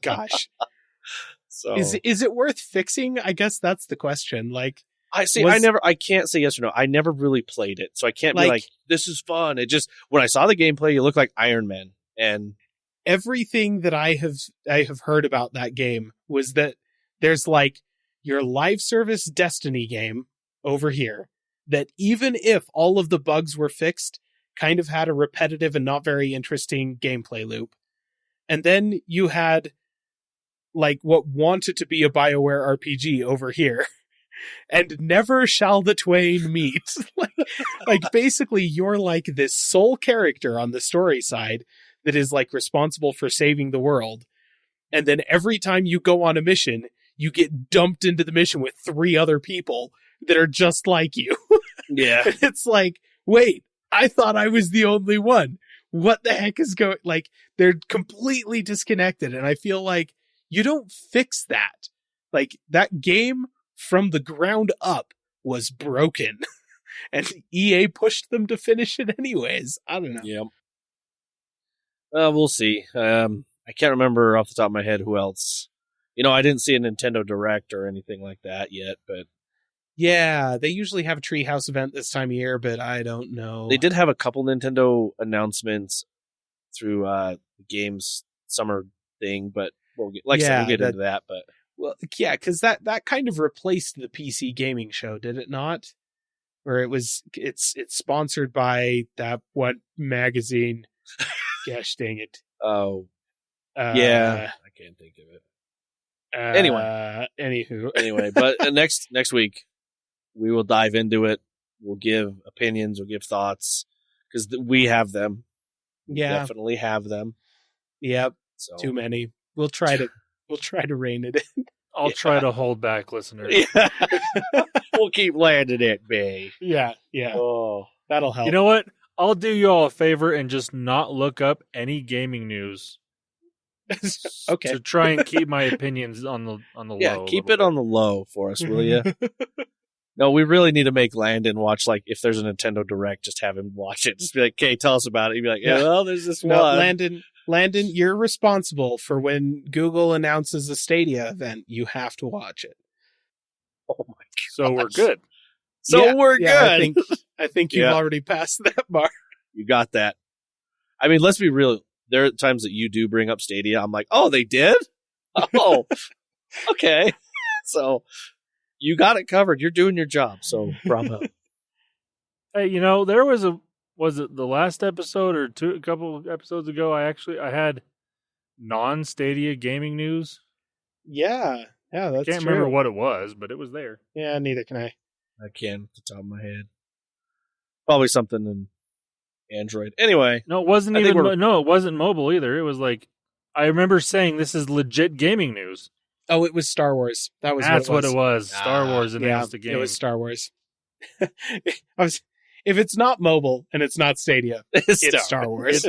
Speaker 2: Gosh.
Speaker 3: So
Speaker 2: Is it worth fixing? I guess that's the question. Like,
Speaker 3: I see. I can't say yes or no. I never really played it, so I can't be like, "This is fun." It just when I saw the gameplay, you look like Iron Man, and
Speaker 2: everything that I have heard about that game was that there's like your live service Destiny game over here that even if all of the bugs were fixed, kind of had a repetitive and not very interesting gameplay loop. And then you had like what wanted to be a BioWare RPG over here. And never shall the twain meet. like basically you're like this sole character on the story side that is like responsible for saving the world. And then every time you go on a mission, you get dumped into the mission with 3 other people that are just like you.
Speaker 3: yeah,
Speaker 2: It's like, wait, I thought I was the only one. What the heck is going, like, they're completely disconnected. And I feel like you don't fix that. Like that game from the ground up was broken and EA pushed them to finish it anyways. I don't know.
Speaker 3: Yeah. We'll see. I can't remember off the top of my head who else. I didn't see a Nintendo Direct or anything like that yet, but
Speaker 2: yeah, they usually have a Treehouse event this time of year, but I don't know.
Speaker 3: they did have a couple Nintendo announcements through the game's summer thing, but we'll get into that. But
Speaker 2: well, yeah, because that kind of replaced the PC gaming show, did it not? Where it's sponsored by that one magazine. Gosh dang it!
Speaker 3: Oh, yeah, I can't think of it. Anyway, but next week we will dive into it. We'll give opinions. We'll give thoughts because we have them.
Speaker 2: Yeah,
Speaker 3: definitely have them.
Speaker 2: Yep,
Speaker 3: so.
Speaker 2: Too many. We'll try to rein it in.
Speaker 1: I'll try to hold back, listeners.
Speaker 3: Yeah. We'll keep landing it, babe.
Speaker 2: Yeah.
Speaker 3: Oh,
Speaker 2: that'll help.
Speaker 1: You know what? I'll do you all a favor and just not look up any gaming news.
Speaker 2: Okay.
Speaker 1: To try and keep my opinions on the low.
Speaker 3: Yeah, keep it on the low for us, will you? No, we really need to make Landen watch, like, if there's a Nintendo Direct, just have him watch it. Just be like, okay, tell us about it. You'd be like, yeah, well, there's this one.
Speaker 2: Landen, you're responsible for when Google announces a Stadia event. You have to watch it.
Speaker 3: Oh my gosh.
Speaker 1: So we're good.
Speaker 3: We're good.
Speaker 2: I think you've already passed that bar.
Speaker 3: You got that. I mean, let's be real. There are times that you do bring up Stadia. I'm like, oh, they did? Oh, okay. So you got it covered. You're doing your job. So bravo.
Speaker 1: Hey, there was it the last episode or a couple of episodes ago? I had non-Stadia gaming news.
Speaker 2: Yeah, that's
Speaker 1: Can't remember what it was, but it was there.
Speaker 2: Yeah, neither can I.
Speaker 3: I can't off the top of my head. Probably something in Android. Anyway.
Speaker 1: No, it wasn't it wasn't mobile either. It was like, I remember saying this is legit gaming news.
Speaker 2: Oh, it was Star Wars. That's
Speaker 1: what it was. Star Wars announced a game.
Speaker 2: It was Star Wars. If it's not mobile and it's not Stadia, it's Star Wars.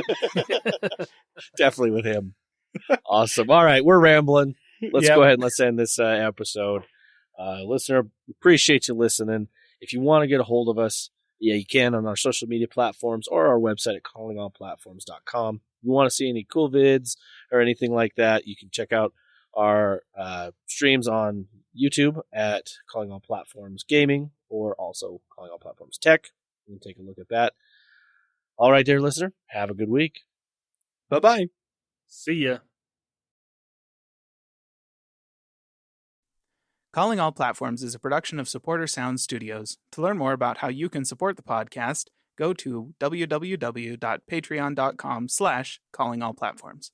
Speaker 3: Definitely with him. Awesome. All right, we're rambling. Let's go ahead and let's end this episode. Listener, appreciate you listening. If you want to get a hold of us, you can on our social media platforms or our website at callingonplatforms.com. If you want to see any cool vids or anything like that, you can check out our streams on YouTube at Calling All Platforms Gaming or also Calling All Platforms Tech. You can take a look at that. All right, dear listener, have a good week.
Speaker 2: Bye-bye.
Speaker 1: See ya.
Speaker 4: Calling All Platforms is a production of Supporter Sound Studios. To learn more about how you can support the podcast, go to www.patreon.com/callingallplatforms.